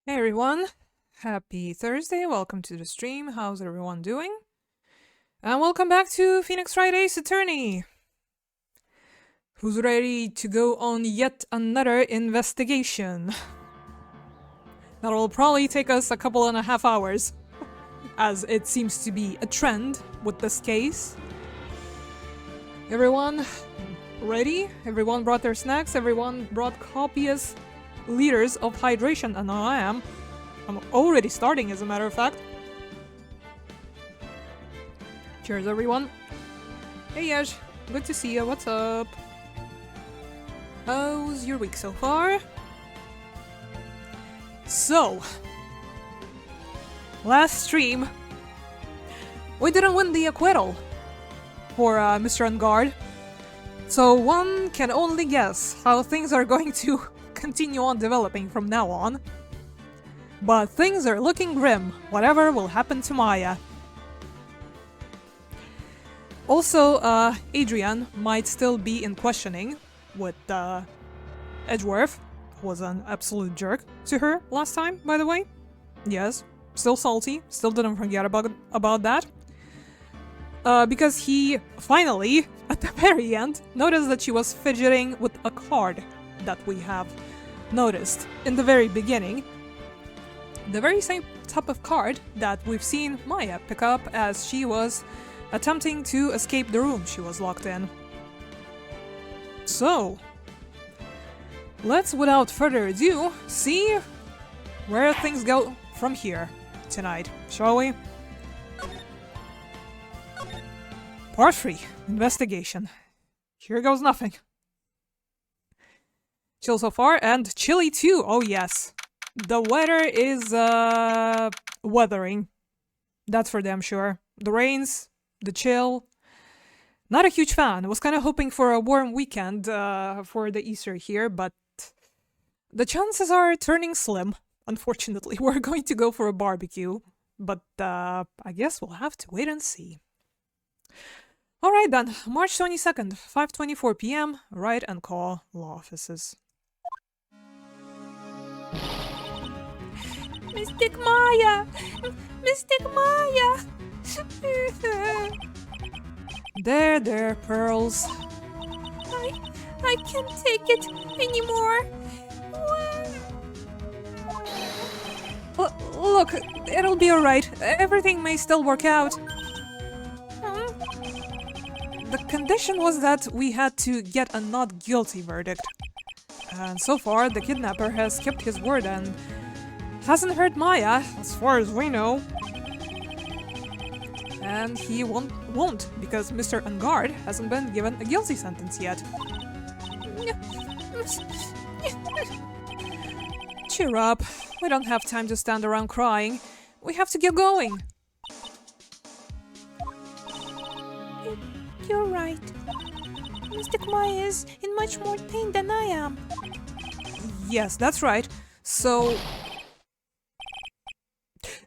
Hey everyone, happy Thursday, welcome to the stream, how's everyone doing? And welcome back to Phoenix Wright Ace Attorney! Who's ready to go on yet another investigation? That'll probably take us a couple and a half hours, as it seems to be a trend with this case. Everyone ready? Everyone brought their snacks, everyone brought copious liters of hydration, and now I am. I'm already starting, as a matter of fact. Cheers, everyone. Hey, Yash. Good to see you. What's up? How's your week so far? So, last stream, we didn't win the acquittal for Mr. Ungard. So one can only guess how things are going to continue on developing from now on. But things are looking grim, whatever will happen to Maya. Also, Adrian might still be in questioning with Edgeworth, who was an absolute jerk to her last time, by the way. Yes, still salty, still didn't forget about that. Because he finally, at the very end, noticed that she was fidgeting with a card that we have noticed in the very beginning. The very same type of card that we've seen Maya pick up as she was attempting to escape the room she was locked in. So, let's without further ado see where things go from here tonight, shall we? Part 3, Investigation. Here goes nothing. Chill so far, and chilly too, oh yes. The weather is, weathering. That's for damn sure. The rains, the chill. Not a huge fan. I was kind of hoping for a warm weekend, for the Easter here, but the chances are turning slim, unfortunately. We're going to go for a barbecue, but, I guess we'll have to wait and see. Alright then, March 22nd, 5:24 p.m., Wright and Call Law Offices. Mystic Maya! Mystic Maya! There, Pearls. I can't take it anymore. Look, it'll be alright. Everything may still work out. The condition was that we had to get a not guilty verdict. And so far, the kidnapper has kept his word and hasn't hurt Maya, as far as we know. And he won't, because Mr. Ungard hasn't been given a guilty sentence yet. Cheer up. We don't have time to stand around crying. We have to get going. You're right. Mystic Maya is in much more pain than I am. Yes, that's right. So...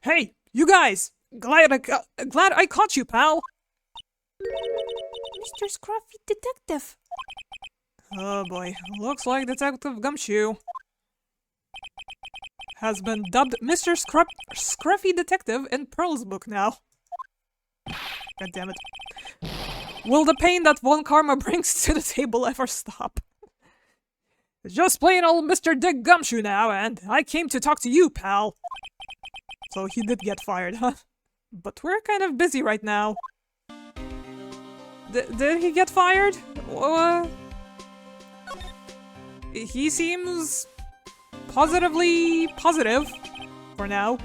Hey, you guys! Glad I caught you, pal! Mr. Scruffy Detective. Oh boy, looks like Detective Gumshoe has been dubbed Mr. Scruffy Detective in Pearl's book now. God damn it. Will the pain that Von Karma brings to the table ever stop? It's just plain old Mr. Dick Gumshoe now, and I came to talk to you, pal. So he did get fired, huh? But we're kind of busy right now. Did he get fired? He seems positively positive for now.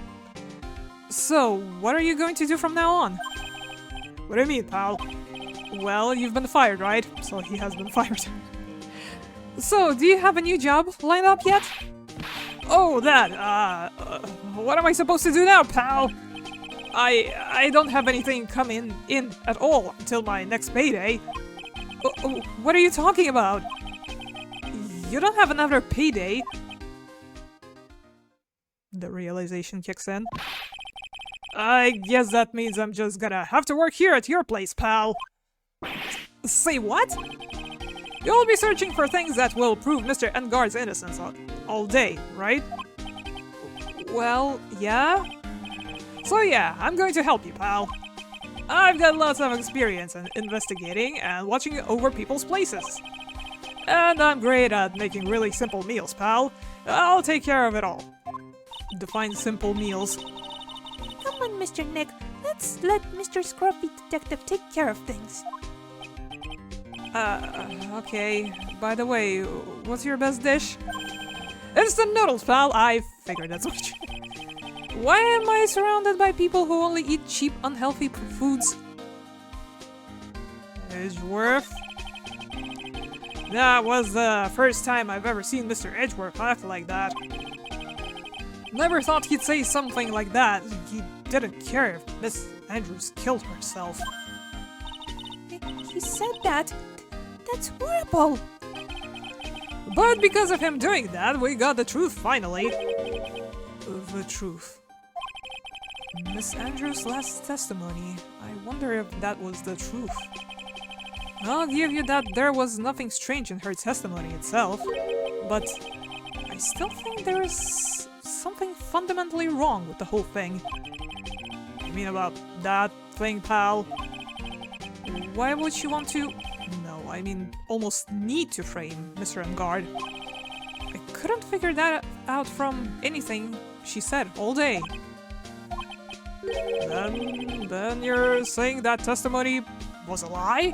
So, what are you going to do from now on? What do you mean, pal? Well, you've been fired, right? So he has been fired. So, do you have a new job lined up yet? Oh, that, what am I supposed to do now, pal? I don't have anything coming in at all until my next payday. What are you talking about? You don't have another payday. The realization kicks in. I guess that means I'm just gonna have to work here at your place, pal. Say what? You'll be searching for things that will prove Mr. Ungard's innocence all day, right? Well, yeah? So yeah, I'm going to help you, pal. I've got lots of experience in investigating and watching over people's places. And I'm great at making really simple meals, pal. I'll take care of it all. Define simple meals. Come on, Mr. Nick. Let's let Mr. Scruffy Detective take care of things. Okay. By the way, what's your best dish? Instant noodles, pal! I figured that's what you... Why am I surrounded by people who only eat cheap, unhealthy foods? Edgeworth? That was the first time I've ever seen Mr. Edgeworth act like that. Never thought he'd say something like that. He didn't care if Miss Andrews killed herself. He said that. That's horrible. But because of him doing that, we got the truth finally. The truth. Miss Andrews' last testimony. I wonder if that was the truth. I'll give you that there was nothing strange in her testimony itself, but I still think there is something fundamentally wrong with the whole thing. You mean about that thing, pal? Why would she want to... No, I mean almost need to frame Mr. Engard. I couldn't figure that out from anything she said all day. Then you're saying that testimony was a lie?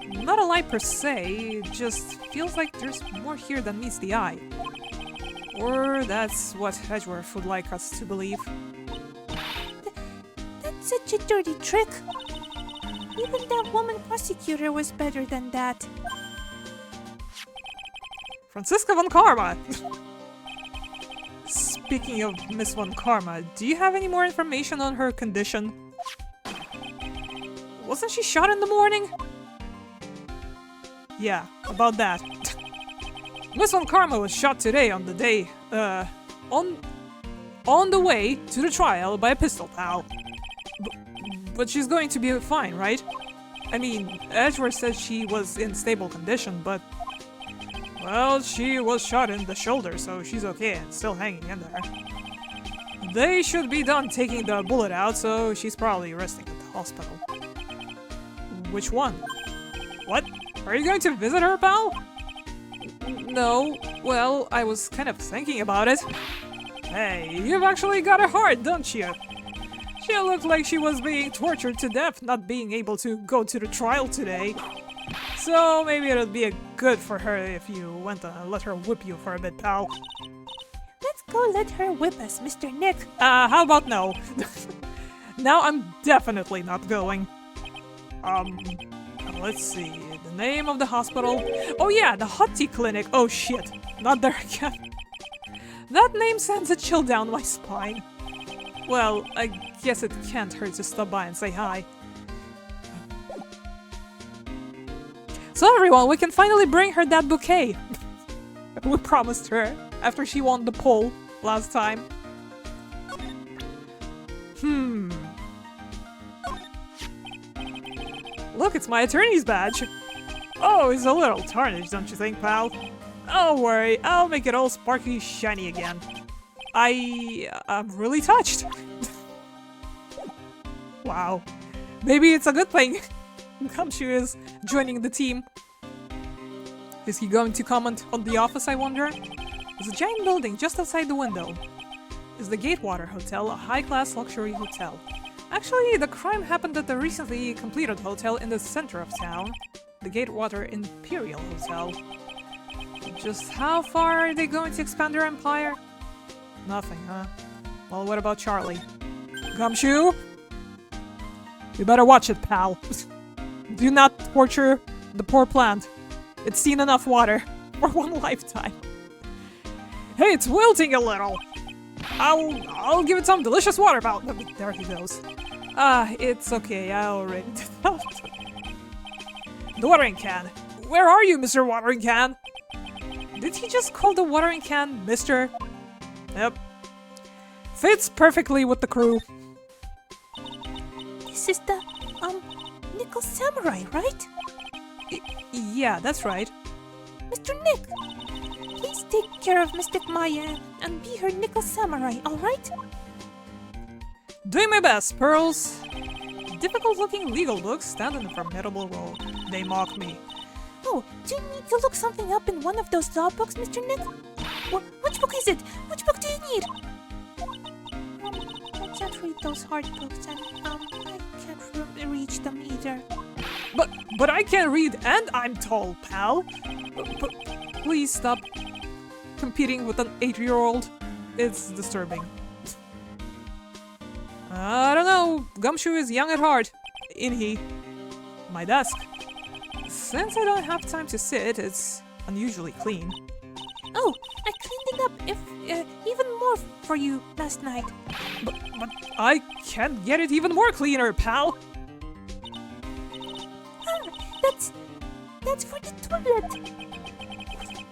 Not a lie per se, it just feels like there's more here than meets the eye. Or that's what Edgeworth would like us to believe. That's such a dirty trick. Even that woman prosecutor was better than that. Franziska von Karma! Speaking of Miss von Karma, do you have any more information on her condition? Wasn't she shot in the morning? Yeah, about that. Miss von Karma was shot today on the day, on the way to the trial by a pistol pal. But she's going to be fine, right? I mean, Edgeworth says she was in stable condition, but... Well, she was shot in the shoulder, so she's okay and still hanging in there. They should be done taking the bullet out, so she's probably resting at the hospital. Which one? What? Are you going to visit her, pal? No. Well, I was kind of thinking about it. Hey, you've actually got a heart, don't you? She looked like she was being tortured to death not being able to go to the trial today. So maybe it'd be good for her if you went and let her whip you for a bit, pal. Let's go let her whip us, Mr. Nick. How about no? Now I'm definitely not going. Let's see. The name of the hospital. Oh yeah, the hot tea clinic. Oh shit. Not there again. That name sends a chill down my spine. Well, I guess it can't hurt to stop by and say hi. So everyone, we can finally bring her that bouquet we promised her after she won the poll last time. Look, it's my attorney's badge. Oh, it's a little tarnished, don't you think, pal? Don't worry, I'll make it all sparkly shiny again. I'm really touched. Wow. Maybe it's a good thing Gumshoe is joining the team. Is he going to comment on the office, I wonder? There's a giant building just outside the window. Is the Gatewater Hotel a high-class luxury hotel? Actually, the crime happened at the recently completed hotel in the center of town. The Gatewater Imperial Hotel. Just how far are they going to expand their empire? Nothing, huh? Well, what about Charlie? Gumshoe? You better watch it, pal. Do not torture the poor plant. It's seen enough water for one lifetime. Hey, it's wilting a little. I'll give it some delicious water, pal. There he goes. It's okay. I already did that. The watering can. Where are you, Mr. Watering Can? Did he just call the watering can Mr.? Yep. Fits perfectly with the crew. This is the, Nickel Samurai, right? Yeah, that's right. Mr. Nick, please take care of Mystic Maya and be her nickel samurai, alright? Doing my best, Pearls. Difficult-looking legal books stand in a formidable role. They mock me. Oh, do you need to look something up in one of those law books, Mr. Nick? Which book is it? Which book do you need? I can't read those hard books, and I can't reach them either. But I can read and I'm tall, pal. Please stop competing with an 8-year-old. It's disturbing. I don't know. Gumshoe is young at heart. In he. My desk. Since I don't have time to sit, it's unusually clean. Oh, I cleaned it up if even more for you last night. But I can't get it even more cleaner, pal. That's for the toilet.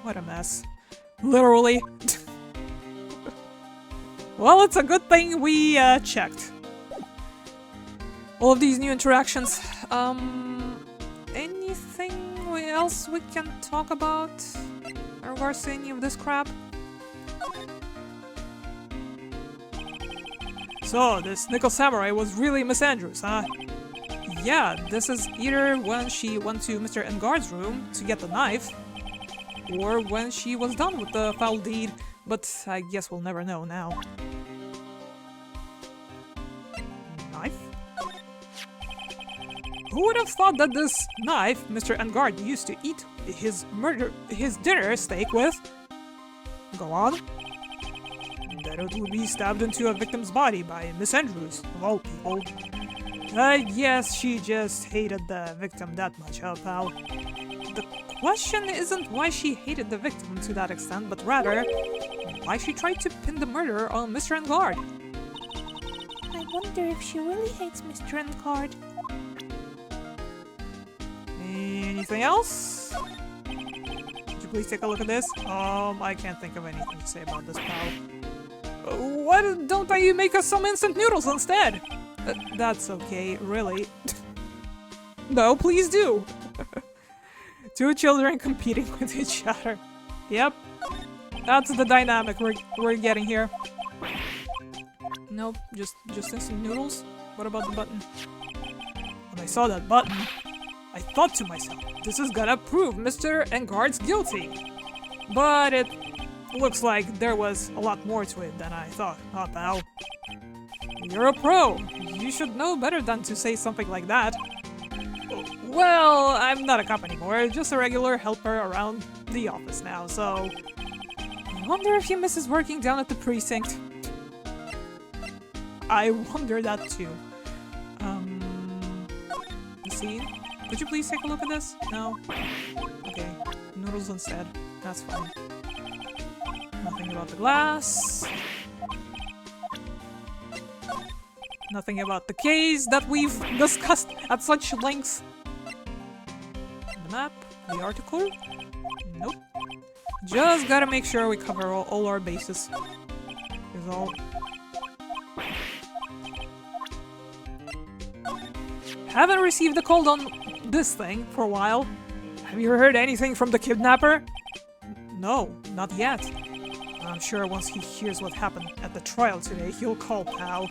What a mess. Literally. Well, it's a good thing we checked. All of these new interactions. Anything else we can talk about in regards to any of this crap? So, this Nickel Samurai was really Miss Andrews, huh? Yeah, this is either when she went to Mr. Engard's room to get the knife, or when she was done with the foul deed, but I guess we'll never know now. Knife? Who would have thought that this knife Mr. Engard used to eat his dinner steak with? Go on. That it would be stabbed into a victim's body by Miss Andrews, of all people. I guess she just hated the victim that much, huh, pal? The question isn't why she hated the victim to that extent, but rather, why she tried to pin the murder on Mr. Engard. I wonder if she really hates Mr. Engard. Anything else? Could you please take a look at this? I can't think of anything to say about this, pal. Why don't you make us some instant noodles instead? That's okay, really. No, please do! Two children competing with each other. Yep. That's the dynamic we're getting here. Nope, just instant noodles? What about the button? When I saw that button, I thought to myself, this is gonna prove Mr. Engard's guilty. But it looks like there was a lot more to it than I thought, huh, pal? You're a pro. You should know better than to say something like that. Well, I'm not a cop anymore, just a regular helper around the office now, so... I wonder if he misses working down at the precinct. I wonder that too. Let's see. Could you please take a look at this? No? Okay. Noodles instead. That's fine. Nothing about the glass. Nothing about the case that we've discussed at such length. The map, the article. Nope. Just gotta make sure we cover all our bases. Is all. Haven't received a call on this thing for a while. Have you heard anything from the kidnapper? No, not yet. I'm sure once he hears what happened at the trial today, he'll call, pal.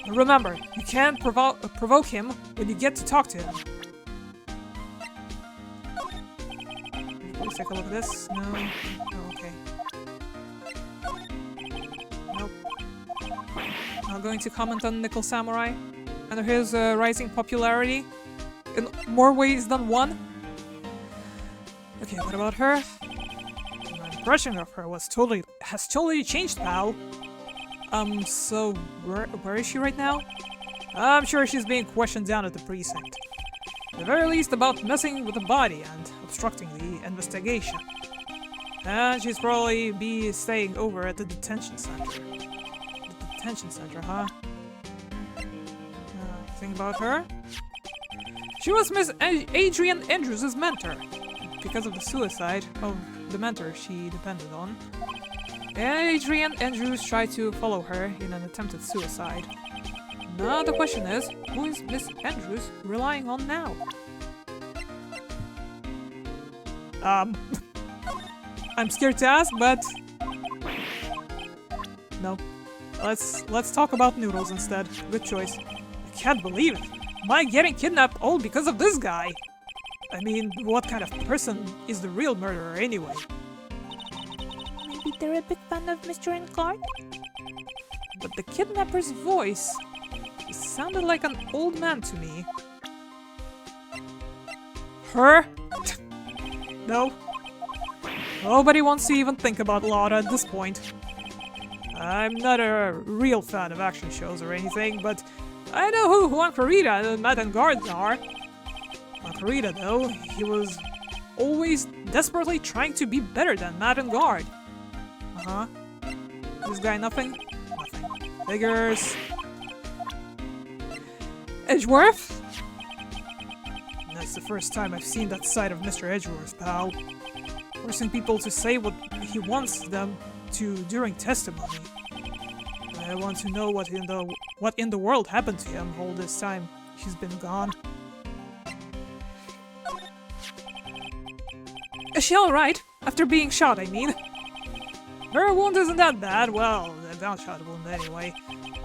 Remember, you can't provoke him when you get to talk to him. Please take a look at this. No. Oh, okay. Nope. Not going to comment on Nickel Samurai and his rising popularity in more ways than one. Okay, what about her? My impression of her has totally changed, pal. So where is she right now? I'm sure she's being questioned down at the precinct. At the very least about messing with the body and obstructing the investigation. And she's probably be staying over at the detention center. The detention center, huh? Think about her? She was Miss Adrian Andrews' mentor. Because of the suicide of the mentor she depended on. Adrian Andrews tried to follow her in an attempted suicide. Now the question is, who is Miss Andrews relying on now? I'm scared to ask, but... No. Let's talk about noodles instead. Good choice. I can't believe it. Am I getting kidnapped all because of this guy? I mean, what kind of person is the real murderer anyway? Maybe they're a big fan of Mr. Encard? But the kidnapper's voice sounded like an old man to me. Her? No. Nobody wants to even think about Laura at this point. I'm not a real fan of action shows or anything, but I know who Juan Carita and Matt and Guard are. Juan Carita, though, he was always desperately trying to be better than Matt and Guard. Uh-huh. This guy, nothing? Nothing. Figures. Edgeworth? That's the first time I've seen that side of Mr. Edgeworth, pal. Forcing people to say what he wants them to during testimony. I want to know what in the world happened to him all this time he's been gone. Is she alright? After being shot, I mean. Her wound isn't that bad, well, a gunshot wound anyway.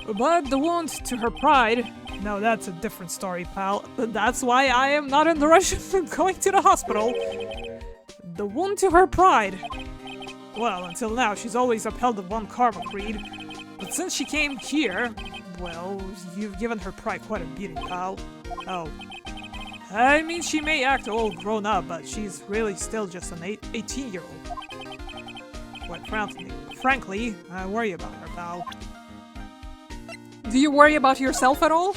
But the wound to her pride, no, that's a different story, pal. That's why I am not in the rush of going to the hospital. The wound to her pride. Well, until now, she's always upheld the Von Karma creed. But since she came here, well, you've given her pride quite a beating, pal. Oh. I mean, she may act all grown up, but she's really still just an 18-year-old. Quite frankly, I worry about her, pal. Do you worry about yourself at all?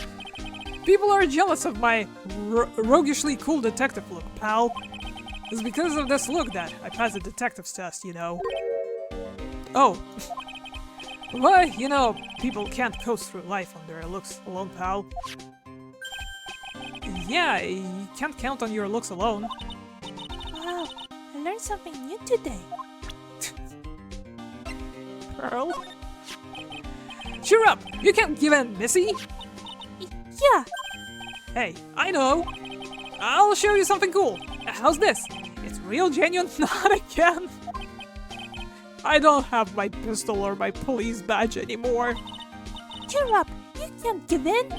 People are jealous of my roguishly cool detective look, pal. It's because of this look that I passed the detective's test, you know. Oh. Well, you know, people can't coast through life on their looks alone, pal. Yeah, you can't count on your looks alone. Wow, I learned something new today. Pearl? Cheer up! You can't give in, Missy! Yeah! Hey, I know! I'll show you something cool! How's this? It's real genuine, not again! I don't have my pistol or my police badge anymore. Cheer up! You can't give in!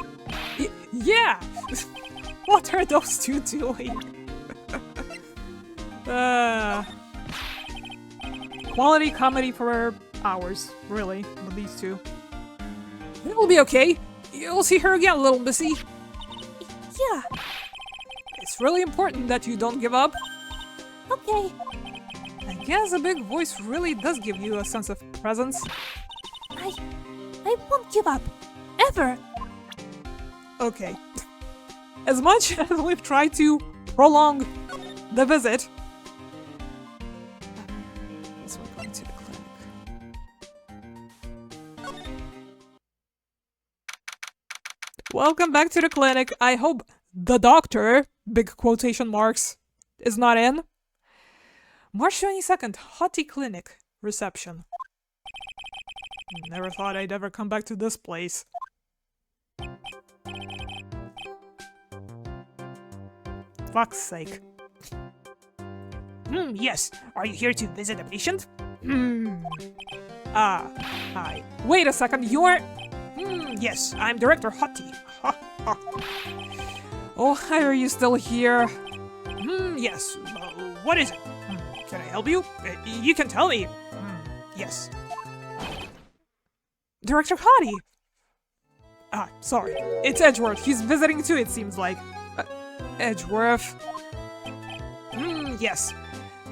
Yeah! What are those two doing? Quality comedy for hours, really, with these two. It'll be okay. You'll see her again, little missy. Yeah. It's really important that you don't give up. Okay. I guess a big voice really does give you a sense of presence. I won't give up. Ever. Okay. As much as we've tried to prolong the visit, this one going to the clinic. Welcome back to the clinic. I hope the doctor, big quotation marks, is not in. March 22nd, Hottie Clinic, reception. Never thought I'd ever come back to this place. Fuck's sake. Yes. Are you here to visit a patient? Hi. Wait a second, you're... Yes, I'm Director Hottie. Oh, why are you still here? Yes. What is it? Can I help you? You can tell me. Yes. Director Hottie! Sorry. It's Edgeworth. He's visiting too, it seems like. Edgeworth. Yes.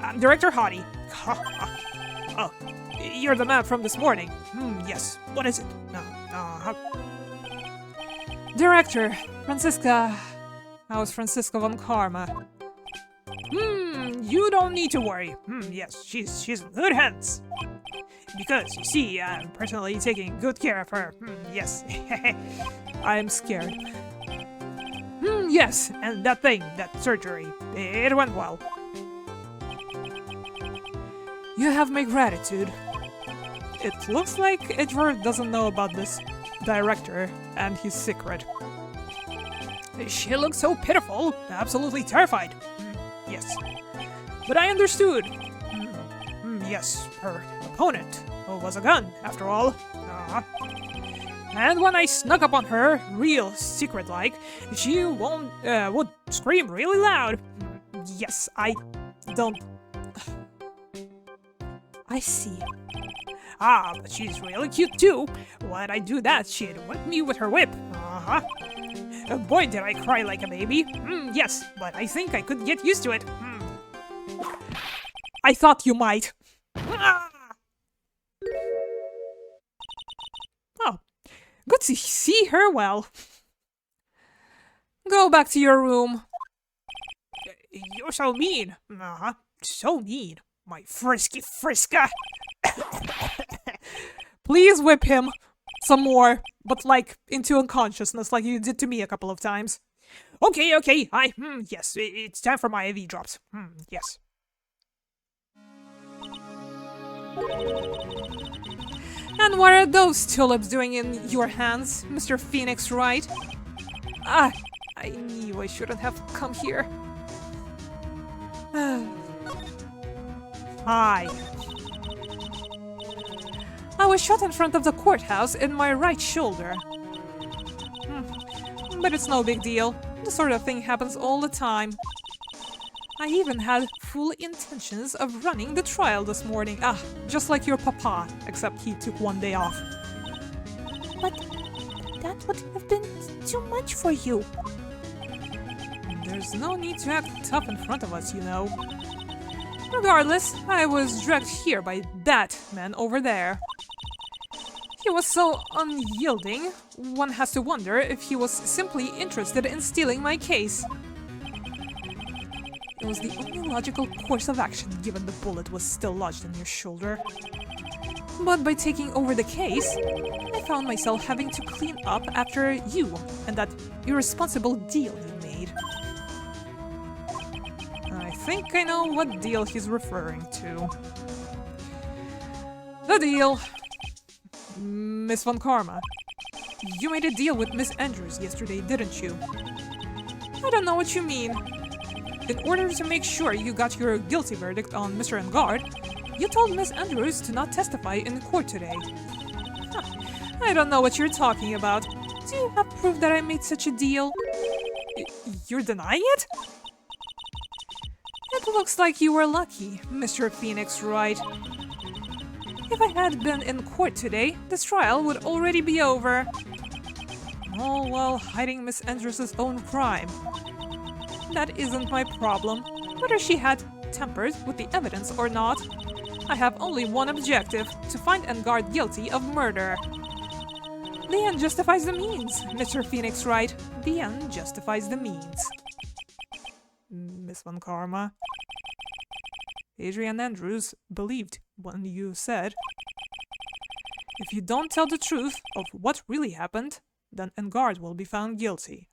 I'm Director Hottie. Oh, you're the man from this morning. Yes. What is it? Director, Francisca. How's Francisca von Karma? You don't need to worry. Yes, she's in good hands. Because, you see, I'm personally taking good care of her. Yes. I'm scared. Yes, and that surgery, it went well. You have my gratitude. It looks like Edgeworth doesn't know about this director and his secret. She looked so pitiful, absolutely terrified. Yes. But I understood. yes, her opponent was a gun, after all. And when I snuck up on her, real secret-like, she would scream really loud. Yes, I don't... I see. But she's really cute too. When I do that, she'd whip me with her whip. Boy, did I cry like a baby. Yes, but I think I could get used to it. I thought you might. Oh, good to see her well. Go back to your room. You're so mean. So mean. My frisky friska. Please whip him some more, but like into unconsciousness like you did to me a couple of times. Okay, yes, it's time for my IV drops. Yes. And what are those tulips doing in your hands, Mr. Phoenix Wright? I knew I shouldn't have come here. Hi. I was shot in front of the courthouse in my right shoulder. But it's no big deal. This sort of thing happens all the time. I even had full intentions of running the trial this morning. Just like your papa, except he took one day off. But that would have been too much for you. There's no need to act tough in front of us, you know. Regardless, I was dragged here by that man over there. He was so unyielding, one has to wonder if he was simply interested in stealing my case. It was the only logical course of action given the bullet was still lodged in your shoulder. But by taking over the case, I found myself having to clean up after you and that irresponsible deal you made. I think I know what deal he's referring to. The deal! Miss Von Karma, you made a deal with Miss Andrews yesterday, didn't you? I don't know what you mean. In order to make sure you got your guilty verdict on Mr. Engard, you told Miss Andrews to not testify in court today. I don't know what you're talking about. Do you have proof that I made such a deal? You're denying it? It looks like you were lucky, Mr. Phoenix Wright. If I had been in court today, this trial would already be over. All while hiding Miss Andrews' own crime. That isn't my problem, whether she had tampered with the evidence or not. I have only one objective, to find Engard guilty of murder. The end justifies the means, Mr. Phoenix Wright. The end justifies the means. Miss Von Karma. Adrian Andrews believed when you said, if you don't tell the truth of what really happened, then Engard will be found guilty.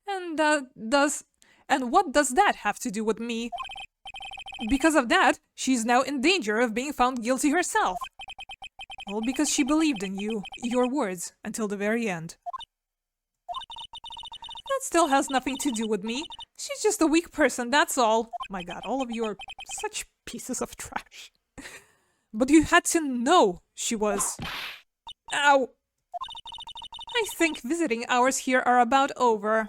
And what does that have to do with me? Because of that, she's now in danger of being found guilty herself. All because she believed in you, your words, until the very end. That still has nothing to do with me. She's just a weak person, that's all. My god, all of you are such pieces of trash. But you had to know she was... Ow! I think visiting hours here are about over.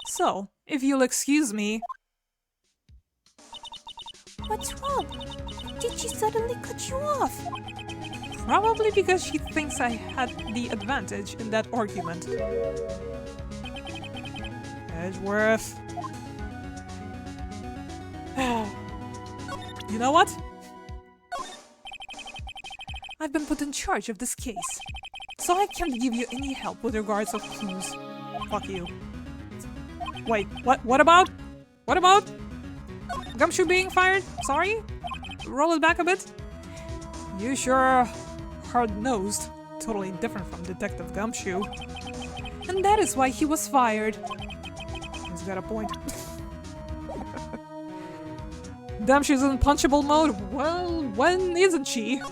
So, if you'll excuse me... What's wrong? Did she suddenly cut you off? Probably because she thinks I had the advantage in that argument. Edgeworth. You know what? I've been put in charge of this case, so I can't give you any help with regards of clues. Fuck you. Wait, what about? What about? Gumshoe being fired? Sorry? Roll it back a bit? You sure are hard-nosed. Totally different from Detective Gumshoe. And that is why he was fired. He's got a point. Damn, she's in punchable mode. Well, when isn't she?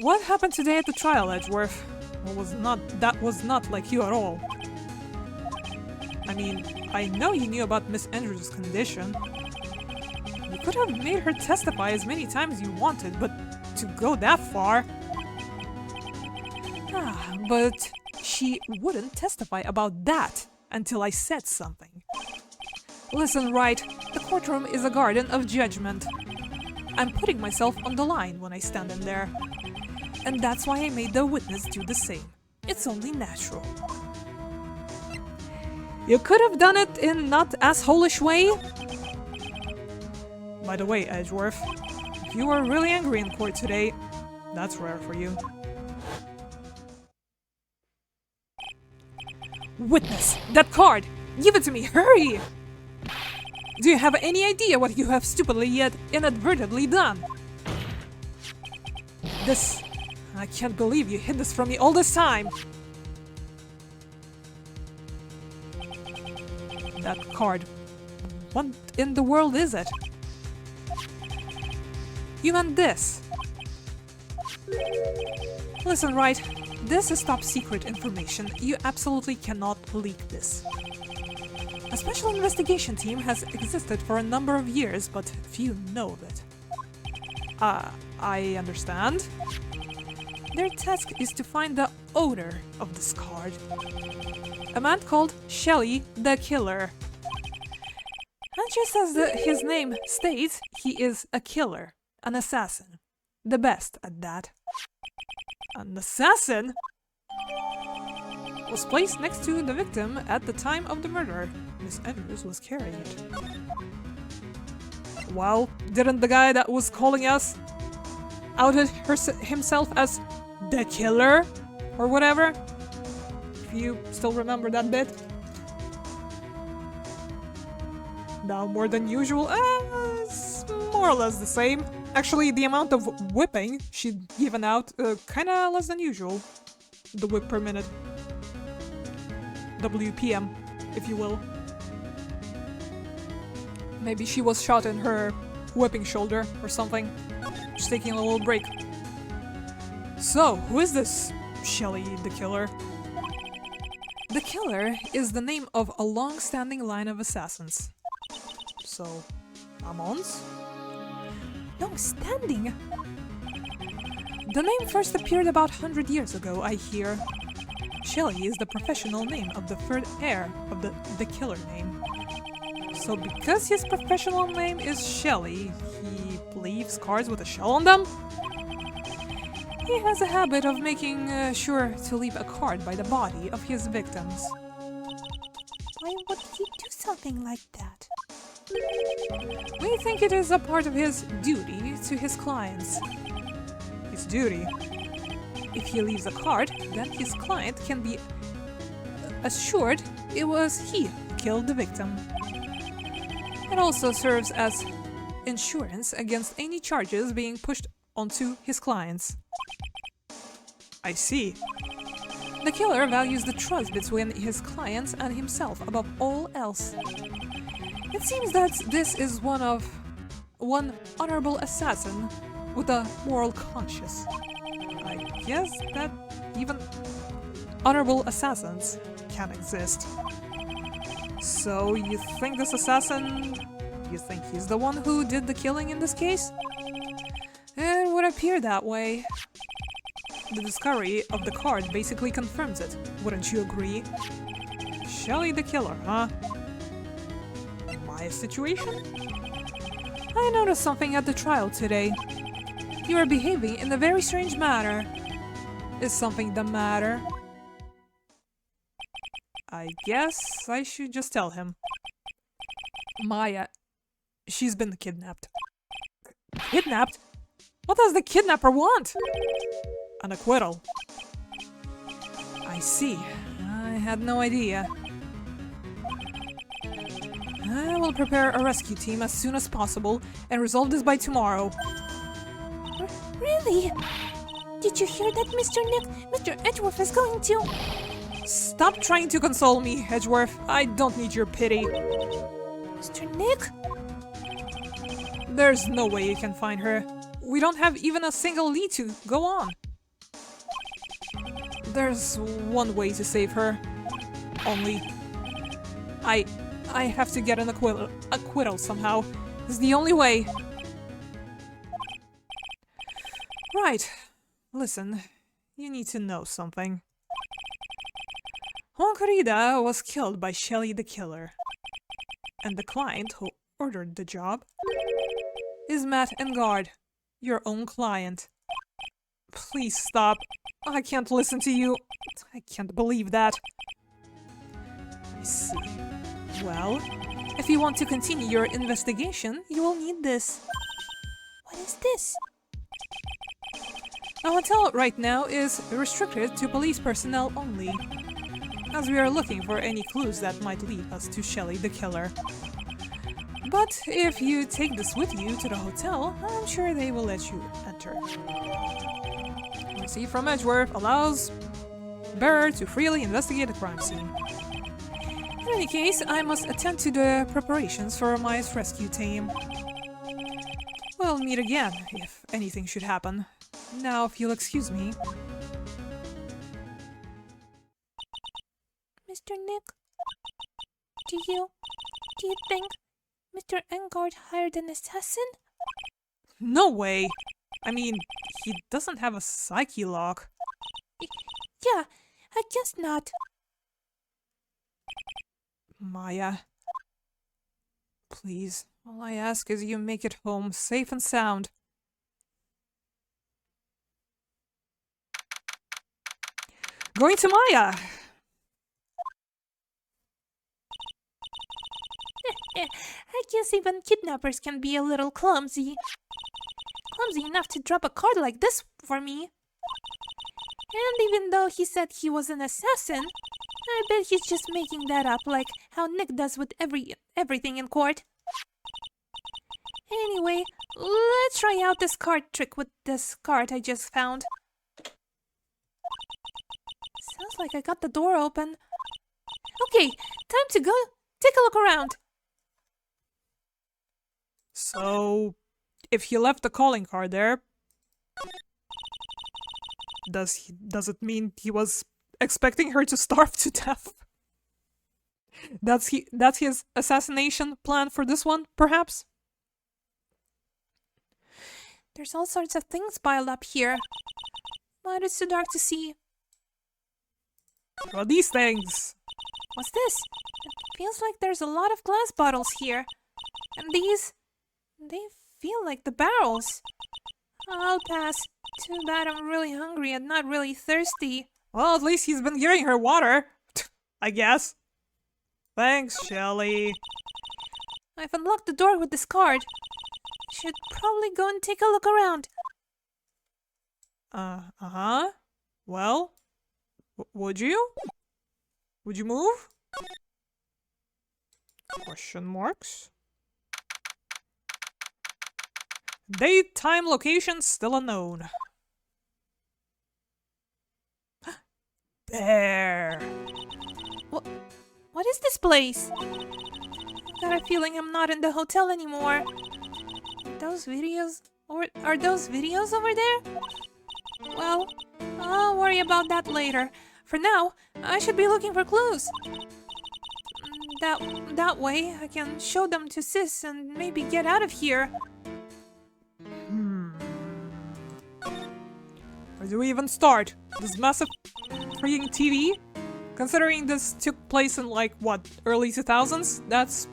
What happened today at the trial, Edgeworth? That was not like you at all. I mean, I know you knew about Miss Andrews' condition. You could have made her testify as many times as you wanted, but to go that far... but she wouldn't testify about that until I said something. Listen, Wright, the courtroom is a garden of judgment. I'm putting myself on the line when I stand in there. And that's why I made the witness do the same. It's only natural. You could have done it in not asshole-ish way. By the way, Edgeworth, you were really angry in court today. That's rare for you. Witness! That card! Give it to me! Hurry! Do you have any idea what you have stupidly yet inadvertently done? This... I can't believe you hid this from me all this time! That card... What in the world is it? You meant this. Listen, Wright. This is top secret information. You absolutely cannot leak this. A special investigation team has existed for a number of years, but few know of it. I understand. Their task is to find the owner of this card. A man called Shelly the Killer. And just as his name states, he is a killer, an assassin. The best at that. An assassin? Was placed next to the victim at the time of the murder. Miss Andrews was carrying it. Well, didn't the guy that was calling us outed himself as the killer? Or whatever? If you still remember that bit. Now more than usual? It's more or less the same. Actually, the amount of whipping she'd given out, kinda less than usual. The whip per minute. WPM, if you will. Maybe she was shot in her whipping shoulder or something. Just taking a little break. So, who is this Shelly the Killer? The Killer is the name of a long-standing line of assassins. So, Amons? Long-standing? The name first appeared about 100 years ago, I hear. Shelly is the professional name of the third heir of the Killer name. So because his professional name is Shelly, he leaves cards with a shell on them? He has a habit of making sure to leave a card by the body of his victims. Why would he do something like that? We think it is a part of his duty to his clients. His duty? If he leaves a card, then his client can be assured it was he who killed the victim. It also serves as insurance against any charges being pushed onto his clients. I see. The killer values the trust between his clients and himself above all else. It seems that this is one honorable assassin with a moral conscience. I guess that even honorable assassins can exist. So you think this assassin... You think he's the one who did the killing in this case? It would appear that way. The discovery of the card basically confirms it, wouldn't you agree? Shelly the Killer, huh? My situation? I noticed something at the trial today. You are behaving in a very strange manner. Is something the matter? I guess I should just tell him. Maya, she's been kidnapped. Kidnapped? What does the kidnapper want? An acquittal. I see. I had no idea. I will prepare a rescue team as soon as possible and resolve this by tomorrow. Really? Did you hear that, Mr. Nick? Mr. Edgeworth is going to... Stop trying to console me, Edgeworth. I don't need your pity. Mr. Nick? There's no way you can find her. We don't have even a single lead to go on. There's one way to save her. Only... I have to get an acquittal somehow. This is the only way. Right. Listen, you need to know something. Juan Corrida was killed by Shelly the Killer. And the client who ordered the job is Matt Engard, your own client. Please stop. I can't listen to you. I can't believe that. I see. Well, if you want to continue your investigation, you will need this. What is this? The hotel right now is restricted to police personnel only, as we are looking for any clues that might lead us to Shelly the Killer. But if you take this with you to the hotel, I'm sure they will let you enter. Receipt from Edgeworth allows bearer to freely investigate the crime scene. In any case, I must attend to the preparations for my rescue team. We'll meet again if anything should happen. Now, if you'll excuse me. Mr. Nick, do you think Mr. Engard hired an assassin? No way! I mean, he doesn't have a psyche lock. Yeah, I guess not. Maya. Please, all I ask is you make it home safe and sound. Going to Maya! I guess even kidnappers can be a little clumsy. Clumsy enough to drop a card like this for me. And even though he said he was an assassin, I bet he's just making that up like how Nick does with everything in court. Anyway, let's try out this card trick with this card I just found. Sounds like I got the door open. Okay, time to go take a look around. So, if he left the calling card there, does it mean he was expecting her to starve to death? That's his assassination plan for this one, perhaps? There's all sorts of things piled up here, but it's too dark to see. What are these things? What's this? It feels like there's a lot of glass bottles here. And these... they feel like the barrels. I'll pass. Too bad I'm really hungry and not really thirsty. Well, at least he's been giving her water. I guess. Thanks, Shelly. I've unlocked the door with this card. Should probably go and take a look around. Uh-huh. Well, would you? Would you move? Question marks. Date, time, location still unknown. There. What is this place? I got a feeling I'm not in the hotel anymore. Those videos... or are those videos over there? Well, I'll worry about that later. For now, I should be looking for clues. That way, I can show them to Sis and maybe get out of here. Where do we even start? This massive freaking TV? Considering this took place in like, what, early 2000s? That's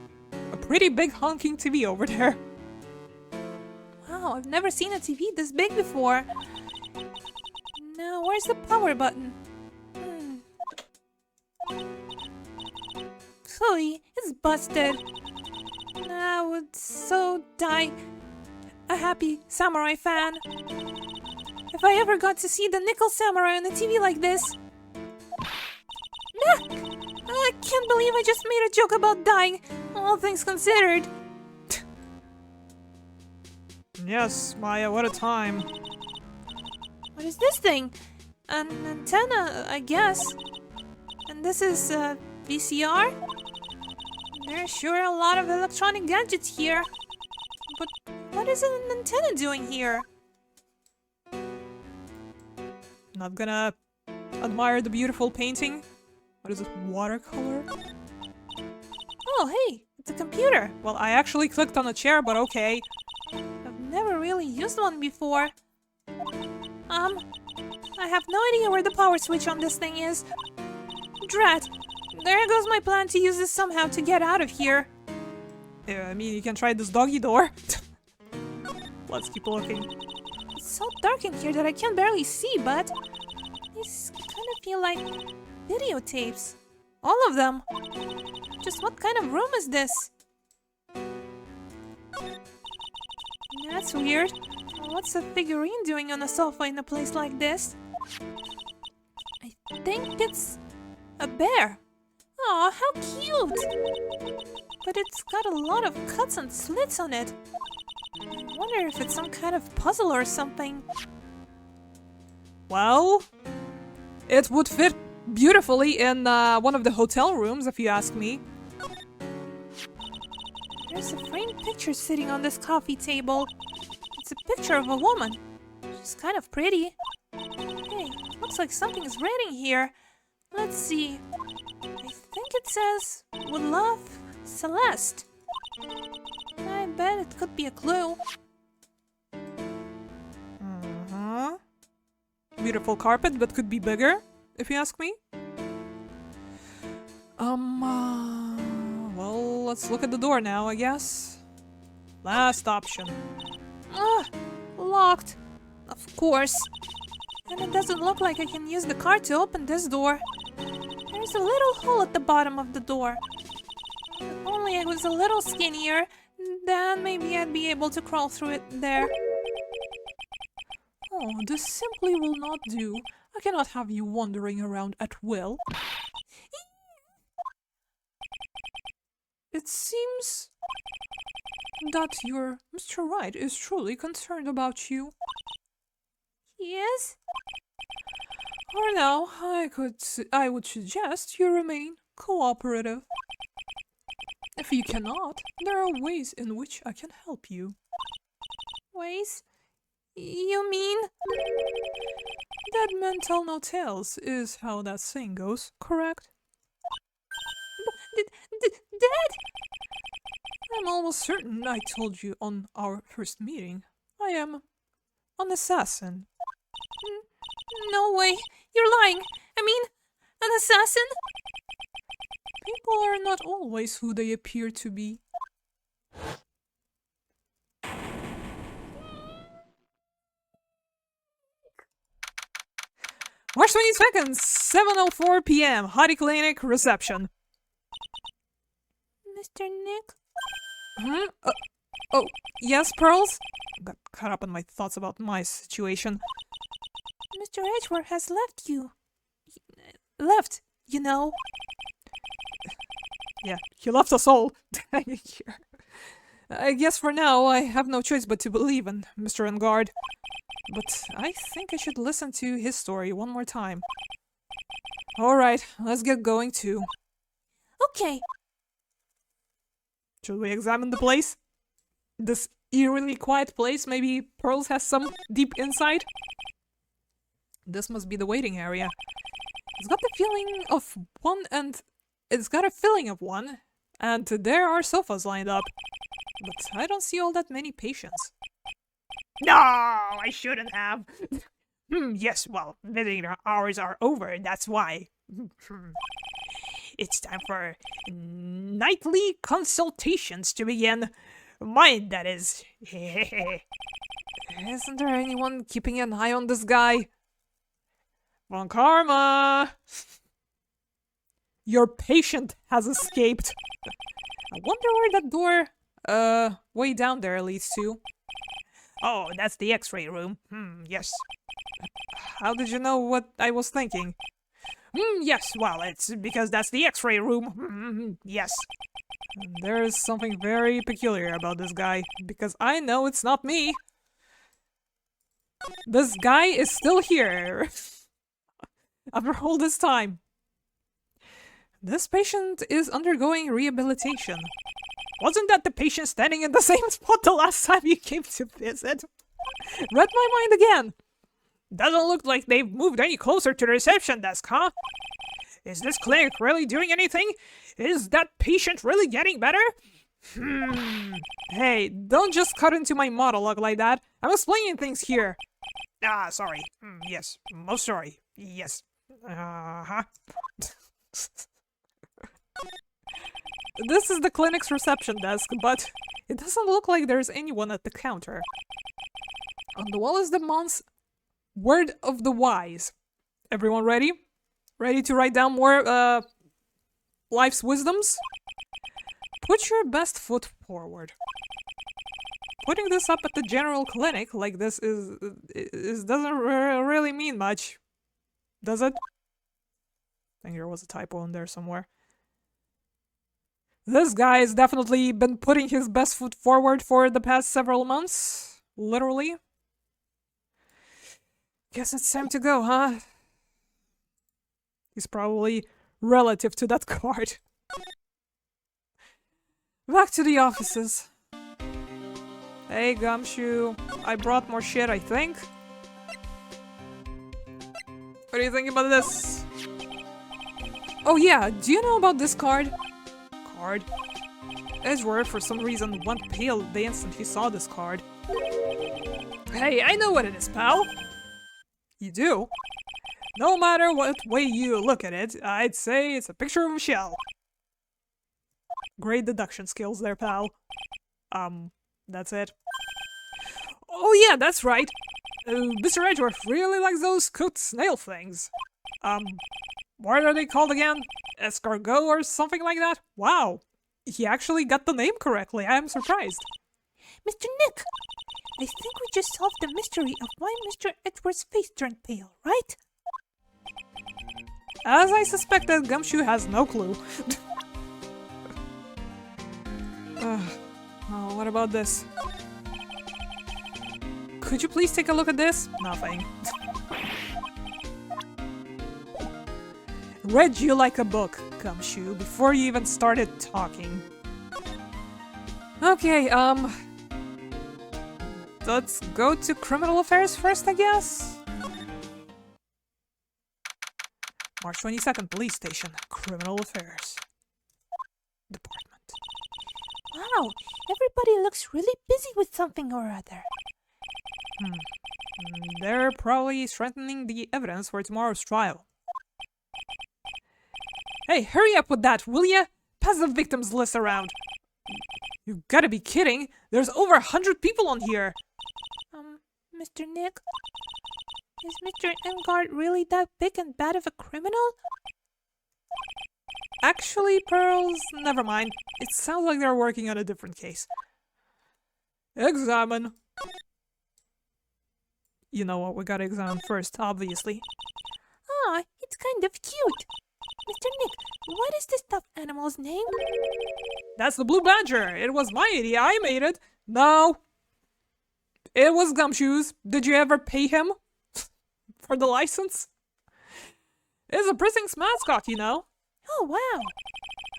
a pretty big honking TV over there. Wow, I've never seen a TV this big before. Now, where's the power button? Phooey, it's busted. I would so die a happy samurai fan. If I ever got to see the Nickel Samurai on a TV like this. Ah, I can't believe I just made a joke about dying, all things considered. Yes, Maya, what a time. What is this thing? An antenna, I guess. And this is VCR? There's sure a lot of electronic gadgets here. But what is an antenna doing here? Not gonna admire the beautiful painting? What is it, watercolor? Oh, hey, It's a computer. Well, I actually clicked on a chair, but okay. I've never really used one before. I have no idea where the power switch on this thing is. Drat. There goes my plan to use this somehow to get out of here. Yeah, I mean, you can try this doggy door. Let's keep looking. It's so dark in here that I can barely see, but these kind of feel like videotapes. All of them. Just what kind of room is this? That's weird. What's a figurine doing on a sofa in a place like this? I think it's a bear. Aw, how cute! But it's got a lot of cuts and slits on it. I wonder if it's some kind of puzzle or something. Well, it would fit beautifully in one of the hotel rooms, if you ask me. There's a framed picture sitting on this coffee table. It's a picture of a woman. She's kind of pretty. Hey, looks like something is written here. Let's see. I think it says, "Would love, Celeste." I bet it could be a clue. Beautiful carpet, but could be bigger, if you ask me. Well, let's look at the door now, I guess. Last option. Locked. Of course. And it doesn't look like I can use the card to open this door. There's a little hole at the bottom of the door. If only I was a little skinnier, then maybe I'd be able to crawl through it there. Oh, this simply will not do. I cannot have you wandering around at will. It seems that your Mr. Wright is truly concerned about you. Yes? For now, I would suggest you remain cooperative. If you cannot, there are ways in which I can help you. Ways? You mean? Dead men tell no tales is how that saying goes, correct? Dead? I'm almost certain I told you on our first meeting. I am an assassin. No way. You're lying. I mean, an assassin? People are not always who they appear to be. March 22nd, 7:04 p.m. Hottie Clinic reception. Mr. Nick? Oh, yes, Pearls? Got caught up in my thoughts about my situation. Mr. Edgeworth has left you. Left, you know. Yeah, he left us all. I guess for now I have no choice but to believe in Mr. Engard. But I think I should listen to his story one more time. Alright, let's get going too. Okay. Should we examine the place? This eerily quiet place, maybe Pearls has some deep insight? This must be the waiting area. It's got the feeling of one and... It's got a feeling of one, and there are sofas lined up. But I don't see all that many patients. No, I shouldn't have. Yes, well, visiting hours are over, that's why. It's time for nightly consultations to begin. Mine, that is. Isn't there anyone keeping an eye on this guy? Von Karma! Your patient has escaped. I wonder where that door, way down there leads to. Oh, that's the X-ray room. Yes. How did you know what I was thinking? Yes, well, it's because that's the X-ray room. Yes. There is something very peculiar about this guy, because I know it's not me. This guy is still here. After all this time. This patient is undergoing rehabilitation. Wasn't that the patient standing in the same spot the last time you came to visit? Read my mind again. Doesn't look like they've moved any closer to the reception desk, huh? Is this clinic really doing anything? Is that patient really getting better? Hey, don't just cut into my monologue like that. I'm explaining things here. Ah, sorry. Yes, most sorry. Yes. Uh-huh. This is the clinic's reception desk, but it doesn't look like there's anyone at the counter. On the wall is the month's word of the wise. Everyone ready? Ready to write down more, life's wisdoms? Put your best foot forward. Putting this up at the general clinic like this doesn't really mean much, does it? I think there was a typo in there somewhere. This guy has definitely been putting his best foot forward for the past several months. Literally. Guess it's time to go, huh? He's probably relative to that card. Back to the offices. Hey, Gumshoe. I brought more shit, I think. What do you think about this? Oh yeah, do you know about this card? Edgeworth, for some reason, went pale the instant he saw this card. Hey, I know what it is, pal. You do? No matter what way you look at it, I'd say it's a picture of Michelle. Great deduction skills there, pal. That's it. Oh yeah, that's right. Mr. Edgeworth really likes those cooked snail things. What are they called again? Escargot or something like that? Wow. He actually got the name correctly. I am surprised. Mr. Nick, I think we just solved the mystery of why Mr. Edward's face turned pale, right? As I suspected, Gumshoe has no clue. Oh, what about this? Could you please take a look at this? Nothing. Read you like a book, Gumshoe, before you even started talking. Okay, let's go to criminal affairs first, I guess? March 22nd, police station, criminal affairs department. Wow, everybody looks really busy with something or other. They're probably strengthening the evidence for tomorrow's trial. Hey, hurry up with that, will ya? Pass the victims list around. You gotta be kidding. There's over 100 people on here. Mr. Nick? Is Mr. Engard really that big and bad of a criminal? Actually, Pearls, never mind. It sounds like they're working on a different case. Examine. You know what, we gotta examine first, obviously. Ah, it's kind of cute. Mr. Nick, what is this stuffed animal's name? That's the Blue Badger. It was my idea. I made it. No. It was Gumshoe's. Did you ever pay him for the license? It's a precinct's mascot, you know. Oh, wow.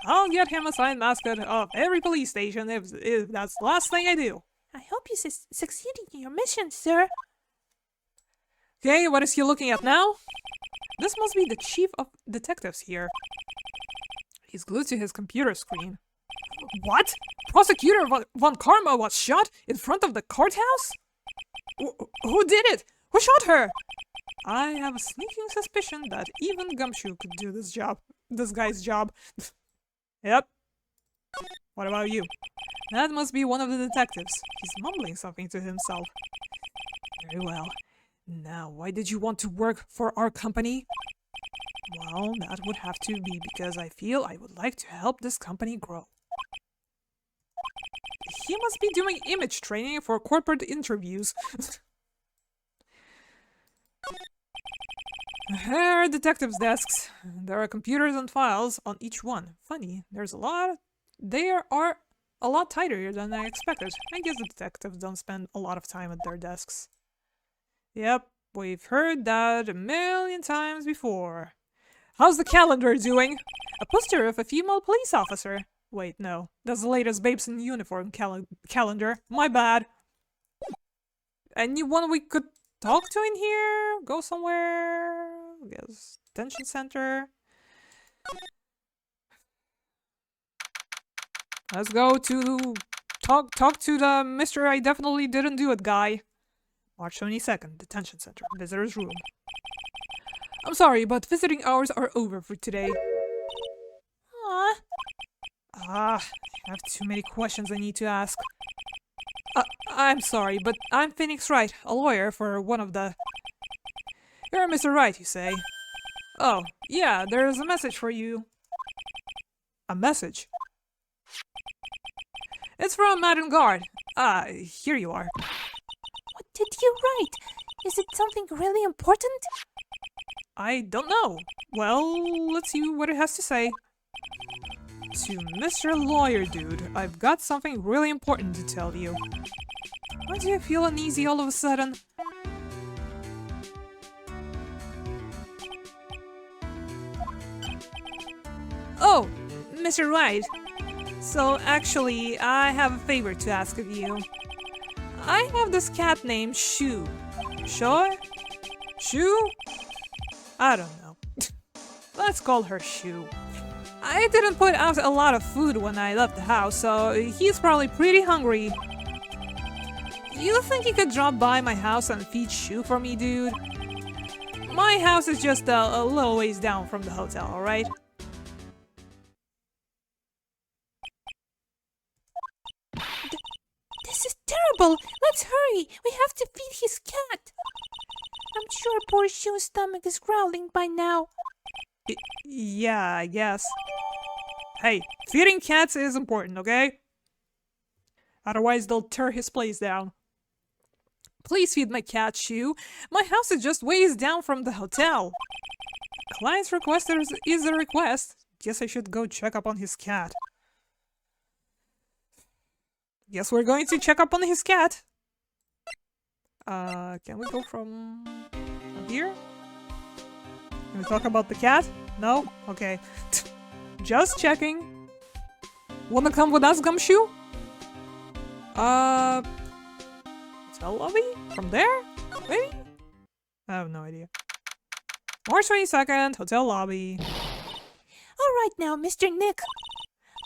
I'll get him a signed mascot of every police station if that's the last thing I do. I hope you succeed in your mission, sir. Okay, what is he looking at now? This must be the chief of detectives here. He's glued to his computer screen. What? Prosecutor von Karma was shot in front of the courthouse? Who did it? Who shot her? I have a sneaking suspicion that even Gumshoe could do this job. This guy's job. Yep. What about you? That must be one of the detectives. He's mumbling something to himself. Very well. Now, why did you want to work for our company? Well, that would have to be because I feel I would like to help this company grow. He must be doing image training for corporate interviews. Here are detectives' desks. There are computers and files on each one. Funny, there's a lot. They are a lot tighter than I expected. I guess the detectives don't spend a lot of time at their desks. Yep, we've heard that a million times before. How's the calendar doing? A poster of a female police officer. Wait, no. That's the latest Babes in Uniform calendar. My bad. Anyone we could talk to in here? Go somewhere? I guess detention center. Let's go to talk to the Mr. I definitely didn't do it guy. March 22nd, detention center, visitor's room. I'm sorry, but visiting hours are over for today. Aw. I have too many questions I need to ask. I'm sorry, but I'm Phoenix Wright, a lawyer for one of the... You're Mr. Wright, you say? Oh, yeah, there's a message for you. A message? It's from Madam Guard. Here you are. What did you write? Is it something really important? I don't know. Well, let's see what it has to say. To Mr. Lawyer Dude, I've got something really important to tell you. Why do you feel uneasy all of a sudden? Oh, Mr. Wright. So actually, I have a favor to ask of you. I have this cat named Shoo. Sure? Shoo? I don't know. Let's call her Shoo. I didn't put out a lot of food when I left the house, so he's probably pretty hungry. You think you could drop by my house and feed Shoo for me, dude? My house is just a little ways down from the hotel, alright? This is terrible! Let's hurry! We have to feed his cat! I'm sure poor Shoo's stomach is growling by now. Yeah, I guess. Hey, feeding cats is important, okay? Otherwise, they'll tear his place down. Please feed my cat, Shoo. My house is just ways down from the hotel. Client's request is a request. Guess I should go check up on his cat. Guess we're going to check up on his cat. Can we go from here? Can we talk about the cat? No? Okay. Just checking. Wanna come with us, Gumshoe? Hotel lobby? From there? Maybe? I have no idea. March 22nd, hotel lobby. Alright now, Mr. Nick.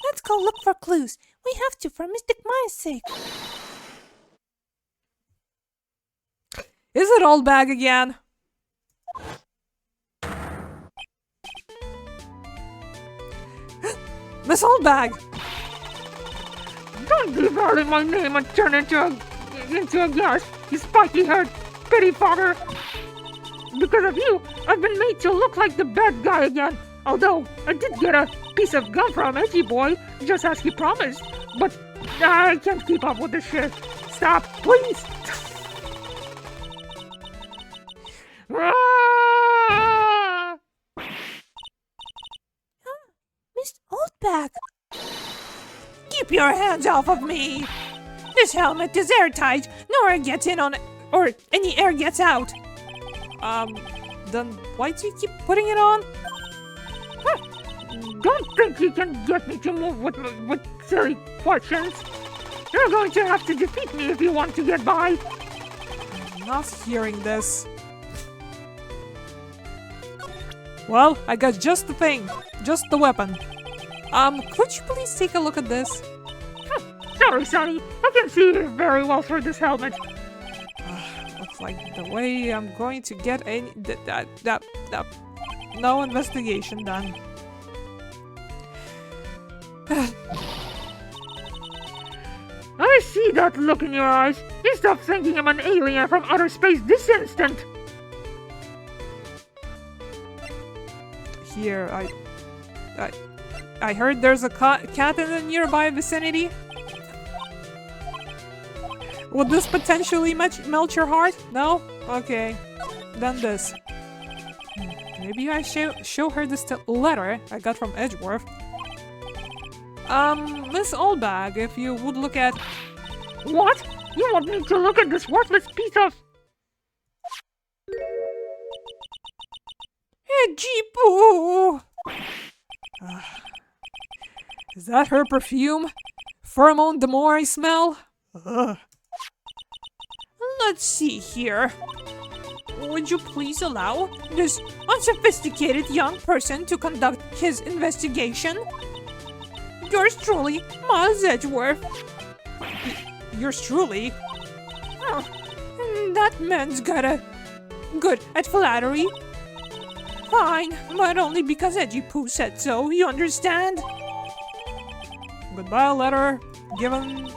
Let's go look for clues. We have to for Mr. Maya's sake. Is it old bag again? Miss Oldbag! Don't be calling my name and turn into a gas, you spiky-haired pettifogger! Because of you, I've been made to look like the bad guy again. Although, I did get a piece of gum from Edgy Boy, just as he promised. But I can't keep up with this shit. Stop, please! Miss Oldbag! Keep your hands off of me! This helmet is airtight. No air gets in on it, or any air gets out. Then why do you keep putting it on? Don't think you can get me to move with silly questions. You're going to have to defeat me if you want to get by. I'm not hearing this. Well, I got just the thing. Just the weapon. Could you please take a look at this? Sorry, Sonny. I can see you very well through this helmet. Looks like the way I'm going to get any... no investigation done. I see that look in your eyes. You stop thinking I'm an alien from outer space this instant. Here, I heard there's a cat in the nearby vicinity. Would this potentially melt your heart? No? Okay. Then this. Maybe I show her this letter I got from Edgeworth. Miss Oldbag, if you would look at... What? You want me to look at this worthless piece of... Edgy poo! Is that her perfume? Pheromone the more I smell? Ugh. Let's see here. Would you please allow this unsophisticated young person to conduct his investigation? Yours truly, Miles Edgeworth. Yours truly? Oh, that man's good at flattery. Fine, but only because Edgy Poo said so, you understand? Goodbye letter given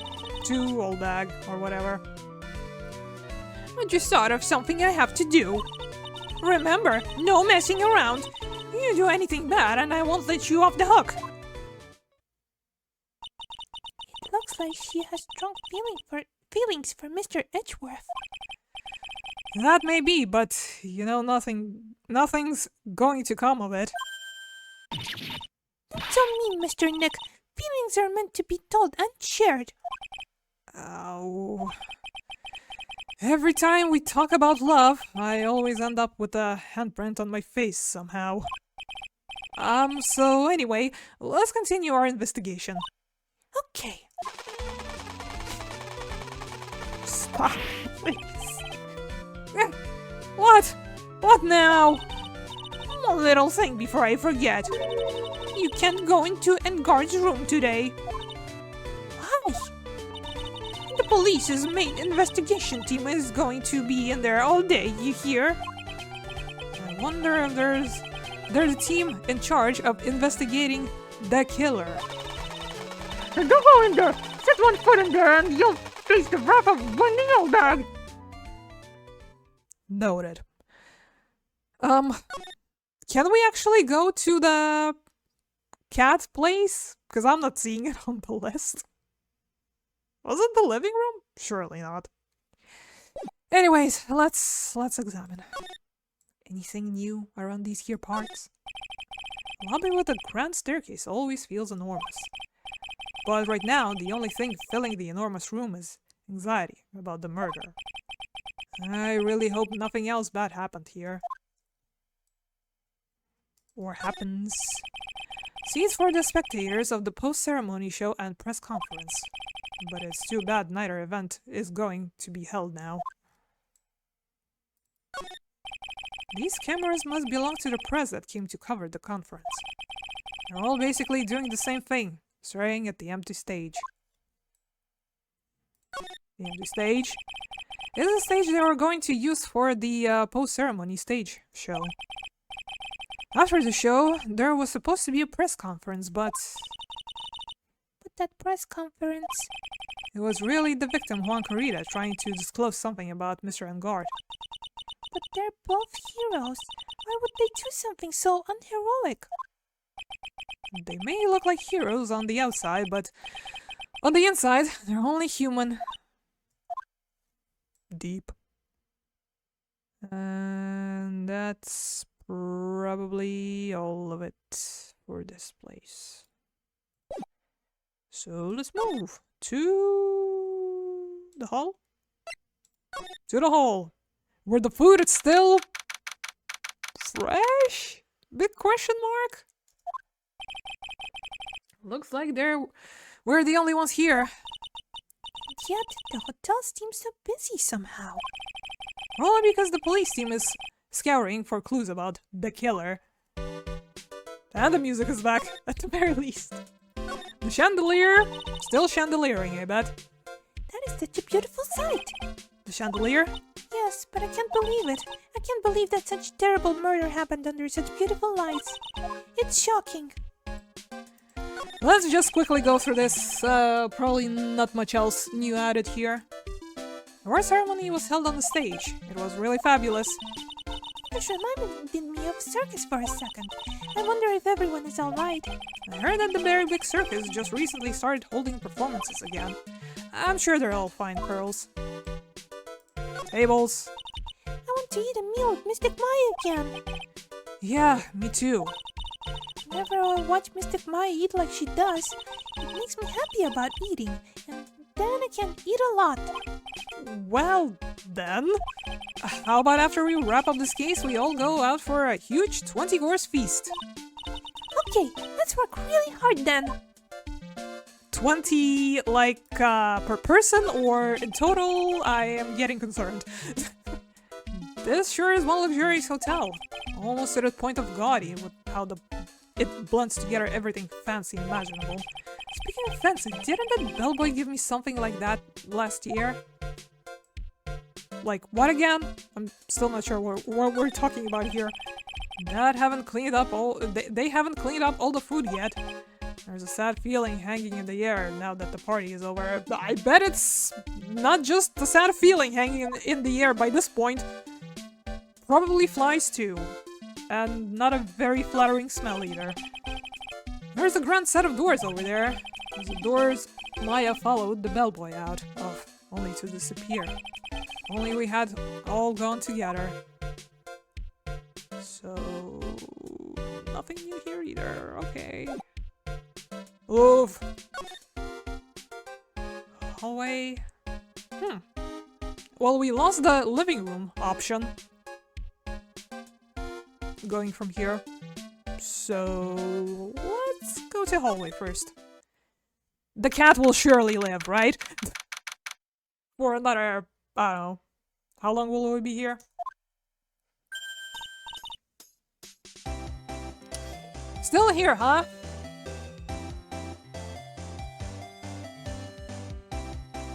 to Old Bag, or whatever. I just thought of something I have to do. Remember, no messing around. You do anything bad and I won't let you off the hook. It looks like she has strong feelings for Mr. Edgeworth. That may be, but you know, nothing's going to come of it. That's so mean, Mr. Nick. Feelings are meant to be told and shared. Oh. Every time we talk about love, I always end up with a handprint on my face somehow. So anyway, let's continue our investigation. Okay. Stop, please. What? What now? One little thing before I forget. You can't go into Enguard's room today. Why? The police's main investigation team is going to be in there all day, you hear? I wonder if there's a team in charge of investigating the killer. Don't go in there! Set one foot in there and you'll face the wrath of Wendy Oldbag! Noted. Can we actually go to the cat place? Because I'm not seeing it on the list. Was it the living room? Surely not. Anyways, let's examine. Anything new around these here parts? Lobby with a grand staircase always feels enormous. But right now, the only thing filling the enormous room is anxiety about the murder. I really hope nothing else bad happened here. Or happens. Scenes for the spectators of the post-ceremony show and press conference. But it's too bad neither event is going to be held now. These cameras must belong to the press that came to cover the conference. They're all basically doing the same thing, staring at the empty stage. The empty stage is the stage they were going to use for the post-ceremony stage show. After the show, there was supposed to be a press conference, but that press conference... It was really the victim, Juan Carita, trying to disclose something about Mr. Engard. But they're both heroes. Why would they do something so unheroic? They may look like heroes on the outside, but on the inside, they're only human. Deep. And that's probably all of it for this place. So let's move to the hall. To the hall, where the food is still fresh? Big question mark? Looks like we're the only ones here. Yet the hotel seems so busy somehow. Probably because the police team is scouring for clues about the killer. And the music is back, at the very least. The chandelier, still chandeliering, I bet. That is such a beautiful sight. The chandelier? Yes, but I can't believe it. I can't believe that such terrible murder happened under such beautiful lights. It's shocking. Let's just quickly go through this. Probably not much else new added here. The war ceremony was held on the stage. It was really fabulous. Which reminded me of circus for a second. I wonder if everyone is alright. I heard that the very big circus just recently started holding performances again. I'm sure they're all fine, Pearls. Tables. I want to eat a meal with Mystic Maya again. Yeah, me too. Whenever I watch Mystic Maya eat like she does, it makes me happy about eating, and then I can eat a lot. Well, then, how about after we wrap up this case, we all go out for a huge 20-course feast? Okay, let's work really hard then. 20, like, per person, or in total? I am getting concerned. This sure is one luxurious hotel. Almost to the point of gaudy with how it blends together everything fancy imaginable. Speaking of fancy, didn't that bellboy give me something like that last year? Like, what again? I'm still not sure what we're talking about here. They haven't cleaned up all the food yet. There's a sad feeling hanging in the air now that the party is over. I bet it's not just a sad feeling hanging in the air by this point. Probably flies too. And not a very flattering smell either. There's a grand set of doors over there. The doors Maya followed the bellboy out of, only to disappear. Only we had all gone together. So... nothing new here either. Okay. Oof. Hallway. Well, we lost the living room option. Going from here. So... let's go to hallway first. The cat will surely live, right? For another... I don't know. How long will we be here? Still here, huh?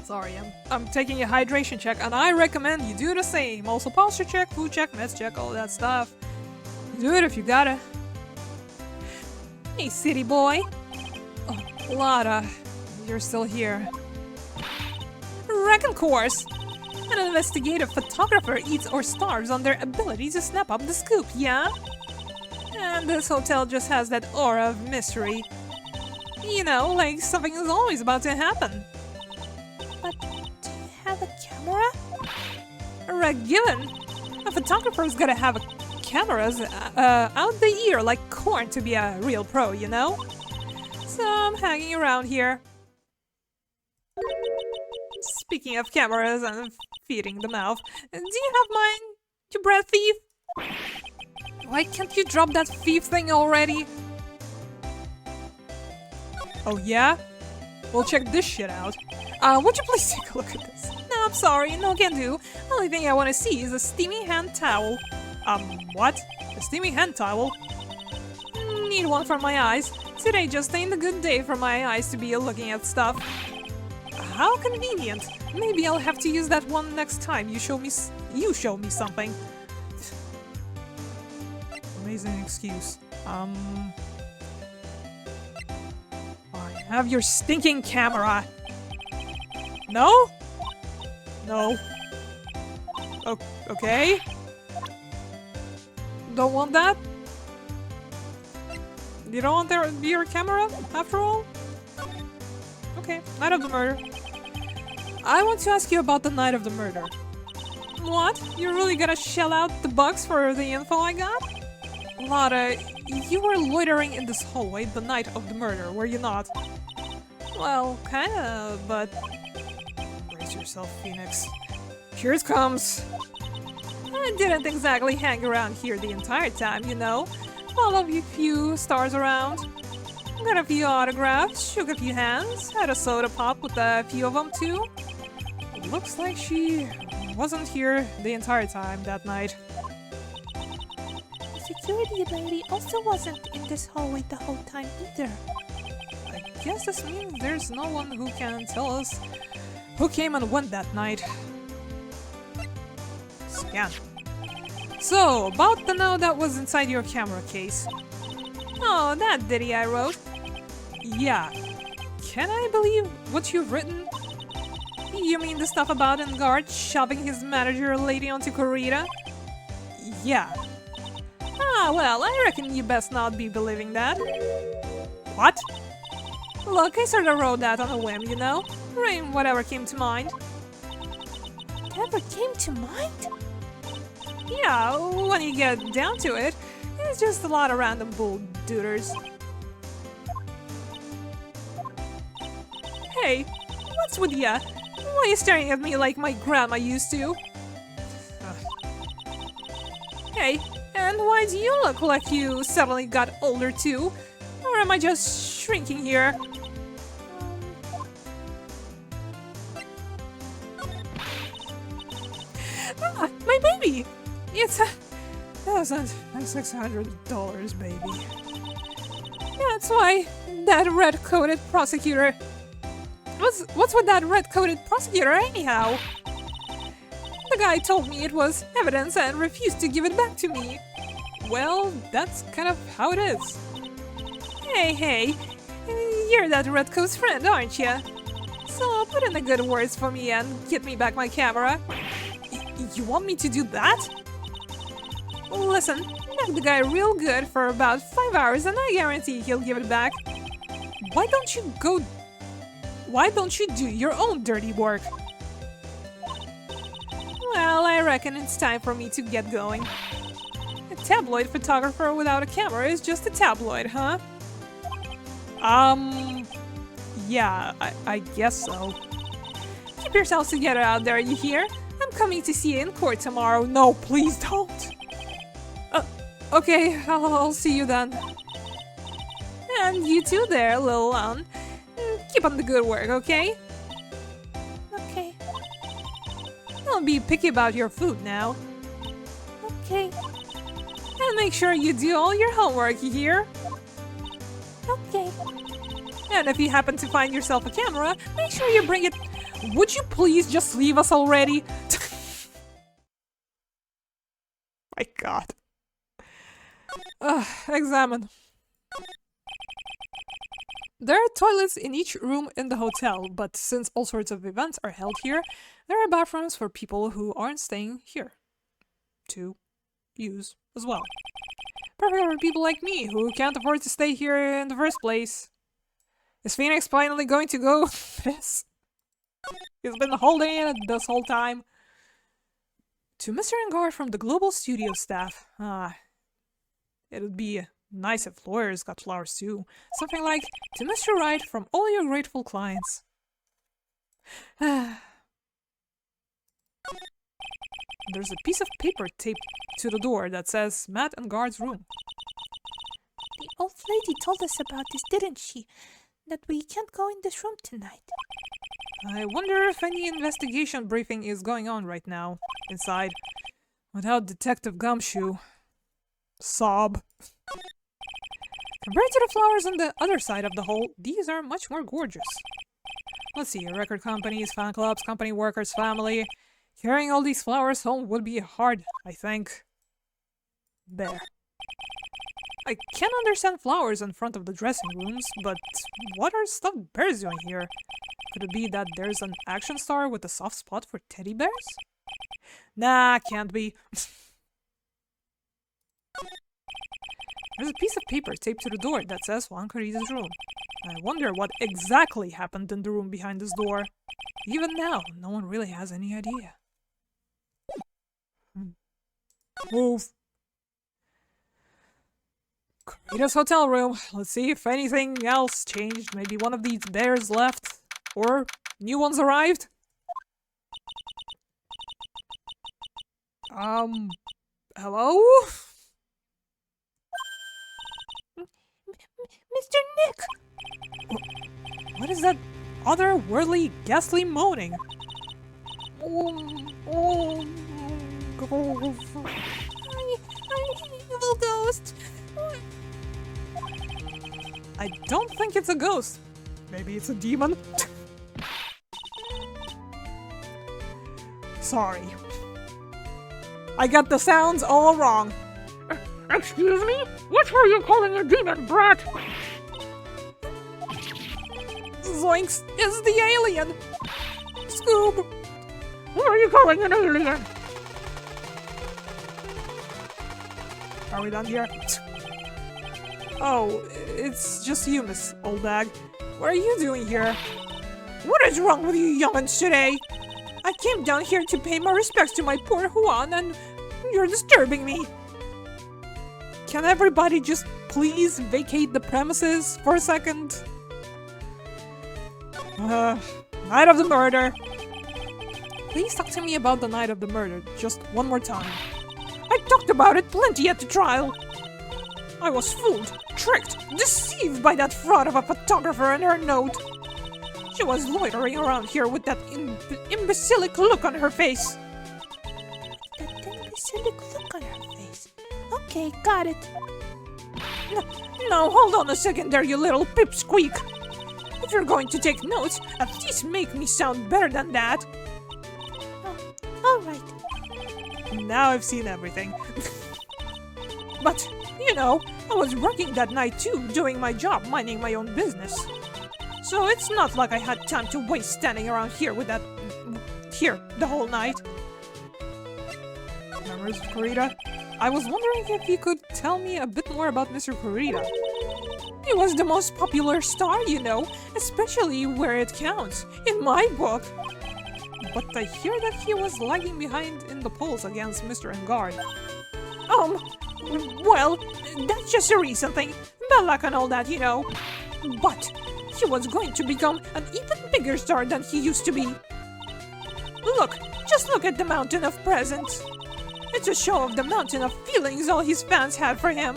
Sorry, I'm taking a hydration check, and I recommend you do the same. Also, posture check, food check, meds check, all that stuff. Do it if you gotta. Hey, city boy. Oh, Lada, you're still here. Reckon course. An investigative photographer eats or starves on their ability to snap up the scoop, yeah? And this hotel just has that aura of mystery. You know, like something is always about to happen. But do you have a camera? Given. A photographer's gotta have cameras out the ear like corn to be a real pro, you know? So I'm hanging around here. Speaking of cameras and feeding the mouth, do you have mine, you bread thief? Why can't you drop that thief thing already? Oh yeah? We'll check this shit out. Would you please take a look at this? No, I'm sorry, no can do. Only thing I want to see is a steamy hand towel. What? A steamy hand towel? Need one for my eyes. Today just ain't a good day for my eyes to be looking at stuff. How convenient. Maybe I'll have to use that one next time you show me something. Amazing excuse. I have your stinking camera. No? No. Okay. Don't want that? You don't want your camera, after all? Okay, night of the murder. I want to ask you about the night of the murder. What? You're really gonna shell out the bucks for the info I got? Lada, you were loitering in this hallway the night of the murder, were you not? Well, kinda, but... brace yourself, Phoenix. Here it comes! I didn't exactly hang around here the entire time, you know. Followed a few stars around. Got a few autographs, shook a few hands, had a soda pop with a few of them too. It looks like she wasn't here the entire time that night. The security lady also wasn't in this hallway the whole time either. I guess this means there's no one who can tell us who came and went that night. Scan. So, about the note that was inside your camera case. Oh, that ditty I wrote. Yeah. Can I believe what you've written? You mean the stuff about Engard shoving his manager lady onto Corita? Yeah. Ah, well, I reckon you best not be believing that. What? Look, I sorta wrote that on a whim, you know? Writing whatever came to mind. Whatever came to mind? Yeah, when you get down to it, it's just a lot of random bull dooders. Hey, what's with ya? Why are you staring at me like my grandma used to? Hey, and why do you look like you suddenly got older too? Or am I just shrinking here? My baby! It's $1,600, baby. That's why that red-coated prosecutor... What's with that red-coated prosecutor anyhow? The guy told me it was evidence and refused to give it back to me. Well, that's kind of how it is. Hey, you're that redcoat's friend, aren't you? So put in the good words for me and get me back my camera. You want me to do that? Listen, knock the guy real good for about 5 hours and I guarantee he'll give it back. Why don't you do your own dirty work? Well, I reckon it's time for me to get going. A tabloid photographer without a camera is just a tabloid, huh? Yeah, I guess so. Keep yourselves together out there, you hear? I'm coming to see you in court tomorrow. No, please don't. Okay, I'll see you then. And you too there, little one. Keep up the good work, okay? Okay. Don't be picky about your food now. Okay. And make sure you do all your homework, you hear? Okay. And if you happen to find yourself a camera, make sure you bring it... Would you please just leave us already? My god. Examine. There are toilets in each room in the hotel, but since all sorts of events are held here, there are bathrooms for people who aren't staying here to use as well. Perfect for people like me who can't afford to stay here in the first place. Is Phoenix finally going to go this? He's been holding it this whole time. To Mr. Angard from the Global Studio staff. It would be nice if lawyers got flowers too. Something like, to Mr. Wright from all your grateful clients. There's a piece of paper taped to the door that says Matt Angard's room. The old lady told us about this, didn't she? That we can't go in this room tonight. I wonder if any investigation briefing is going on right now, inside, without Detective Gumshoe. Sob. Compared to the flowers on the other side of the hole, these are much more gorgeous. Let's see, record companies, fan clubs, company workers, family. Carrying all these flowers home would be hard, I think. There. I can understand flowers in front of the dressing rooms, but what are stuffed bears doing here? Could it be that there's an action star with a soft spot for teddy bears? Nah, can't be. There's a piece of paper taped to the door that says Juan Cariza's room. I wonder what exactly happened in the room behind this door. Even now, no one really has any idea. Move. Cariza's hotel room. Let's see if anything else changed. Maybe one of these bears left. Or new ones arrived. Hello? Mr. Nick! What is that otherworldly, ghastly moaning? I'm an evil ghost. I don't think it's a ghost. Maybe it's a demon? Sorry. I got the sounds all wrong. Excuse me? What were you calling a demon, brat? Zoinks is the alien! Scoob! What are you calling an alien? Are we done here? Oh, it's just you, Miss Oldbag. What are you doing here? What is wrong with you young'uns today? I came down here to pay my respects to my poor Juan, and you're disturbing me. Can everybody just please vacate the premises for a second? Night of the murder. Please talk to me about the night of the murder just one more time. I talked about it plenty at the trial. I was fooled, tricked, deceived by that fraud of a photographer and her note. She was loitering around here with that imbecilic look on her face. That imbecilic look on her face. Okay, got it. Now hold on a second there, you little pipsqueak. If you're going to take notes, at least make me sound better than that. Oh, alright. Now I've seen everything. But, you know, I was working that night too, doing my job, minding my own business. So it's not like I had time to waste standing around here with that... here, the whole night. Remember, Mr. Kurita? I was wondering if you could tell me a bit more about Mr. Kurita. He was the most popular star, you know, especially where it counts, in my book. But I hear that he was lagging behind in the polls against Mr. Engard. Well, that's just a recent thing. Bad luck and all that, you know. But he was going to become an even bigger star than he used to be. Look, just look at the mountain of presents. It's a show of the mountain of feelings all his fans had for him.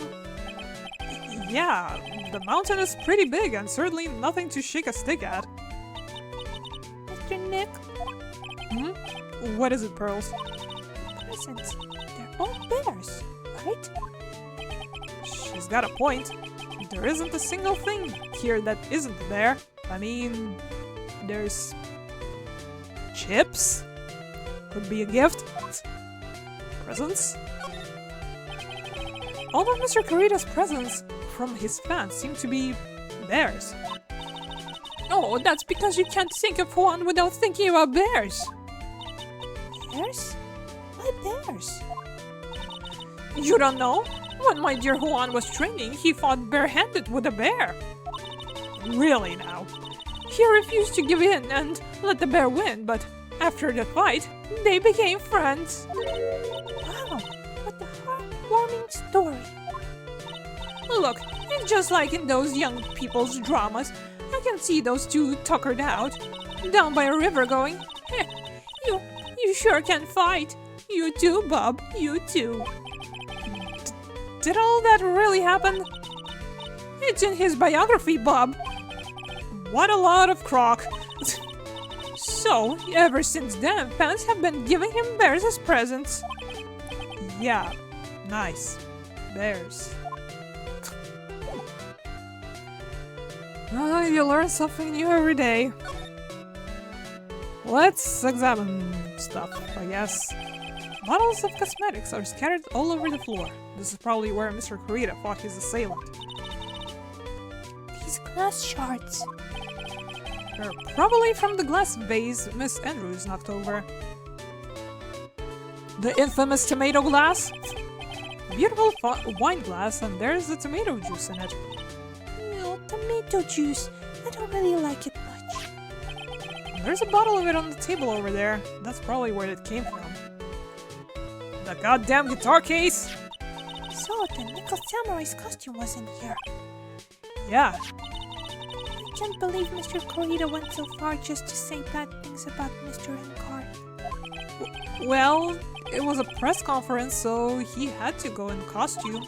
Yeah, the mountain is pretty big and certainly nothing to shake a stick at. Mr. Nick? What is it, Pearls? Presents. They're all bears, right? She's got a point. There isn't a single thing here that isn't there. I mean, there's... chips? Could be a gift. Presents? All of Mr. Kurita's presents from his fans seem to be bears. Oh, that's because you can't think of one without thinking about bears. Bears? Why bears? You don't know? When my dear Juan was training, he fought barehanded with a bear. Really now. He refused to give in and let the bear win, but after the fight, they became friends. Wow, what a heartwarming story. Look, it's just like in those young people's dramas. I can see those two tuckered out, down by a river going, you sure can fight. You too, Bob, you too. Did all that really happen? It's in his biography, Bob. What a lot of crock. So, ever since then, fans have been giving him bears as presents. Yeah, nice. Bears. You learn something new every day. Let's examine stuff, I guess. Bottles of cosmetics are scattered all over the floor. This is probably where Mr. Kurita fought his assailant. These glass shards. They're probably from the glass vase Miss Andrews knocked over. The infamous tomato glass? Beautiful wine glass, and there's the tomato juice in it. No, tomato juice. I don't really like it much. There's a bottle of it on the table over there. That's probably where it came from. The goddamn guitar case! So, the Nickel Samurai's costume was in here. Yeah. I can't believe Mr. Kurita went so far just to say bad things about Mr. Engard. Well, it was a press conference, so he had to go in costume.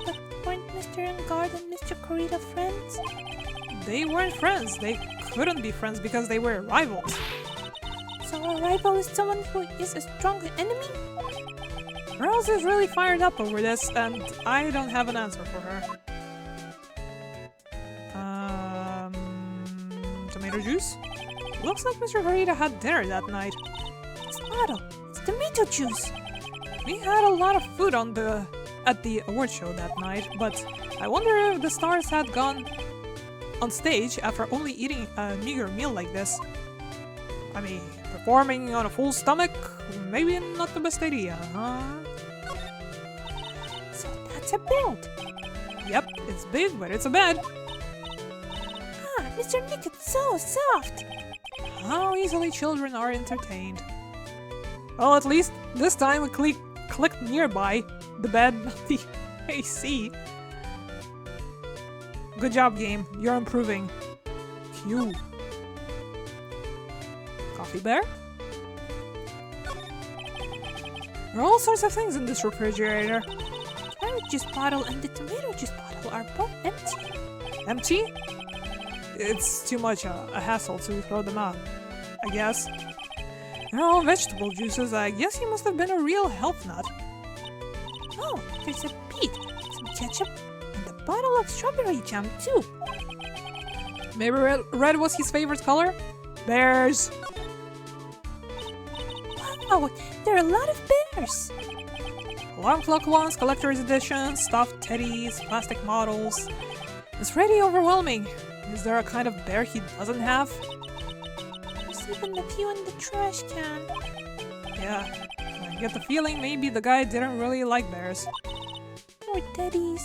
But weren't Mr. Engard and Mr. Kurita friends? They weren't friends. They couldn't be friends because they were rivals. So a rival is someone who is a strong enemy? Rose is really fired up over this, and I don't have an answer for her. Tomato juice? Looks like Mr. Kurita had dinner that night. This bottle, it's tomato juice. We had a lot of food at the award show that night, but I wonder if the stars had gone on stage after only eating a meager meal like this. I mean, performing on a full stomach, maybe not the best idea, huh? So that's a bed. Yep, it's big, but it's a bed. Ah, Mr. Nick, it's so soft. How easily children are entertained. Well, at least this time we clicked nearby the bed, not the AC. Good job, game. You're improving. Phew. Coffee bear? There are all sorts of things in this refrigerator. The carrot juice bottle and the tomato juice bottle are both empty. Empty? It's too much a hassle to throw them out, I guess. They're all vegetable juices. I guess he must have been a real health nut. Oh, there's a beet, some ketchup, bottle of strawberry jam, too. Maybe red was his favorite color? Bears! Wow, there are a lot of bears. Alarm clock ones, collector's edition, stuffed teddies, plastic models. It's pretty overwhelming. Is there a kind of bear he doesn't have? There's even a few in the trash can. Yeah, I get the feeling maybe the guy didn't really like bears. More teddies.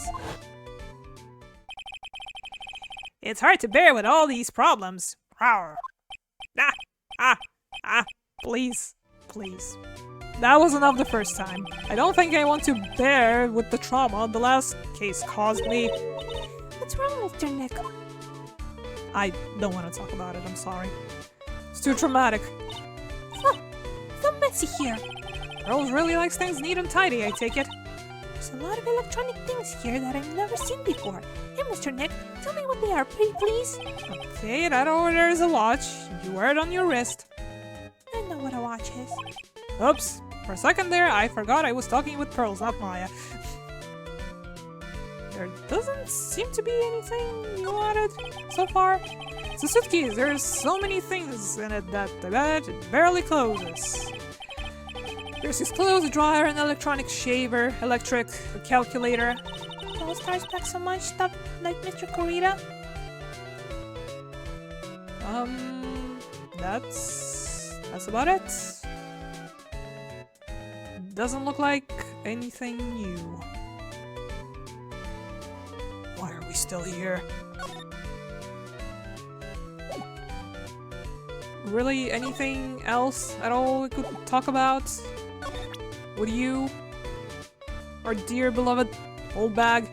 It's hard to bear with all these problems. Rawr. Please. Please. That was enough the first time. I don't think I want to bear with the trauma the last case caused me. What's wrong, Mr. Nick? I don't want to talk about it, I'm sorry. It's too traumatic. So messy here. Girls really likes things neat and tidy, I take it. There's a lot of electronic things here that I've never seen before. Hey, Mr. Nick, tell me what they are, pretty please. Okay, that over there is a watch. You wear it on your wrist. I know what a watch is. Oops. For a second there, I forgot I was talking with Pearls, not Maya. There doesn't seem to be anything new on it so far. It's a suitcase. There's so many things in it that I bet it barely closes. There's his clothes dryer, an electronic shaver, electric, a calculator. All stars pack so much stuff like Mr. Corita. That's about it. Doesn't look like anything new. Why are we still here? Really, anything else at all we could talk about? With you? Our dear beloved old bag?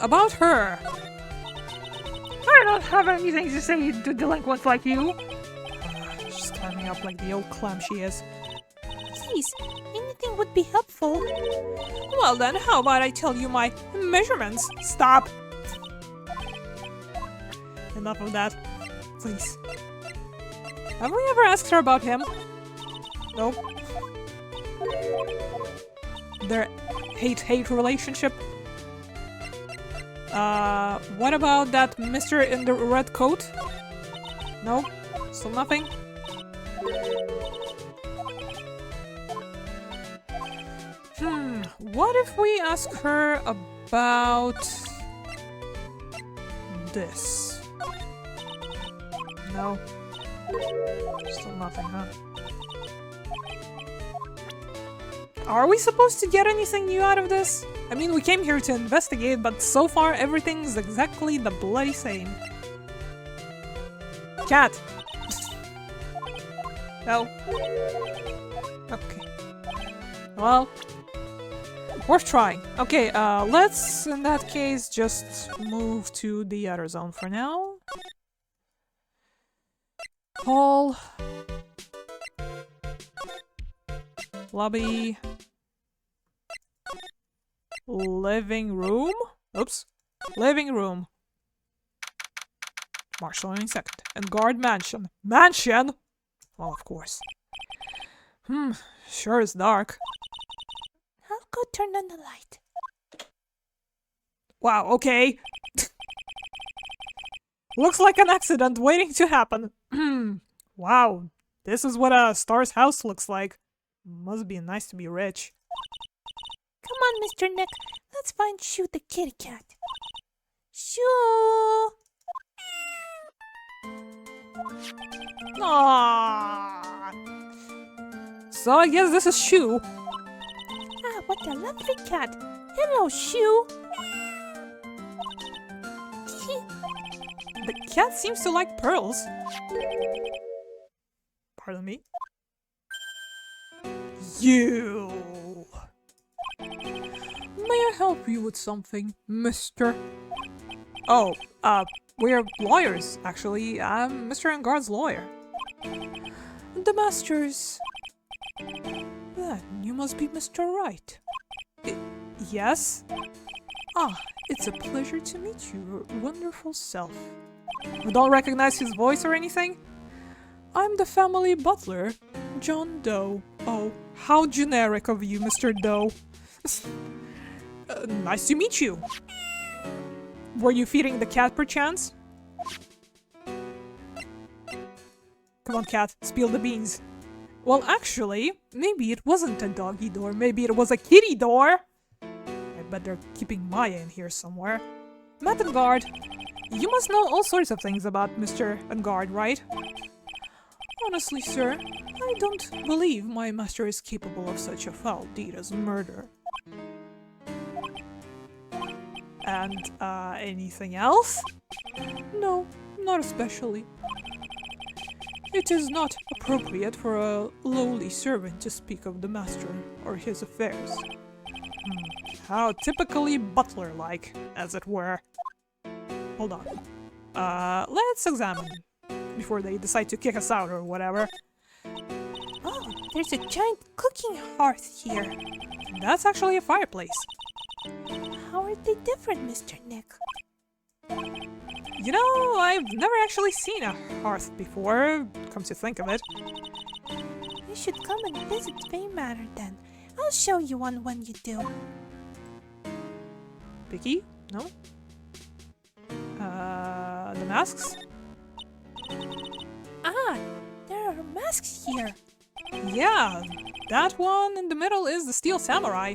About her. I don't have anything to say to delinquents like you. She's climbing up like the old clam she is. Please, anything would be helpful. Well then, how about I tell you my measurements? Stop! Enough of that. Please. Have we ever asked her about him? Nope. Their hate-hate relationship? What about that Mr. in the red coat? No? Still nothing? What if we ask her about this? No? Still nothing, huh? Are we supposed to get anything new out of this? I mean, we came here to investigate, but so far everything's exactly the bloody same. Cat! No. Okay. Well, worth trying. Okay, let's, in that case, just move to the other zone for now. Hall. Lobby. Living room? Oops. Living room. Marshal in second. And guard mansion. Mansion? Well, of course. Sure is dark. I'll go turn on the light. Wow, okay. Looks like an accident waiting to happen. Wow, this is what a star's house looks like. Must be nice to be rich. Come on, Mr. Nick. Let's find Shoo the kitty cat. Shoo! Aww. So I guess this is Shoo. Ah, what a lovely cat. Hello, Shoo. The cat seems to like pearls. Pardon me? You! May I help you with something, mister? Oh, we're lawyers, actually. I'm Mr. Enguard's lawyer. The master's... Then you must be Mr. Wright. Yes? Ah, it's a pleasure to meet you, your wonderful self. You don't recognize his voice or anything? I'm the family butler, John Doe. Oh, how generic of you, Mr. Doe. Nice to meet you. Were you feeding the cat perchance? Come on, cat, spill the beans. Well, actually, maybe it wasn't a doggy door, maybe it was a kitty door. I bet they're keeping Maya in here somewhere. Matt Engard, you must know all sorts of things about Mr. Engard, right? Honestly, sir, I don't believe my master is capable of such a foul deed as murder. And, anything else? No, not especially. It is not appropriate for a lowly servant to speak of the master or his affairs. How typically butler-like, as it were. Hold on. Let's examine before they decide to kick us out or whatever. Oh, there's a giant cooking hearth here. That's actually a fireplace. How are they different, Mr. Nick? You know, I've never actually seen a hearth before, come to think of it. You should come and visit Bay Manor then. I'll show you one when you do. Picky? No? The masks? Ah, there are masks here. Yeah, that one in the middle is the Steel Samurai.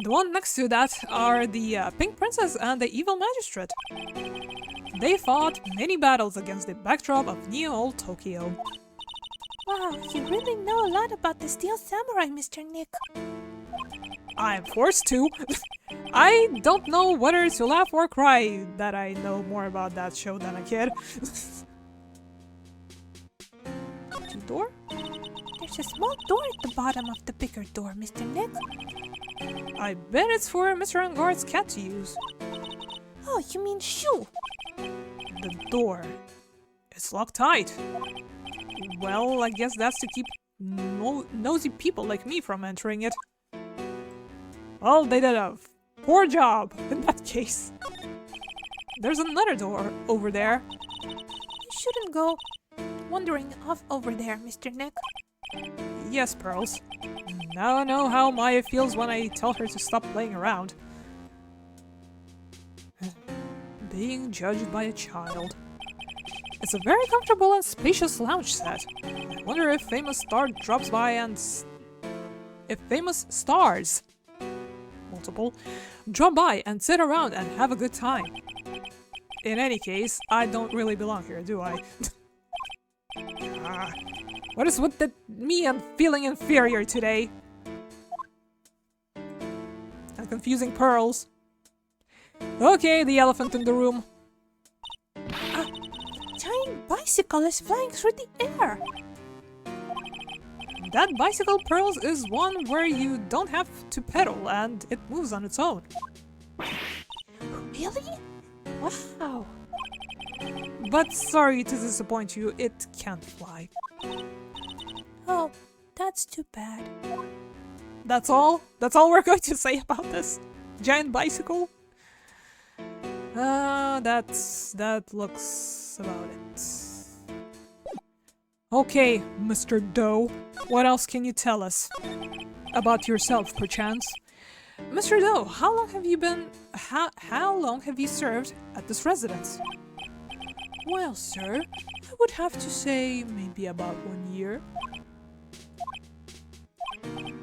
The one next to that are the Pink Princess and the Evil Magistrate. They fought many battles against the backdrop of Neo-Old Tokyo. Wow, you really know a lot about the Steel Samurai, Mr. Nick. I'm forced to. I don't know whether to laugh or cry that I know more about that show than a kid. Door? There's a small door at the bottom of the bigger door, Mr. Nick. I bet it's for Mr. Engard's cat to use. Oh, you mean shoe? The door. It's locked tight. Well, I guess that's to keep nosy people like me from entering it. Well, they did a poor job in that case. There's another door over there. You shouldn't go wandering off over there, Mr. Nick. Yes, Pearls. Now I know how Maya feels when I tell her to stop playing around. Being judged by a child. It's a very comfortable and spacious lounge set. I wonder if famous star drops by and if famous stars, multiple, drop by and sit around and have a good time. In any case, I don't really belong here, do I? What is with me and feeling inferior today? And confusing Pearls. Okay, the elephant in the room. A giant bicycle is flying through the air. That bicycle, Pearls, is one where you don't have to pedal and it moves on its own. Really? Wow. But sorry to disappoint you, it can't fly. Oh, that's too bad. That's all? That's all we're going to say about this giant bicycle? That looks about it. Okay, Mr. Doe, what else can you tell us? About yourself, perchance? Mr. Doe, how long have you been... How long have you served at this residence? Well, sir, I would have to say maybe about 1 year.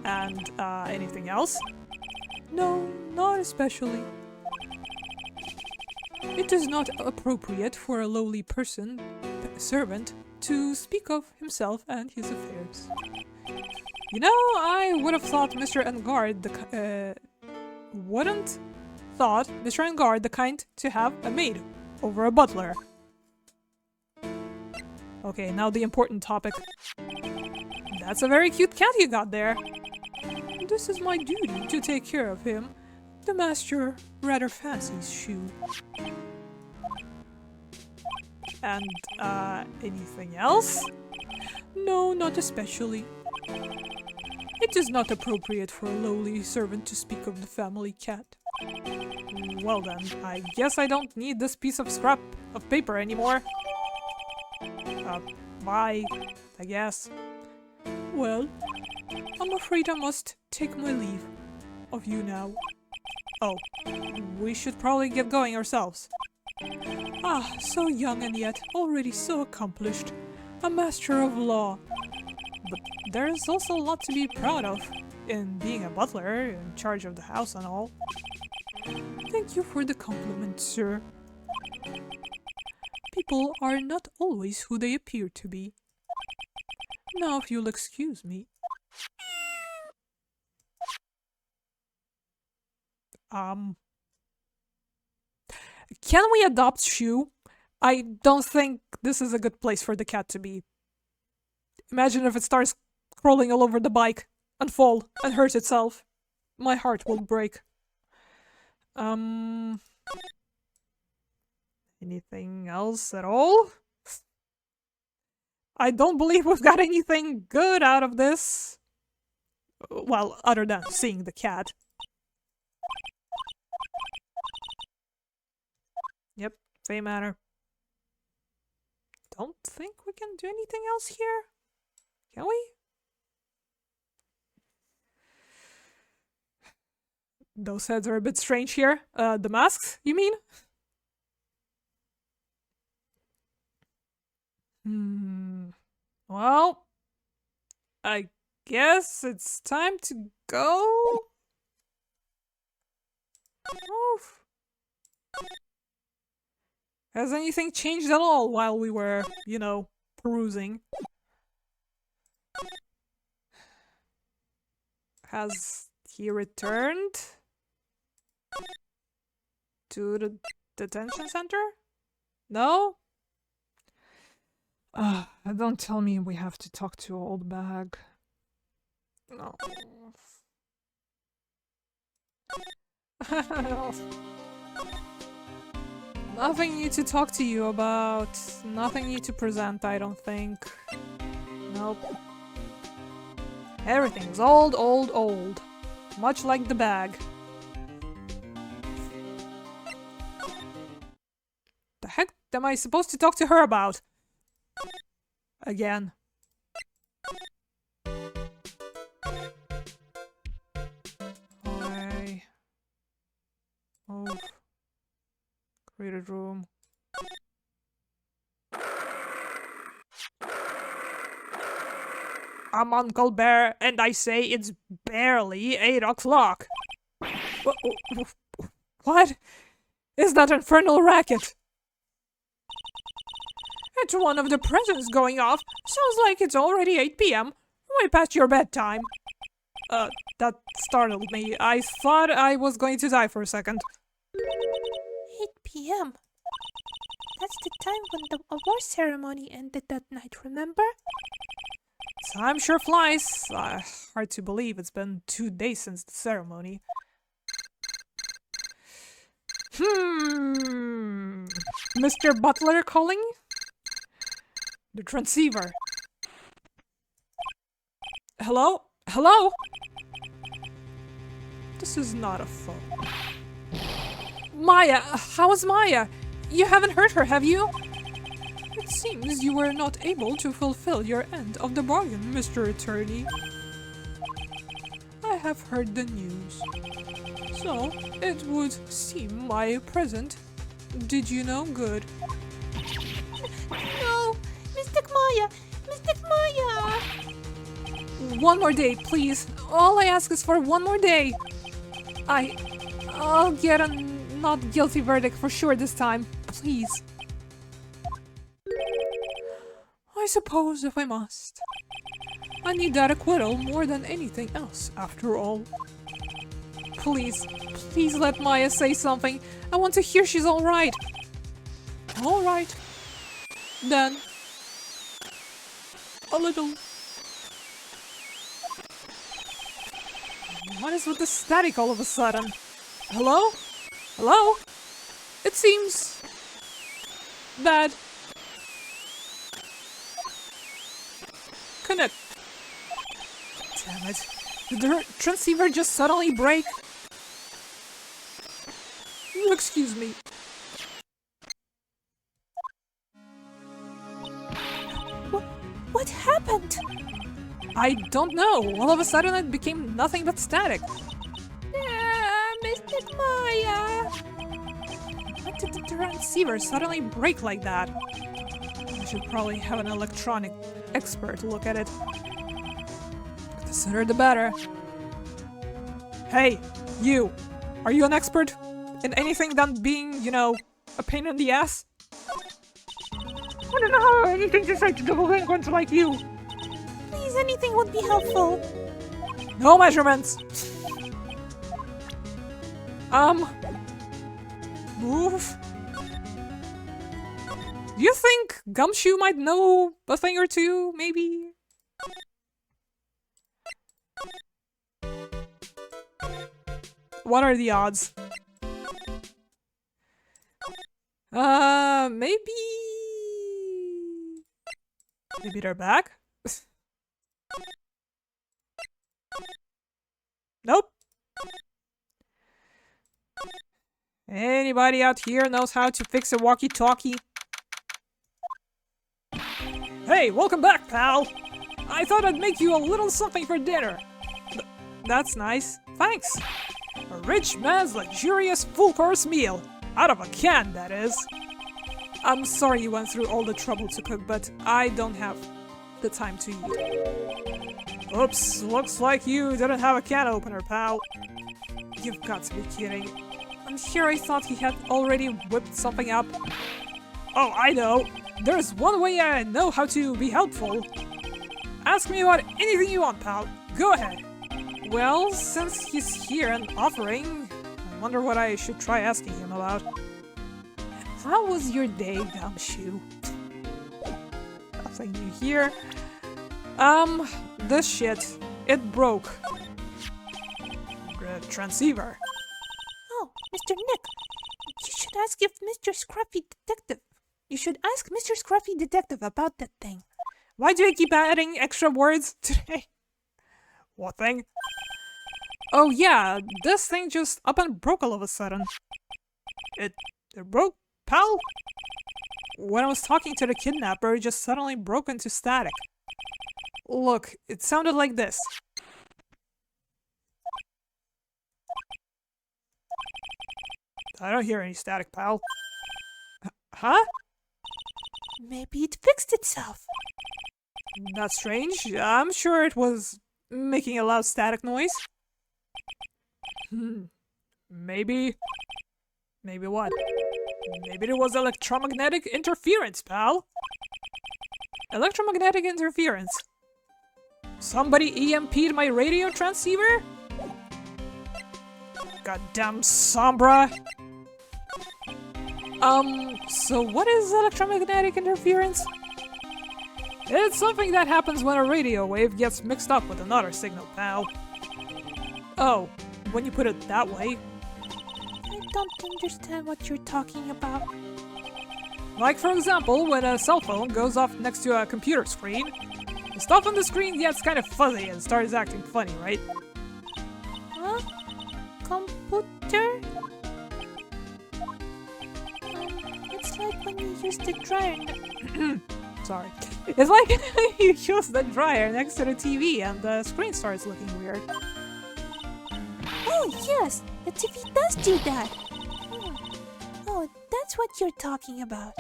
And, anything else? No, not especially. It is not appropriate for a lowly servant, to speak of himself and his affairs. You know, I would have thought Mr. Engard the kind to have a maid over a butler. Okay, now the important topic. That's a very cute cat you got there. This is my duty to take care of him. The master rather fancies shoe. And, anything else? No, not especially. It is not appropriate for a lowly servant to speak of the family cat. Well then, I guess I don't need this piece of scrap of paper anymore. Bye, I guess. Well, I'm afraid I must take my leave of you now. Oh, we should probably get going ourselves. Ah, so young and yet already so accomplished. A master of law. But there's also a lot to be proud of in being a butler, in charge of the house and all. Thank you for the compliment, sir. People are not always who they appear to be. Now, if you'll excuse me. Can we adopt Shu? I don't think this is a good place for the cat to be. Imagine if it starts crawling all over the bike and fall and hurt itself. My heart will break. Anything else at all? I don't believe we've got anything good out of this. Well, other than seeing the cat. Yep, Fey Manor. Don't think we can do anything else here. Can we? Those heads are a bit strange here. The masks, you mean? Well, I guess it's time to go. Oof. Has anything changed at all while we were, you know, perusing? Has he returned to the detention center? No? Don't tell me we have to talk to Old Bag. No. Nothing new to talk to you about. Nothing new to present, I don't think. Nope. Everything's old, old, old. Much like the bag. The heck am I supposed to talk to her about? Again. Hi. Oh. Created room. I'm Uncle Bear, and I say it's barely 8 o'clock. What is that infernal racket? It's one of the presents going off. Sounds like it's already 8 p.m. Way past your bedtime. That startled me. I thought I was going to die for a second. 8 p.m. That's the time when the award ceremony ended that night, remember? Time sure flies. Hard to believe it's been 2 days since the ceremony. Mr. Butler calling? The transceiver. Hello? Hello? This is not a phone. Maya! How is Maya? You haven't hurt her, have you? It seems you were not able to fulfill your end of the bargain, Mr. Attorney. I have heard the news. So, it would seem my present did you no good. No! Mystic Maya! Mystic Maya! One more day, please. All I ask is for one more day. I'll get a not guilty verdict for sure this time. Please. I suppose if I must. I need that acquittal more than anything else, after all. Please, please let Maya say something. I want to hear she's alright. Alright. Then. A little. What is with the static all of a sudden? Hello? Hello? It seems bad. Connect. Damn it. Did the transceiver just suddenly break? Excuse me. What happened? I don't know. All of a sudden it became nothing but static. Mr. Maya. Why did the transceiver suddenly break like that? I should probably have an electronic expert look at it. The sooner the better. Hey, you! Are you an expert in anything than being, you know, a pain in the ass? I don't know how anything to say to delinquents like you. Please, anything would be helpful. No measurements! Move? Do you think Gumshoe might know a thing or two, maybe? What are the odds? Maybe... Maybe they're back? Nope. Anybody out here knows how to fix a walkie-talkie? Hey, welcome back, pal! I thought I'd make you a little something for dinner. That's nice. Thanks. A rich man's luxurious full-course meal. Out of a can, that is. I'm sorry you went through all the trouble to cook, but I don't have the time to eat. Oops, looks like you didn't have a can opener, pal. You've got to be kidding. I'm sure I thought he had already whipped something up. Oh, I know. There's one way I know how to be helpful. Ask me about anything you want, pal. Go ahead. Well, since he's here and offering, I wonder what I should try asking him about. How was your day, Gumshoe? Nothing new here. This shit. It broke. The transceiver. Oh, Mr. Nick, you should ask if Mr. Scruffy Detective. You should ask Mr. Scruffy Detective about that thing. Why do I keep adding extra words today? What thing? Oh yeah, this thing just up and broke all of a sudden. It broke, pal? When I was talking to the kidnapper, it just suddenly broke into static. Look, it sounded like this. I don't hear any static, pal. Huh? Maybe it fixed itself. That's strange. I'm sure it was making a loud static noise. Maybe... Maybe what? Maybe there was electromagnetic interference, pal. Electromagnetic interference? Somebody EMP'd my radio transceiver? Goddamn Sombra! So what is electromagnetic interference? It's something that happens when a radio wave gets mixed up with another signal, pal. Oh, when you put it that way. I don't understand what you're talking about. Like, for example, when a cell phone goes off next to a computer screen, the stuff on the screen gets kind of fuzzy and starts acting funny, right? Huh? Computer? It's like when you use the dryer. Sorry. It's like you use the dryer next to the TV and the screen starts looking weird. Oh yes, the TV does do that. Oh, that's what you're talking about.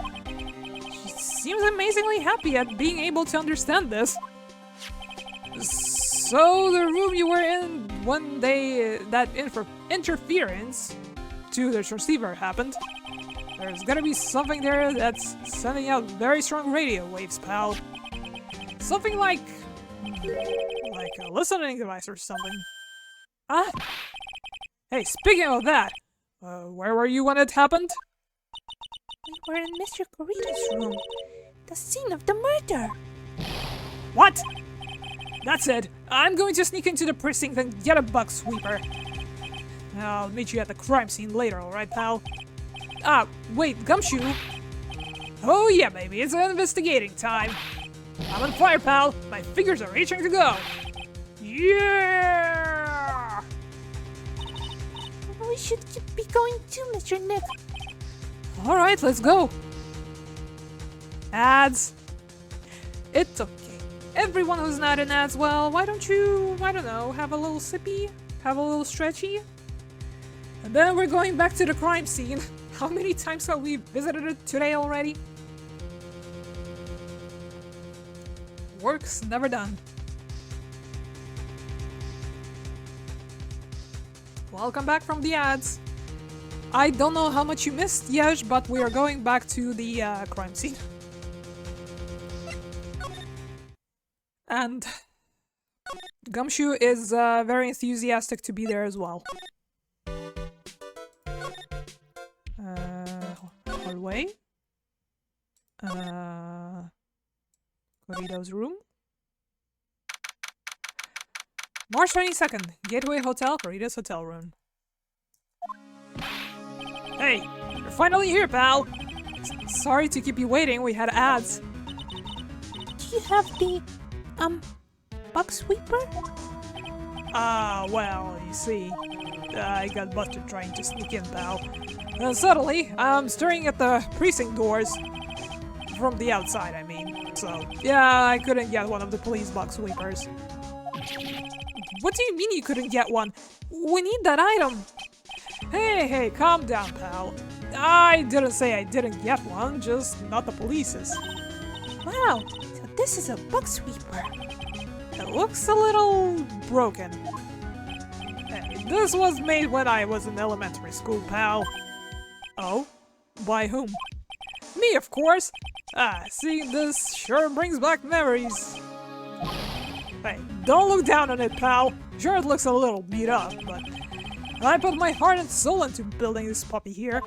She seems amazingly happy at being able to understand this. So the room you were in when that interference to the receiver happened. There's gotta be something there that's sending out very strong radio waves, pal. Something like a listening device or something. Ah! Hey, speaking of that, where were you when it happened? We were in Mr. Corito's room. The scene of the murder. What? That's it. I'm going to sneak into the precinct and get a bug sweeper. I'll meet you at the crime scene later, alright, pal? Ah, wait, Gumshoe? Oh yeah, baby, it's investigating time. I'm on fire, pal. My fingers are itching to go. Yeah! We should be going too, Mr. Nick. Alright, let's go. Ads. It's okay. everyone who's not in as well, why don't you, I don't know, have a little sippy? Have a little stretchy? And then we're going back to the crime scene. How many times have we visited it today already? Work's never done. Welcome back from the ads. I don't know how much you missed, Yesh, but we are going back to the crime scene. And Gumshoe is very enthusiastic to be there as well. Hallway. Corrido's room. March 22nd, Gateway Hotel, Corrido's hotel room. Hey, you're finally here, pal! Sorry to keep you waiting, we had ads. Do you have the, bug sweeper? Well, you see, I got busted trying to sneak in, pal. Suddenly, I'm staring at the precinct doors. From the outside, I mean. So, yeah, I couldn't get one of the police bug sweepers. What do you mean you couldn't get one? We need that item! Hey, calm down, pal. I didn't say I didn't get one, just not the police's. Wow, so this is a bug sweeper. It looks a little broken. Hey, this was made when I was in elementary school, pal. Oh? By whom? Me, of course! Seeing this sure brings back memories. Hey, don't look down on it, pal. Sure, it looks a little beat up, but I put my heart and soul into building this puppy here.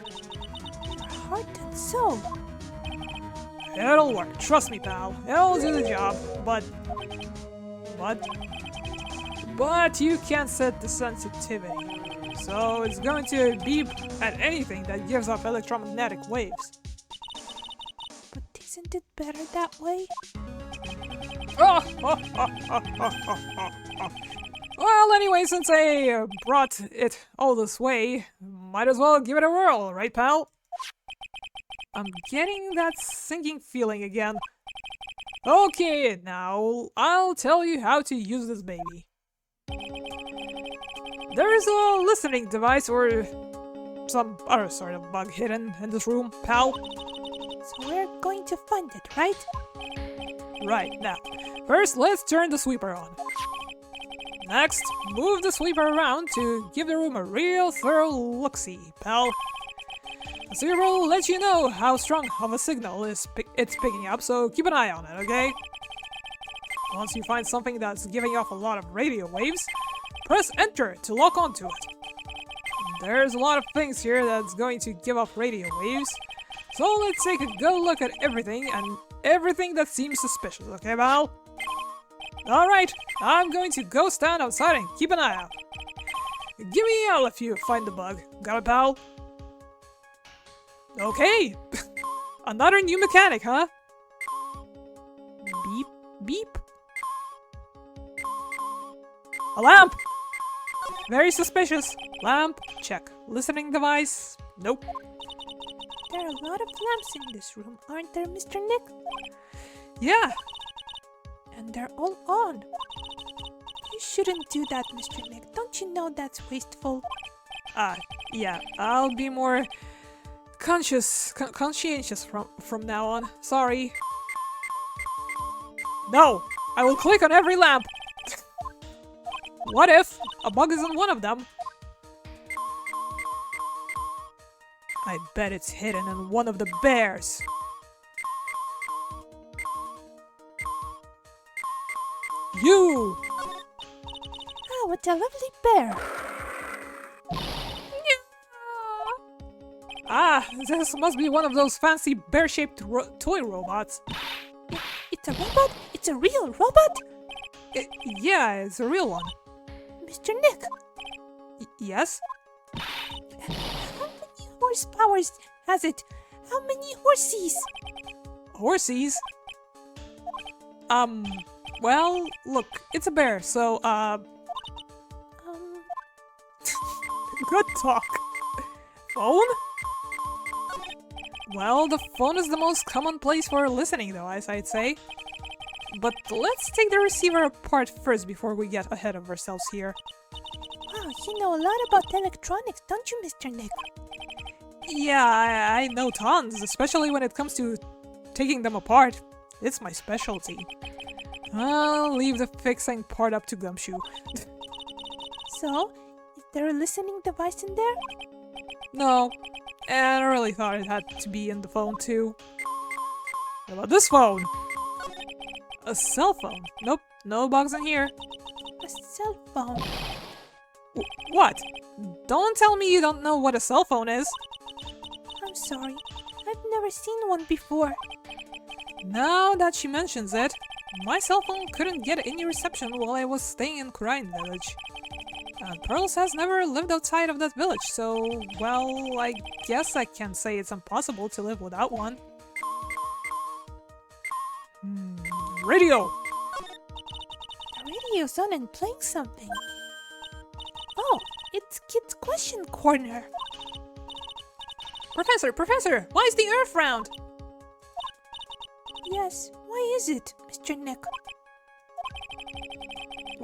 Heart and soul? It'll work, trust me, pal. It'll do the job, but you can't set the sensitivity. So it's going to beep at anything that gives off electromagnetic waves. But isn't it better that way? Well, anyway, since I brought it all this way, might as well give it a whirl, right, pal? I'm getting that sinking feeling again. Okay, now I'll tell you how to use this baby. There is a listening device or some other sort of bug hidden in this room, pal. So we're going to find it, right? Right, now, first let's turn the sweeper on. Next, move the sweeper around to give the room a real thorough look-see, pal. The sweeper will let you know how strong of a signal it's picking up, so keep an eye on it, okay? Once you find something that's giving off a lot of radio waves, press enter to lock onto it. There's a lot of things here that's going to give off radio waves, so let's take a good look at everything and everything that seems suspicious, okay, pal? Alright, I'm going to go stand outside and keep an eye out. Give me a yell if you find the bug. Got it, pal? Okay! Another new mechanic, huh? Beep, beep. A lamp! Very suspicious. Lamp, check. Listening device, nope. There are a lot of lamps in this room, aren't there, Mr. Nick? Yeah. And they're all on. You shouldn't do that, Mr. Nick. Don't you know that's wasteful? Yeah. I'll be more conscientious from now on. Sorry. No! I will click on every lamp! What if a bug isn't one of them? I bet it's hidden in one of the bears. You! Oh, what a lovely bear! This must be one of those fancy bear-shaped toy robots. It's a robot? It's a real robot? Yeah, it's a real one. Mr. Nick! Yes? How many horsepowers has it? How many horsies? Horsies? Well, look, it's a bear, so, good talk. Phone? Well, the phone is the most common place for listening, though, as I'd say. But let's take the receiver apart first before we get ahead of ourselves here. Wow, you know a lot about electronics, don't you, Mr. Nick? Yeah, I know tons, especially when it comes to taking them apart. It's my specialty. I'll leave the fixing part up to Gumshoe. So, is there a listening device in there? No, and I really thought it had to be in the phone too. What about this phone? A cell phone? Nope, no box in here. A cell phone. What? Don't tell me you don't know what a cell phone is. I'm sorry. I've never seen one before. Now that she mentions it, my cell phone couldn't get any reception while I was staying in Crime Village. And Pearls has never lived outside of that village, so, well, I guess I can say it's impossible to live without one. Radio! The radio's on and playing something. Oh, it's Kid's Question Corner. Professor, why is the Earth round? Yes, why is it, Mr. Nick?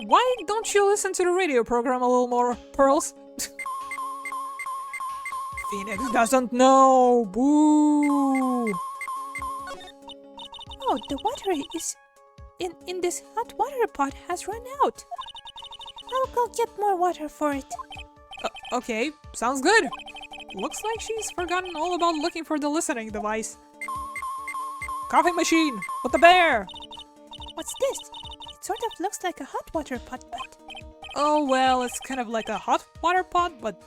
Why don't you listen to the radio program a little more, Pearls? Phoenix doesn't know! Boo! Oh, the water is in this hot water pot has run out. I'll go get more water for it. Okay, sounds good. Looks like she's forgotten all about looking for the listening device. Coffee machine with the bear! What's this? It sort of looks like a hot water pot, but... Oh, well, it's kind of like a hot water pot, but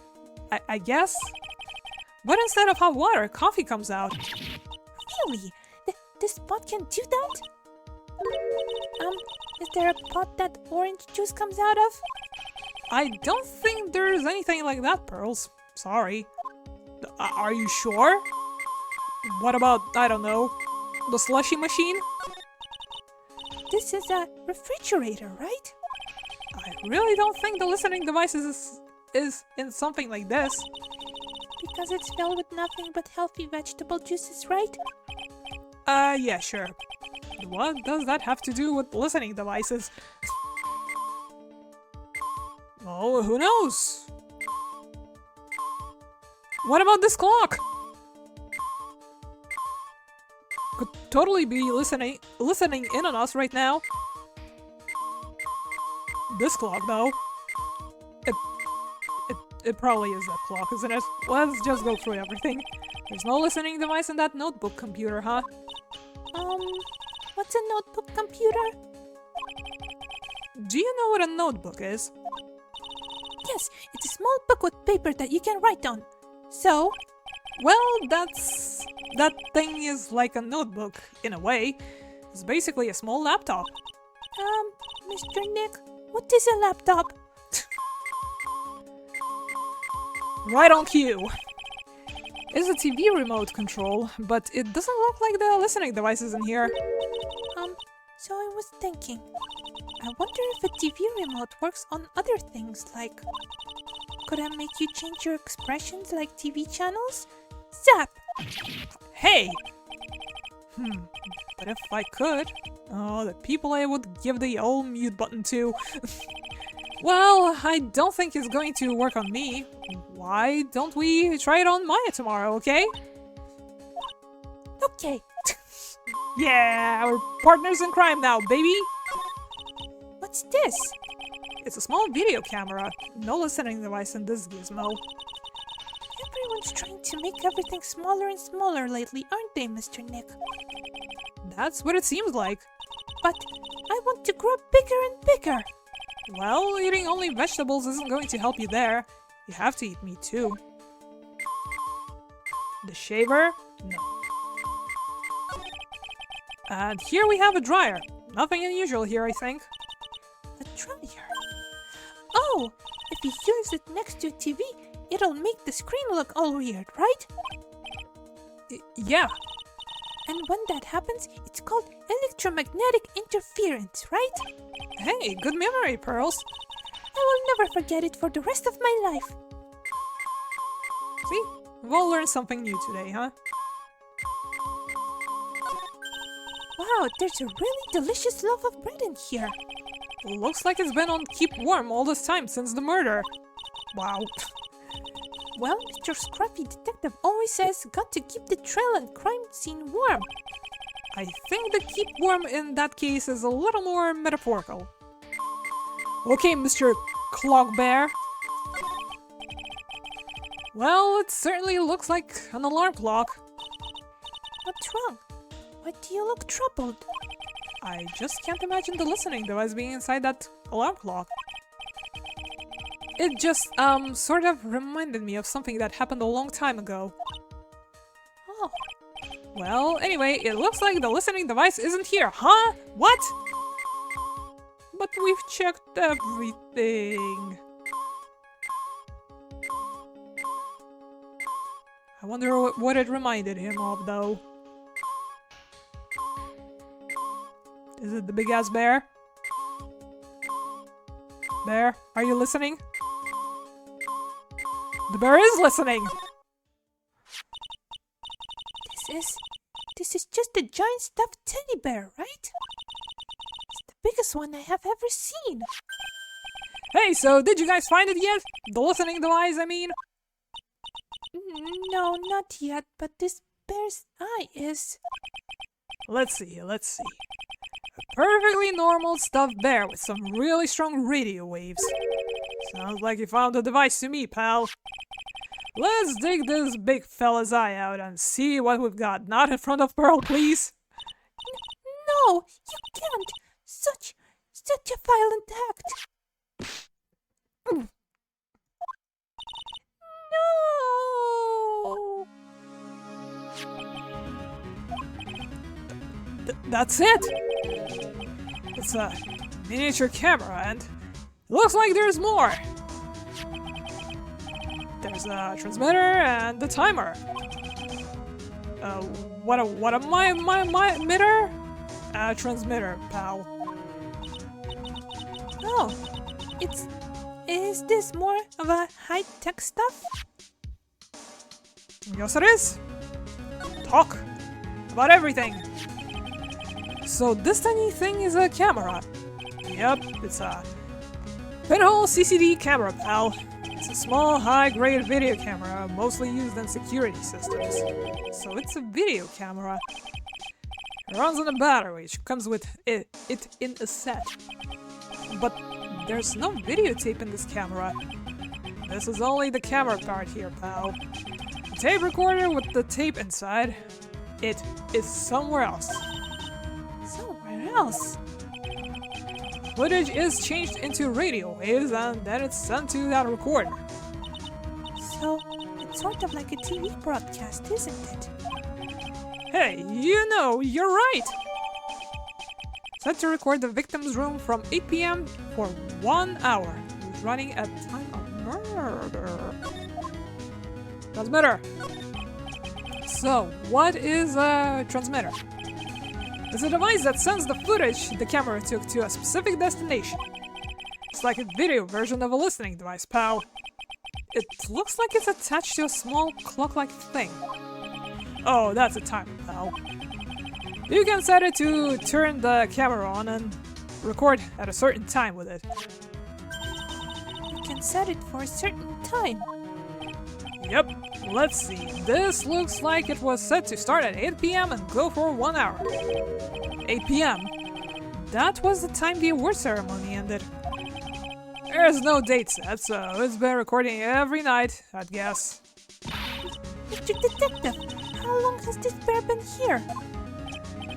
I guess. But instead of hot water, coffee comes out. Really? This pot can do that? Is there a pot that orange juice comes out of? I don't think there's anything like that, Pearls. Sorry. Are you sure? What about, I don't know, the slushy machine? This is a refrigerator, right? I really don't think the listening device is in something like this. Because it's filled with nothing but healthy vegetable juices, right? Yeah, sure. What does that have to do with listening devices? Oh, who knows? What about this clock? Could totally be listening in on us right now. This clock, though. It probably is that clock, isn't it? Let's just go through everything. There's no listening device in that notebook computer, huh? What's a notebook computer? Do you know what a notebook is? Yes, it's a small book with paper that you can write on. So? Well, that thing is like a notebook, in a way. It's basically a small laptop. Mr. Nick, what is a laptop? Right on cue. It's a TV remote control, but it doesn't look like the listening devices in here. So I was thinking, I wonder if a TV remote works on other things, like... Could I make you change your expressions like TV channels? Zap! Hey! But if I could... Oh, the people I would give the old mute button to... Well, I don't think it's going to work on me. Why don't we try it on Maya tomorrow, okay? Okay. Yeah, we're partners in crime now, baby! What's this? It's a small video camera. No listening device in this gizmo. Everyone's trying to make everything smaller and smaller lately, aren't they, Mr. Nick? That's what it seems like. But I want to grow bigger and bigger. Well, eating only vegetables isn't going to help you there. You have to eat meat too. The shaver? No. And here we have a dryer. Nothing unusual here, I think. A dryer? Oh, if you use it next to a TV, it'll make the screen look all weird, right? Yeah. And when that happens, it's called electromagnetic interference, right? Hey, good memory, Pearls. I will never forget it for the rest of my life. See? We've all learned something new today, huh? Wow, there's a really delicious loaf of bread in here. Looks like it's been on keep warm all this time since the murder. Wow. Well, Mr. Scruffy Detective always says got to keep the trail and crime scene warm. I think the keep warm in that case is a little more metaphorical. Okay, Mr. Clock Bear. Well, it certainly looks like an alarm clock. What's wrong? Why do you look troubled? I just can't imagine the listening device being inside that alarm clock. It just, sort of reminded me of something that happened a long time ago. Oh. Well, anyway, it looks like the listening device isn't here, huh? What? But we've checked everything. I wonder what it reminded him of, though. Is it the big-ass bear? Bear, are you listening? The bear is listening! This is just a giant stuffed teddy bear, right? It's the biggest one I have ever seen. Hey, so did you guys find it yet? The listening device, I mean? No, not yet, but this bear's eye is... Let's see. A perfectly normal stuffed bear with some really strong radio waves. Sounds like you found the device to me, pal. Let's dig this big fella's eye out and see what we've got. Not in front of Pearl, please. No, you can't. Such a violent act. No. That's it. It's a miniature camera, and it looks like there's more. There's a transmitter and the timer. What a my emitter? Transmitter, pal. Oh, is this more of a high-tech stuff? Yes, it is. Talk about everything. So this tiny thing is a camera. Yep, it's a pinhole CCD camera, pal. It's a small, high-grade video camera, mostly used in security systems. So it's a video camera. It runs on a battery, which comes with it in a set. But there's no videotape in this camera. This is only the camera part here, pal. The tape recorder with the tape inside, it is somewhere else. Somewhere else? Footage is changed into radio waves and then it's sent to that recorder. So, it's sort of like a TV broadcast, isn't it? Hey, you know, you're right! Set to record the victim's room from 8 p.m. for 1 hour. It was running at time of murder. Transmitter! So, what is a transmitter? It's a device that sends the footage the camera took to a specific destination. It's like a video version of a listening device, pal. It looks like it's attached to a small clock-like thing. Oh, that's a timer, pal. You can set it to turn the camera on and record at a certain time with it. You can set it for a certain time. Yep, let's see. This looks like it was set to start at 8 p.m. and go for 1 hour. 8 p.m. That was the time the award ceremony ended. There's no date set, so it's been recording every night, I'd guess. Mr. Detective, how long has this bear been here?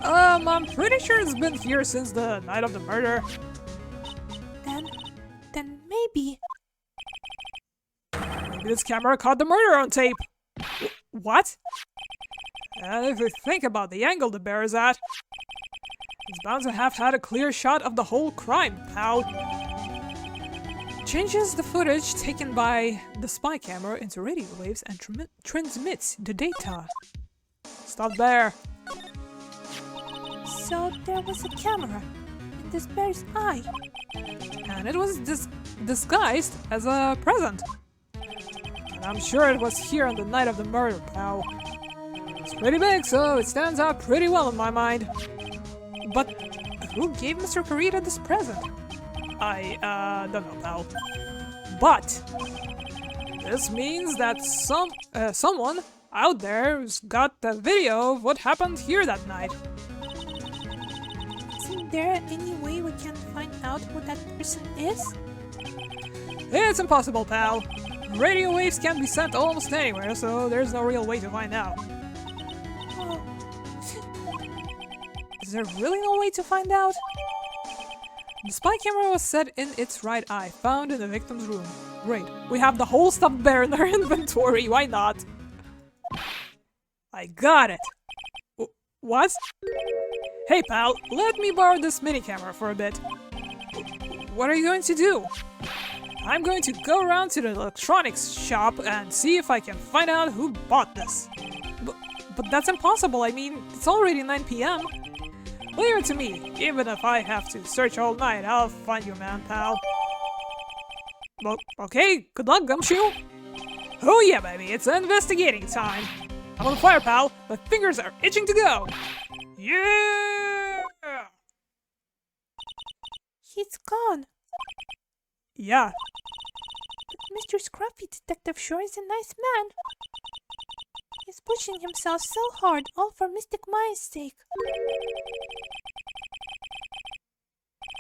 I'm pretty sure it's been here since the night of the murder. Then maybe... Maybe this camera caught the murder on tape. What? And if you think about the angle the bear is at, it's bound to have had a clear shot of the whole crime, pal. Changes the footage taken by the spy camera into radio waves and transmits the data. Stop there. So there was a camera in this bear's eye. And it was disguised as a present. And I'm sure it was here on the night of the murder, pal. It's pretty big, so it stands out pretty well in my mind. But who gave Mr. Kurita this present? I, don't know, pal. But this means that someone out there's got the video of what happened here that night. Isn't there any way we can find out who that person is? It's impossible, pal. Radio waves can be sent almost anywhere, so there's no real way to find out. Oh. Is there really no way to find out? The spy camera was set in its right eye, found in the victim's room. Great, we have the whole stuffed bear in our inventory, why not? I got it! What? Hey pal, let me borrow this mini camera for a bit. What are you going to do? I'm going to go around to the electronics shop and see if I can find out who bought this. But that's impossible, I mean, it's already 9 p.m. Leave it to me. Even if I have to search all night, I'll find you, man, pal. Well, okay, good luck, Gumshoe. Oh yeah, baby, it's investigating time. I'm on fire, pal. My fingers are itching to go. Yeah! He's gone. Yeah. But Mr. Scruffy Detective sure is a nice man. He's pushing himself so hard, all for Mystic Maya's sake.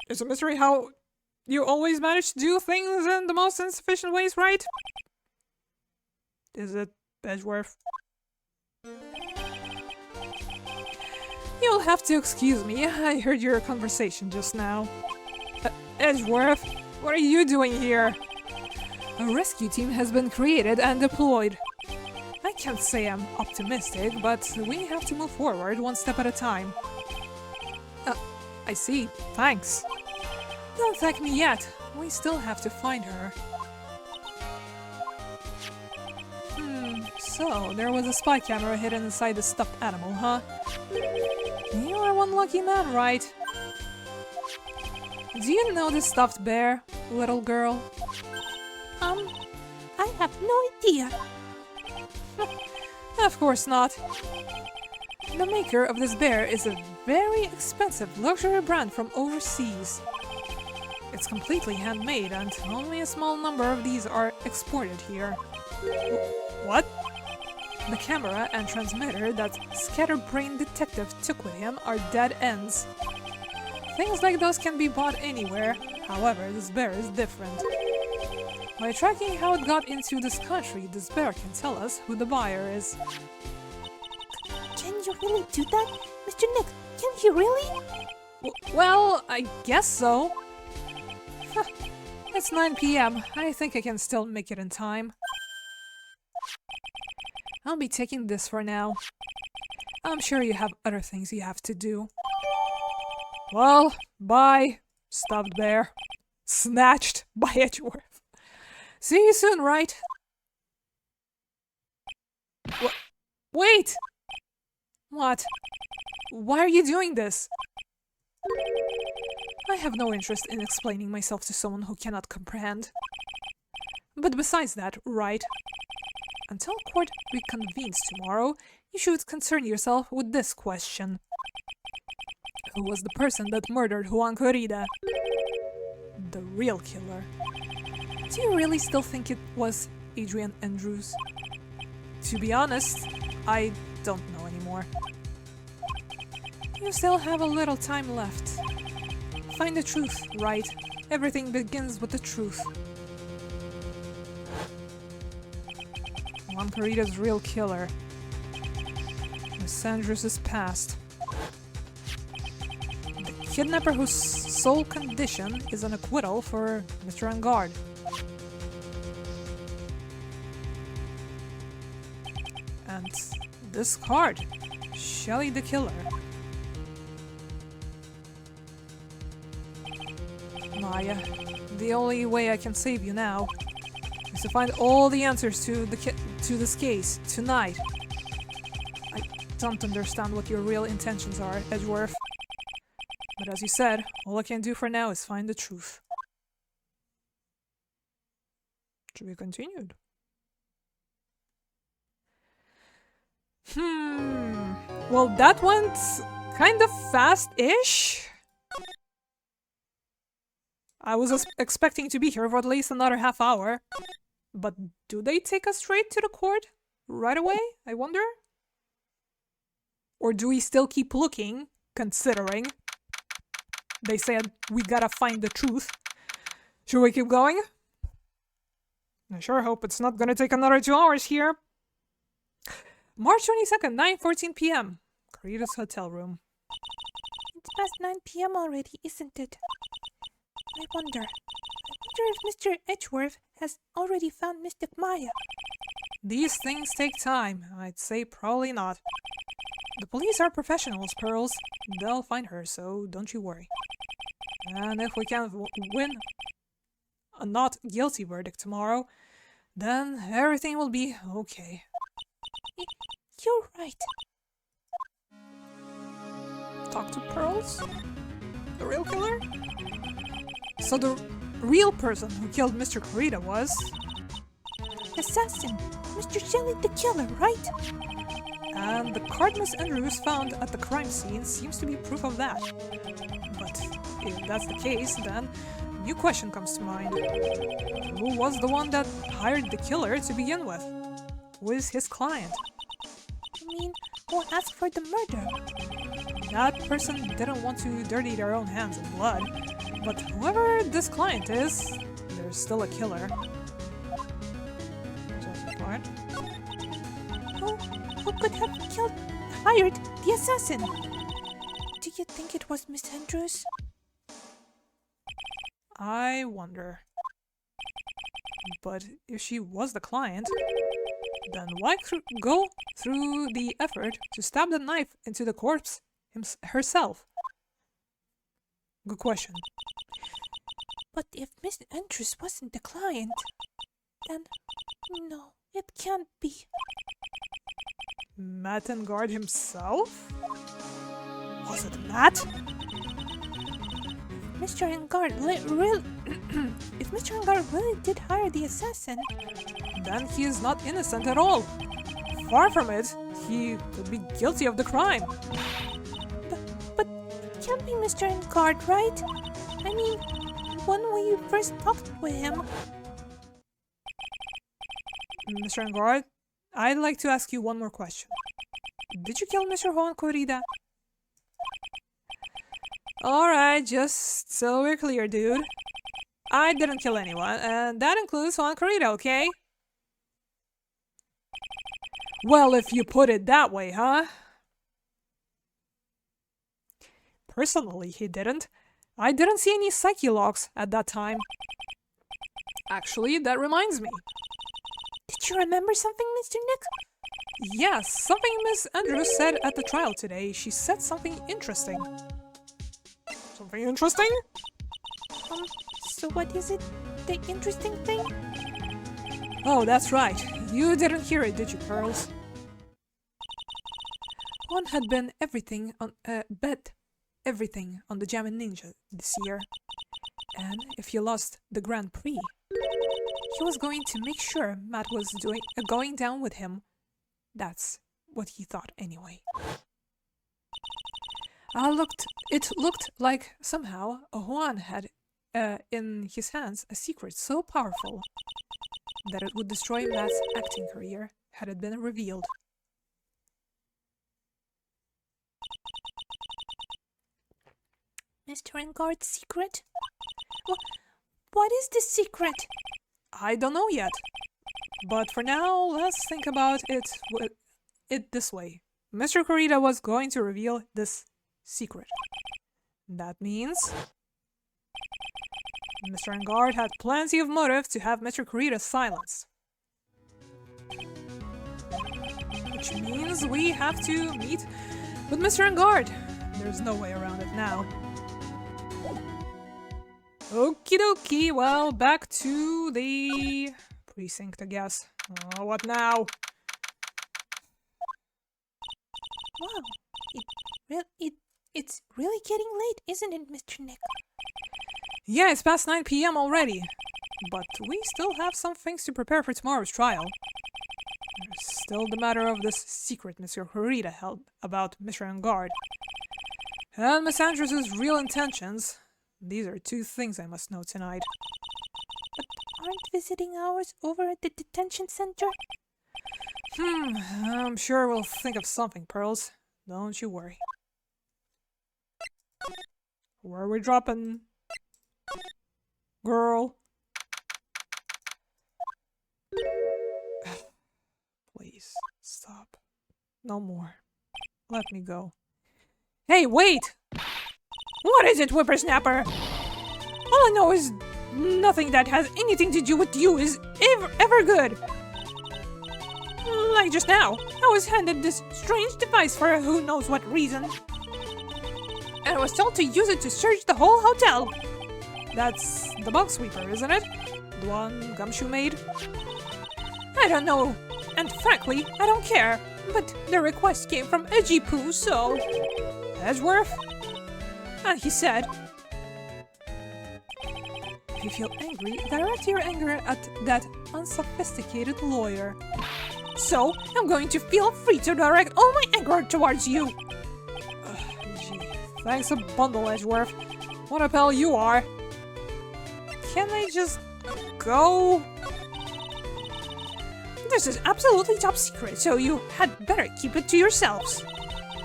It's a mystery how you always manage to do things in the most insufficient ways, right? Is it, Edgeworth? You'll have to excuse me, I heard your conversation just now. Edgeworth, what are you doing here? A rescue team has been created and deployed. I can't say I'm optimistic, but we have to move forward one step at a time. I see. Thanks. Don't thank me yet. We still have to find her. So there was a spy camera hidden inside the stuffed animal, huh? You are one lucky man, right? Do you know this stuffed bear, little girl? I have no idea. Of course not. The maker of this bear is a very expensive luxury brand from overseas. It's completely handmade and only a small number of these are exported here. What? The camera and transmitter that Scatterbrain Detective took with him are dead ends. Things like those can be bought anywhere, however, this bear is different. By tracking how it got into this country, this bear can tell us who the buyer is. Can you really do that? Mr. Nick, can you really? Well, I guess so. It's 9 p.m. I think I can still make it in time. I'll be taking this for now. I'm sure you have other things you have to do. Well, bye, stuffed bear. Snatched by Edgeworth. See you soon, right? Wait! What? Why are you doing this? I have no interest in explaining myself to someone who cannot comprehend. But besides that, right? Until court reconvenes tomorrow, you should concern yourself with this question. Who was the person that murdered Juan Corrida? The real killer. Do you really still think it was Adrian Andrews? To be honest, I don't know anymore. You still have a little time left. Find the truth, right? Everything begins with the truth. Juan Corrida's real killer. Miss Andrews' past. The kidnapper whose sole condition is an acquittal for Mr. Angard. And this card, Shelly the Killer. Maya, the only way I can save you now is to find all the answers to this case tonight. I don't understand what your real intentions are, Edgeworth. But as you said, all I can do for now is find the truth. To be continued. Well, that went kind of fast-ish. I was expecting to be here for at least another half hour. But do they take us straight to the court right away, I wonder? Or do we still keep looking, considering they said we gotta find the truth? Should we keep going? I sure hope it's not gonna take another 2 hours here. March 22nd, 9:14 p.m. Carita's hotel room. It's past 9 p.m. already, isn't it? I wonder if Mr. Edgeworth has already found Mystic Maya. These things take time. I'd say probably not. The police are professionals, Pearls. They'll find her, so don't you worry. And if we can't win a not guilty verdict tomorrow, then everything will be okay. You're right. Talk to Pearls? The real killer? So the real person who killed Mr. Carita was... Assassin! Mr. Shelley the killer, right? And the card Miss Andrews found at the crime scene seems to be proof of that. But if that's the case, then a new question comes to mind. Who was the one that hired the killer to begin with? Who is his client? I mean, who asked for the murder? That person didn't want to dirty their own hands in blood. But whoever this client is, there's still a killer. Who could have hired the assassin? Do you think it was Miss Andrews? I wonder. But if she was the client, then why go through the effort to stab the knife into the corpse herself? Good question. But if Miss Andrews wasn't the client, then no, it can't be. Matt Engard himself? Was it Matt? Mr. Engard if Mr. Engard really did hire the assassin, then he is not innocent at all. Far from it, he could be guilty of the crime. But it can't be Mr. Engard, right? I mean, when we first talked with him. Mr. Engard, I'd like to ask you one more question. Did you kill Mr. Juan Corrida? Alright, just so we're clear, dude. I didn't kill anyone, and that includes Juan Corrida, okay? Well, if you put it that way, huh? Personally, he didn't. I didn't see any psyche logs at that time. Actually, that reminds me. Did you remember something, Mr. Nick? Yes, something Miss Andrews said at the trial today. She said something interesting. Something interesting? So what is it? The interesting thing? Oh, that's right. You didn't hear it, did you, Pearls? One had been bet everything on the Jammin' Ninja this year. And if he lost the Grand Prix, he was going to make sure Matt was going down with him. That's what he thought anyway. It looked like somehow Juan had in his hands a secret so powerful that it would destroy Matt's acting career had it been revealed. Mr. Engard's secret? What is the secret? I don't know yet. But for now, let's think about it this way. Mr. Corrida was going to reveal this secret. That means Mr. Engard had plenty of motive to have Mr. Corrida silenced. Which means we have to meet with Mr. Engard. There's no way around it now. Okie dokie, well, back to the precinct, I guess. Oh, what now? Wow, it's really getting late, isn't it, Mr. Nick? Yeah, it's past 9 p.m. already. But we still have some things to prepare for tomorrow's trial. There's still the matter of this secret Mr. Corrida held about Mr. Engard. And Miss Andrews's real intentions. These are two things I must know tonight. Aren't visiting hours over at the detention center? I'm sure we'll think of something, Pearls. Don't you worry. Where are we dropping? Girl. Please, stop. No more. Let me go. Hey, wait! What is it, whippersnapper? All I know is nothing that has anything to do with you is ever good. Like just now, I was handed this strange device for who knows what reason. And I was told to use it to search the whole hotel. That's the bug sweeper, isn't it? The one Gumshoe made? I don't know, and frankly, I don't care. But the request came from Edgy Poo, so... Edgeworth? And he said... If you feel angry, direct your anger at that unsophisticated lawyer. So, I'm going to feel free to direct all my anger towards you. Gee, thanks a bundle, Edgeworth. What a pal you are. Can I just go? This is absolutely top secret, so you had better keep it to yourselves.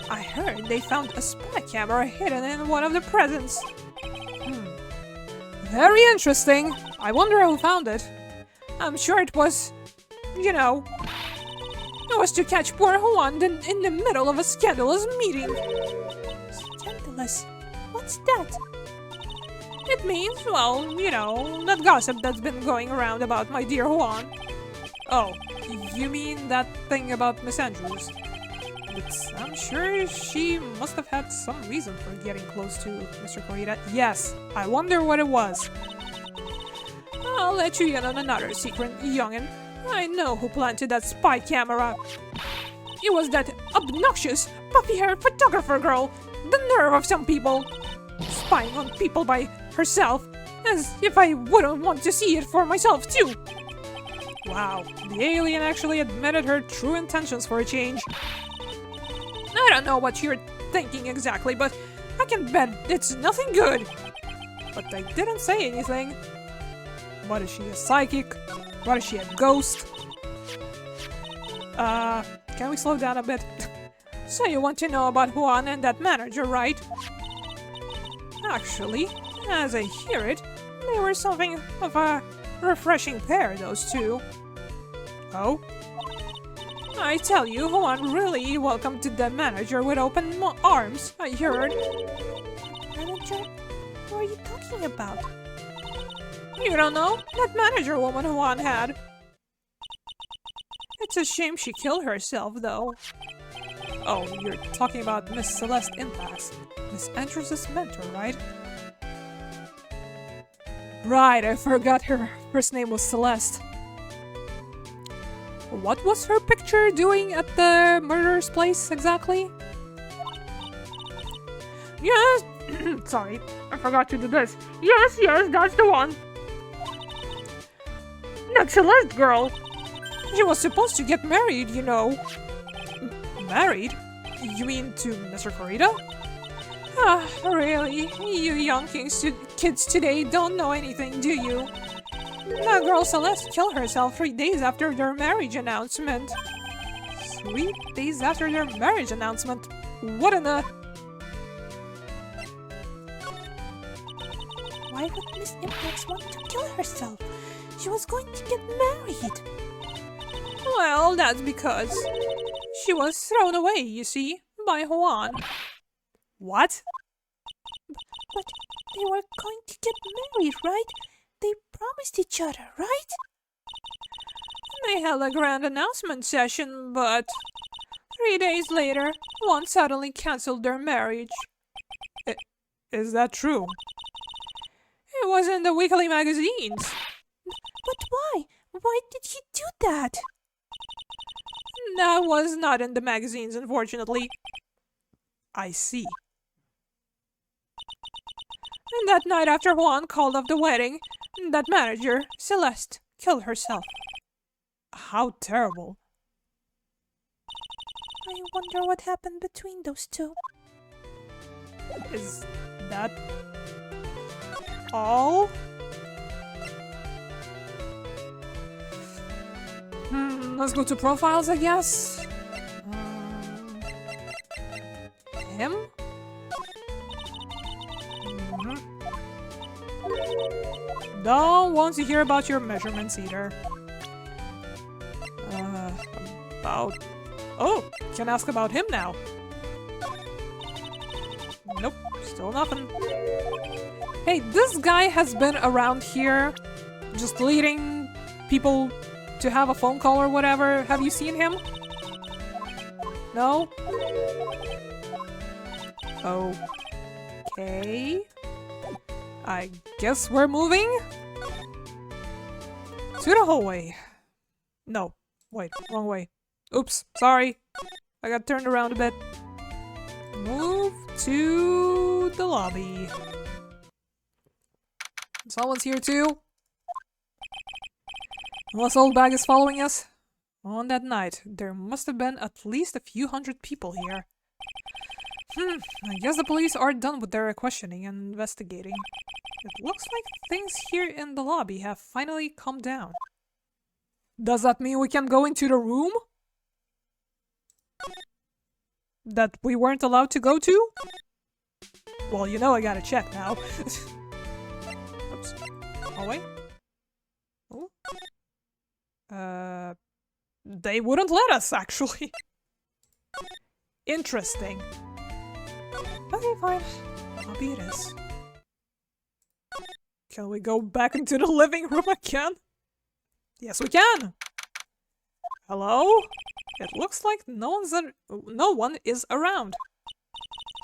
I heard they found a spy camera hidden in one of the presents. Very interesting. I wonder who found it. I'm sure it was, you know, it was to catch poor Juan in the middle of a scandalous meeting. Scandalous? What's that? It means, well, you know, that gossip that's been going around about my dear Juan. Oh, you mean that thing about Miss Andrews? But I'm sure she must have had some reason for getting close to Mr. Corita. Yes, I wonder what it was. I'll let you in on another secret, youngin'. I know who planted that spy camera. It was that obnoxious, puffy-haired photographer girl. The nerve of some people. Spying on people by herself, as if I wouldn't want to see it for myself too. Wow, the alien actually admitted her true intentions for a change. I don't know what you're thinking exactly, but I can bet it's nothing good. But they didn't say anything. What is she, a psychic? What is she, a ghost? Can we slow down a bit? So you want to know about Juan and that manager, right? Actually, as I hear it, they were something of a refreshing pair, those two. Oh? I tell you, Juan really welcomed the manager with open arms, I heard. Manager? What are you talking about? You don't know? That manager woman Juan had. It's a shame she killed herself, though. Oh, you're talking about Miss Celeste Impax. Miss Andrews' mentor, right? Right, I forgot her first name was Celeste. What was her picture doing at the murderer's place, exactly? Yes! Sorry, I forgot to do this. Yes, that's the one. That Celeste girl. She was supposed to get married, you know. Married? You mean to Mr. Corita? Ah, really? You young kids today don't know anything, do you? That girl Celeste killed herself 3 days after their marriage announcement. 3 days after their marriage announcement? What in the... Why would Miss Impax want to kill herself? She was going to get married. Well, that's because she was thrown away, you see, by Juan. What? But they were going to get married, right? They promised each other, right? They held a grand announcement session, but 3 days later, Juan suddenly cancelled their marriage. Is that true? It was in the weekly magazines. But why? Why did he do that? That was not in the magazines, unfortunately. I see. And that night after Juan called off the wedding, that manager, Celeste, killed herself. How terrible. I wonder what happened between those two. Is that all? Let's go to profiles, I guess. Him? Don't want to hear about your measurements either. About... Oh, can ask about him now. Nope, still nothing. Hey, this guy has been around here, just leading people to have a phone call or whatever. Have you seen him? No? Okay. I guess we're moving to the hallway. No, wait, wrong way. Oops, sorry. I got turned around a bit. Move to the lobby. Someone's here too. Unless Old Bag is following us. On that night, there must have been at least a few hundred people here. I guess the police are done with their questioning and investigating. It looks like things here in the lobby have finally calmed down. Does that mean we can go into the room that we weren't allowed to go to? Well, you know I gotta check now. Oops. Oh, wait. Oh. They wouldn't let us, actually. Interesting. Okay, fine. Lobby it is. Can we go back into the living room again? Yes, we can! Hello? It looks like no one is around.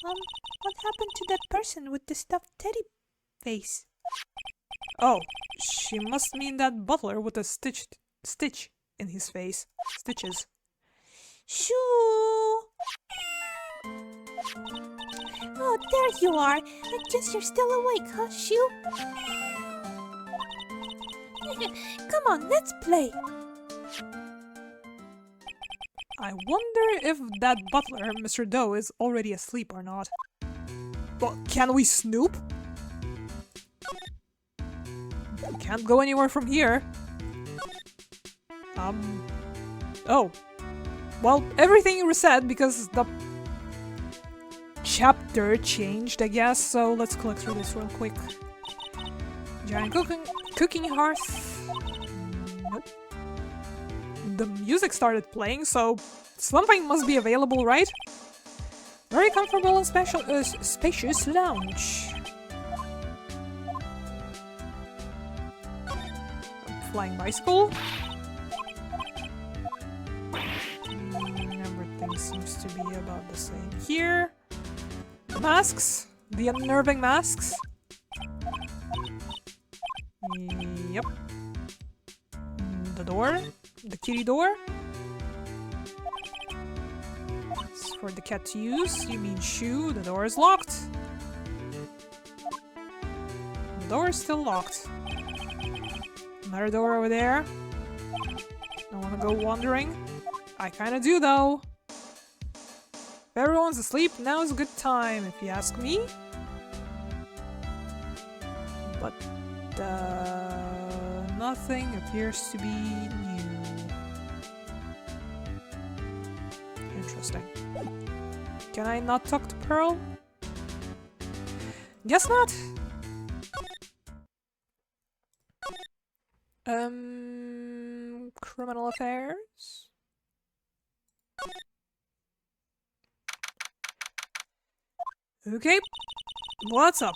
What happened to that person with the stuffed teddy face? Oh, she must mean that butler with a stitch in his face. Stitches. Shoo! Oh, there you are. I guess you're still awake, huh, Shoo? Come on, let's play. I wonder if that butler, Mr. Doe, is already asleep or not. But can we snoop? Can't go anywhere from here. Oh. Well, everything reset because the chapter changed, I guess, so let's click through this real quick. Giant cooking hearth. Nope. The music started playing, so something must be available, right? Very comfortable and spacious lounge. Flying bicycle. Everything seems to be about the same here. The masks. The unnerving masks. Yep. The door. The kitty door. It's for the cat to use. You mean Shoo. The door is locked. The door is still locked. Another door over there. Don't want to go wandering. I kind of do, though. If everyone's asleep, now is a good time, if you ask me. But, nothing appears to be new. Interesting. Can I not talk to Pearl? Guess not. Criminal affairs? Okay. What's up,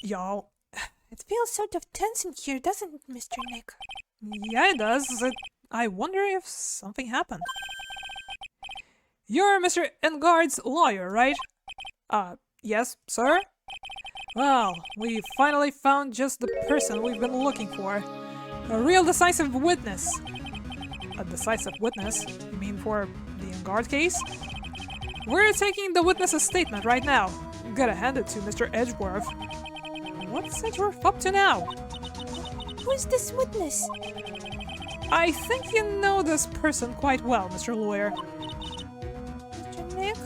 y'all? It feels sort of tense in here, doesn't it, Mr. Nick? Yeah, it does. I wonder if something happened. You're Mr. Engard's lawyer, right? Yes, sir? Well, we finally found just the person we've been looking for. A real decisive witness. A decisive witness? You mean for the Engard case? We're taking the witness's statement right now. Gotta hand it to Mr. Edgeworth. What's Edgeworth up to now? Who's this witness? I think you know this person quite well, Mr. Lawyer. Mr. Nick?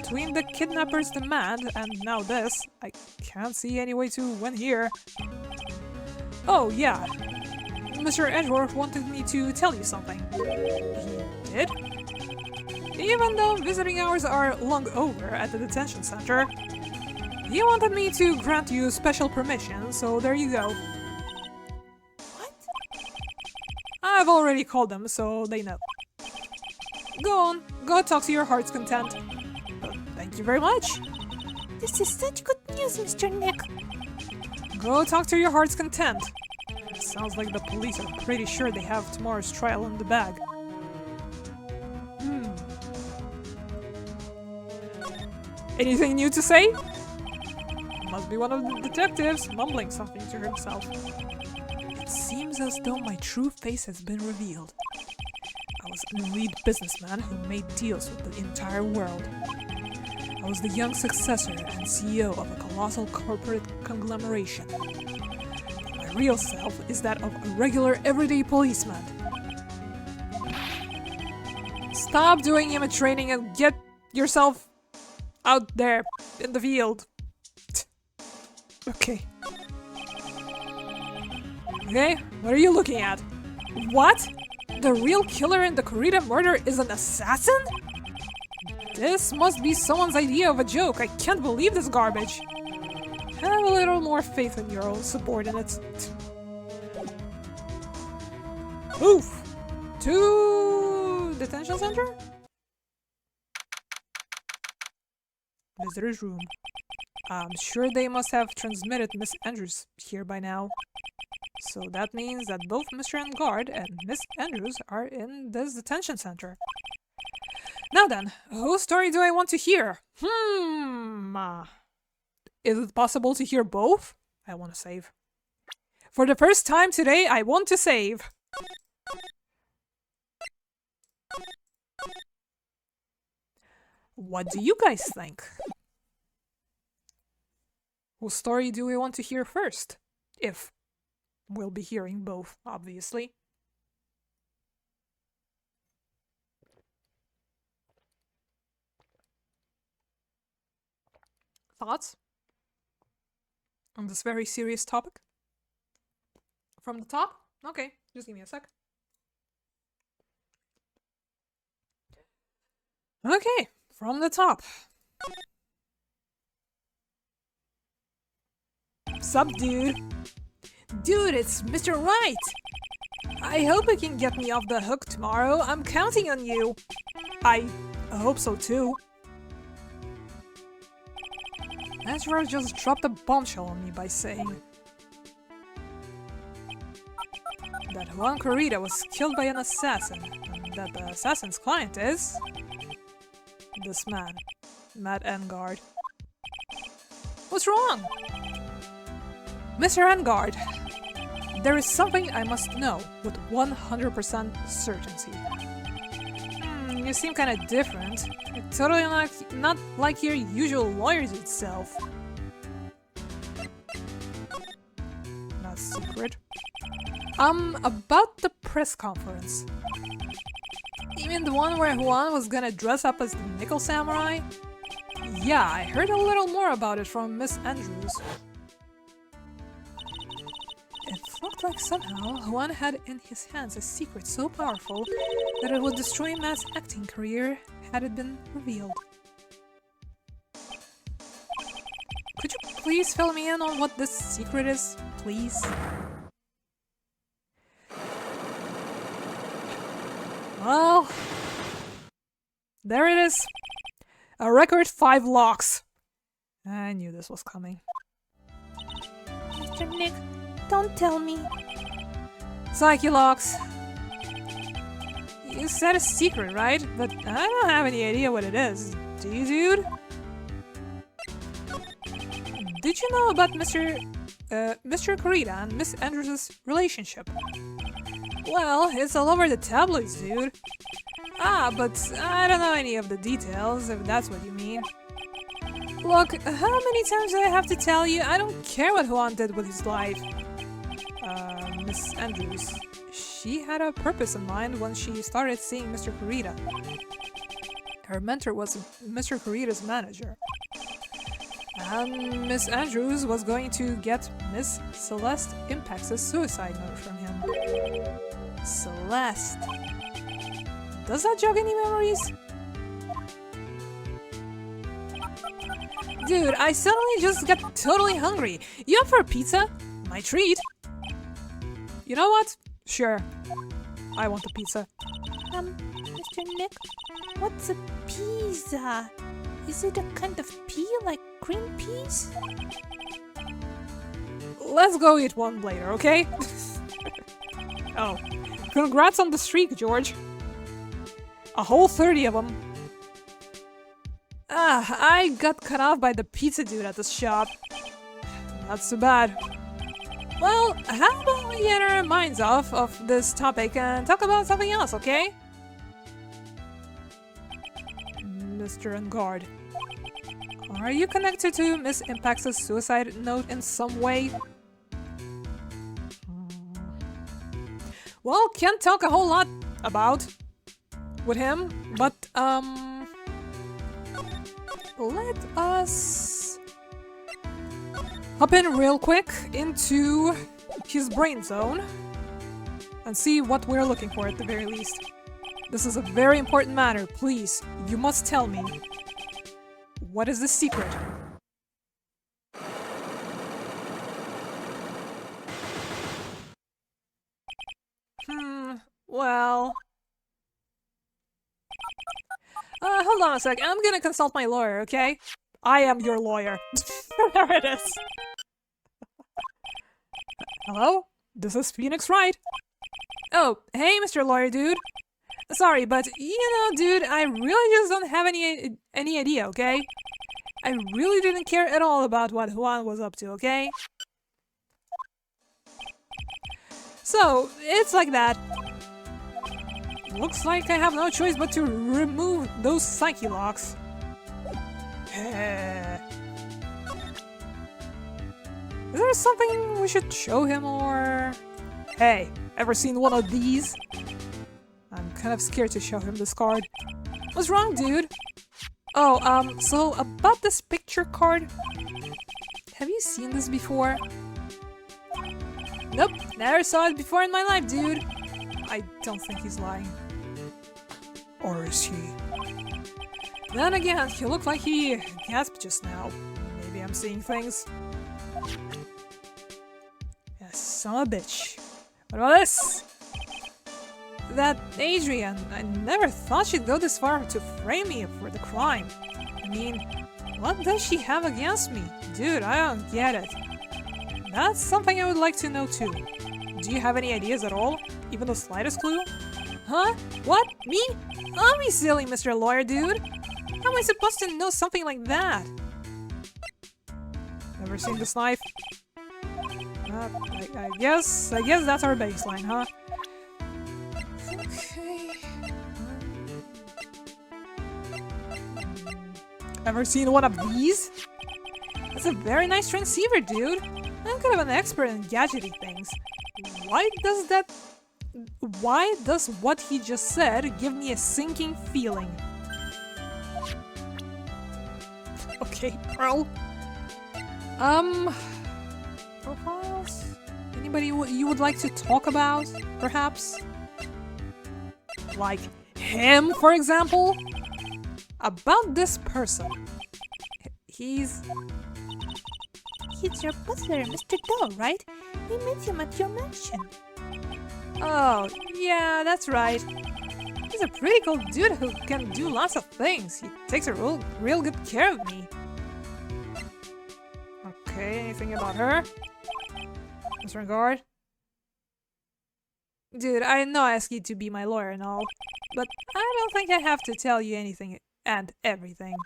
The between the kidnapper's demand and now this, I can't see any way to win here. Oh, yeah. Mr. Edgeworth wanted me to tell you something. He did? Even though visiting hours are long over at the detention center, he wanted me to grant you special permission, so there you go. What? I've already called them, so they know. Go on, go talk to your heart's content. Thank you very much. This is such good news, Mr. Nick. Go talk to your heart's content. Sounds like the police are pretty sure they have tomorrow's trial in the bag. Anything new to say? Must be one of the detectives mumbling something to himself. It seems as though my true face has been revealed. I was an elite businessman who made deals with the entire world. I was the young successor and CEO of a colossal corporate conglomeration. My real self is that of a regular, everyday policeman. Stop doing image training and get yourself out there in the field. Okay. Okay, what are you looking at? What? The real killer in the Corrida murder is an assassin? This must be someone's idea of a joke. I can't believe this garbage. Have a little more faith in your own subordinates. Oof! To detention center? Visitor's room. I'm sure they must have transmitted Miss Andrews here by now. So that means that both Mr. Engard and Miss Andrews are in this detention center. Now then, whose story do I want to hear? Is it possible to hear both? I want to save. For the first time today, I want to save. What do you guys think? Whose story do we want to hear first? If we'll be hearing both, obviously. Thoughts on this very serious topic? From the top? Okay, just give me a sec. Okay, from the top. Sup, dude? Dude, it's Mr. Wright! I hope you can get me off the hook tomorrow. I'm counting on you. I hope so too. Ezra just dropped a bombshell on me by saying that Juan Corrida was killed by an assassin, and that the assassin's client is this man, Matt Engard. What's wrong? Mr. Engard, there is something I must know with 100% certainty. You seem kinda different. You're totally not like your usual lawyers itself. Not secret. About the press conference. You mean the one where Juan was gonna dress up as the Nickel Samurai? Yeah, I heard a little more about it from Miss Andrews. It looked like somehow Juan had in his hands a secret so powerful that it would destroy Matt's acting career had it been revealed. Could you please fill me in on what this secret is, please? Well, there it is. A record 5 locks. I knew this was coming. Mr. Nick, don't tell me. Psyche locks. You said a secret, right? But I don't have any idea what it is. Do you, dude? Did you know about Mr. Corrida and Miss Andrews' relationship? Well, it's all over the tabloids, dude. But I don't know any of the details, if that's what you mean. Look, how many times do I have to tell you? I don't care what Juan did with his life. Miss Andrews, she had a purpose in mind when she started seeing Mr. Corrida. Her mentor was Mr. Kurita's manager. And Miss Andrews was going to get Miss Celeste Impact's suicide note from him. Celeste. Does that jog any memories? Dude, I suddenly just got totally hungry. You up for a pizza? My treat. You know what? Sure. I want a pizza. Mr. Nick, what's a pizza? Is it a kind of pea like green peas? Let's go eat one later, okay? Oh, congrats on the streak, George. A whole 30 of them. I got cut off by the pizza dude at the shop. Not so bad. Well, how about we get our minds off of this topic and talk about something else, okay? Mr. Engard. Are you connected to Miss Impact's suicide note in some way? Well, can't talk a whole lot about with him, but let us hop in real quick into his brain zone and see what we're looking for at the very least. This is a very important matter. Please, you must tell me. What is the secret? Well... hold on a sec. I'm gonna consult my lawyer, okay? I am your lawyer. There it is. Hello? This is Phoenix Wright. Oh, hey, Mr. Lawyer Dude. Sorry, but you know, dude, I really just don't have any idea, okay? I really didn't care at all about what Juan was up to, okay? So, it's like that. Looks like I have no choice but to remove those psyche locks. Is there something we should show him or... Hey, ever seen one of these? I'm kind of scared to show him this card. What's wrong, dude? Oh, so about this picture card... Have you seen this before? Nope, never saw it before in my life, dude. I don't think he's lying. Or is he? Then again, he looked like he gasped just now. Maybe I'm seeing things. Yeah, son of a bitch. What about this? That Adrian, I never thought she'd go this far to frame me for the crime. I mean, what does she have against me? Dude, I don't get it. That's something I would like to know too. Do you have any ideas at all? Even the slightest clue? Huh? What? Me? Don't be silly, Mr. Lawyer Dude. How am I supposed to know something like that? Never seen this knife? I guess that's our baseline, huh? Okay. Ever seen one of these? That's a very nice transceiver, dude. I'm kind of an expert in gadgety things. Why does what he just said give me a sinking feeling? Okay, Pearl. Profiles? Anybody you would like to talk about, perhaps? Like him, for example? About this person. He's your butler, Mr. Doe, right? We met him at your mansion. Oh, yeah, that's right. He's a pretty cool dude who can do lots of things. He takes a real good care of me. Okay, anything about her? Mr. Engard? Dude, I know I asked you to be my lawyer and all, but I don't think I have to tell you anything and everything.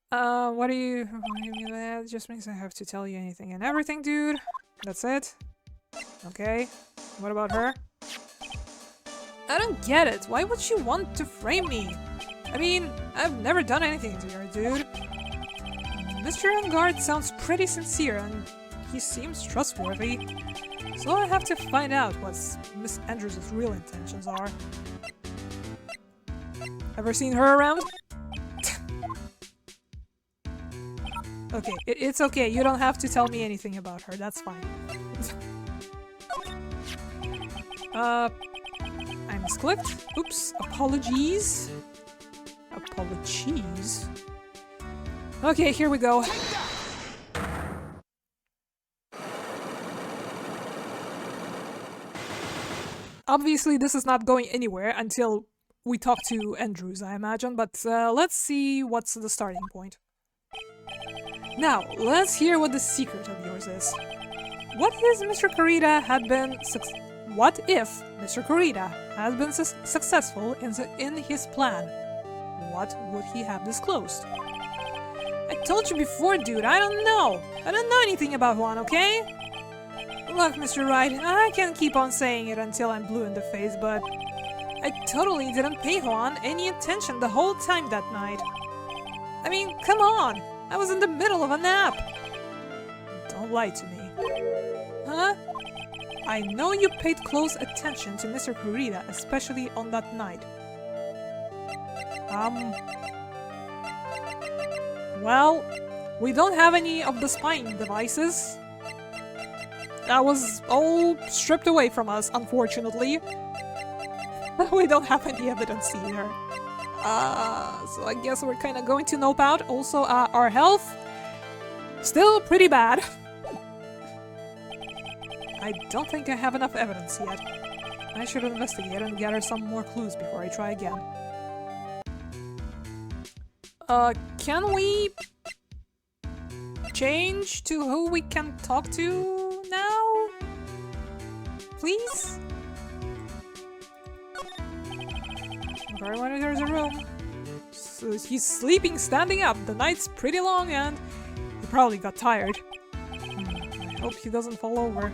What do you mean by that? It just means I have to tell you anything and everything, dude. That's it? Okay. What about her? I don't get it. Why would she want to frame me? I mean, I've never done anything to her, dude. Mr. Engard sounds pretty sincere and he seems trustworthy. So I have to find out what Miss Andrews' real intentions are. Ever seen her around? Okay, it's okay. You don't have to tell me anything about her. That's fine. I misclicked. Oops. Apologies. Apologies. Okay, here we go. Obviously, this is not going anywhere until we talk to Andrews, I imagine, but let's see what's the starting point. Now, let's hear what the secret of yours is. What if Mr. Kurita had been successful in his plan? What would he have disclosed? I told you before, dude, I don't know. I don't know anything about Juan, okay? Look, Mr. Wright, I can keep on saying it until I'm blue in the face, but I totally didn't pay Juan any attention the whole time that night. I mean, come on! I was in the middle of a nap! Don't lie to me. Huh? I know you paid close attention to Mr. Kurita, especially on that night. Well, we don't have any of the spying devices. That was all stripped away from us, unfortunately. We don't have any evidence either. So I guess we're kind of going to nope out. Also, our health, still pretty bad. I don't think I have enough evidence yet. I should investigate and gather some more clues before I try again. Can we change to who we can talk to now? Please? Very well, there's a room. So he's sleeping standing up. The night's pretty long and he probably got tired. I hope he doesn't fall over.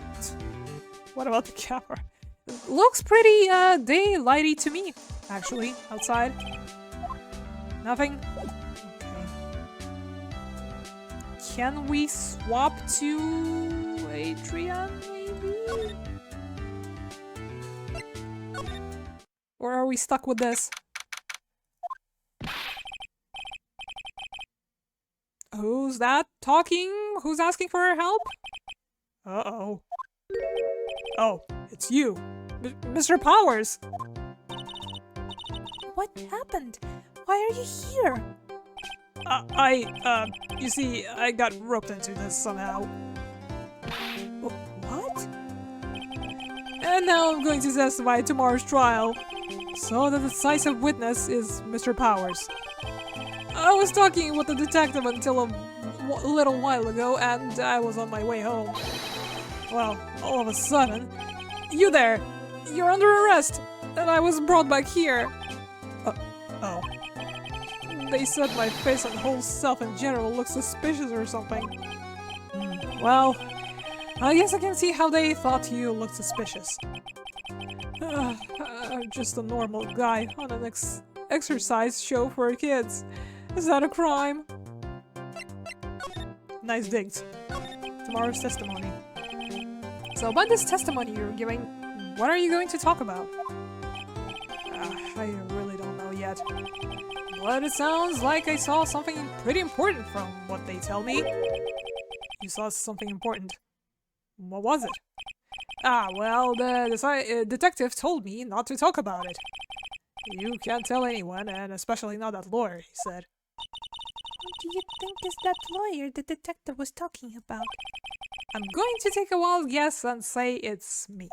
What about the camera? It looks pretty daylighty to me, actually, outside. Nothing? Okay. Can we swap to Adrian, maybe? Or are we stuck with this? Who's that talking? Who's asking for our help? Uh-oh. Oh, it's you. Mr. Powers! What happened? Why are you here? You see, I got roped into this somehow. What? And now I'm going to testify at tomorrow's trial. So the decisive witness is Mr. Powers. I was talking with the detective until a little while ago, and I was on my way home. Well, all of a sudden, you there! You're under arrest! And I was brought back here. Oh. They said my face and whole self in general looks suspicious or something. Well, I guess I can see how they thought you looked suspicious. I'm just a normal guy on an exercise show for kids. Is that a crime? Nice digs. Tomorrow's testimony. So about this testimony you're giving, what are you going to talk about? I really don't know yet. But it sounds like I saw something pretty important from what they tell me. You saw something important. What was it? Well, the detective told me not to talk about it. You can't tell anyone, and especially not that lawyer, he said. Who do you think is that lawyer the detective was talking about? I'm going to take a wild guess and say it's me.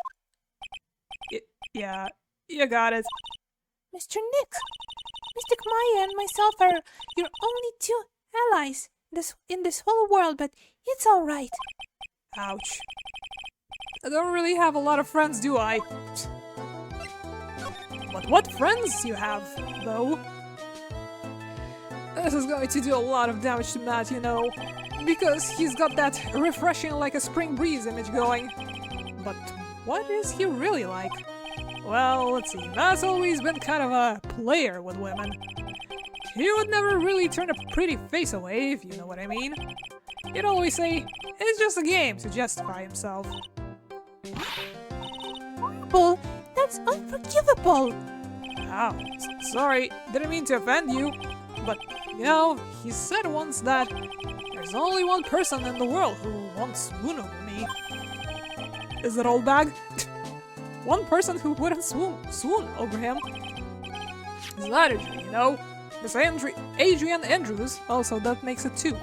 Yeah, you got it. Mr. Nick! Mystic Maya and myself are your only two allies in this whole world, but it's alright. Ouch. I don't really have a lot of friends, do I? But what friends you have, though? This is going to do a lot of damage to Matt, you know, because he's got that refreshing like a spring breeze image going. But what is he really like? Well, let's see, Matt's always been kind of a player with women. He would never really turn a pretty face away, if you know what I mean. He'd always say, it's just a game, to justify himself. Bull, that's unforgivable! Ow, sorry, didn't mean to offend you. But, you know, he said once that there's only one person in the world who won't swoon over me. Is it old bag? One person who wouldn't swoon over him. Is that it, you know? Miss Adrian Andrews, also that makes it 2.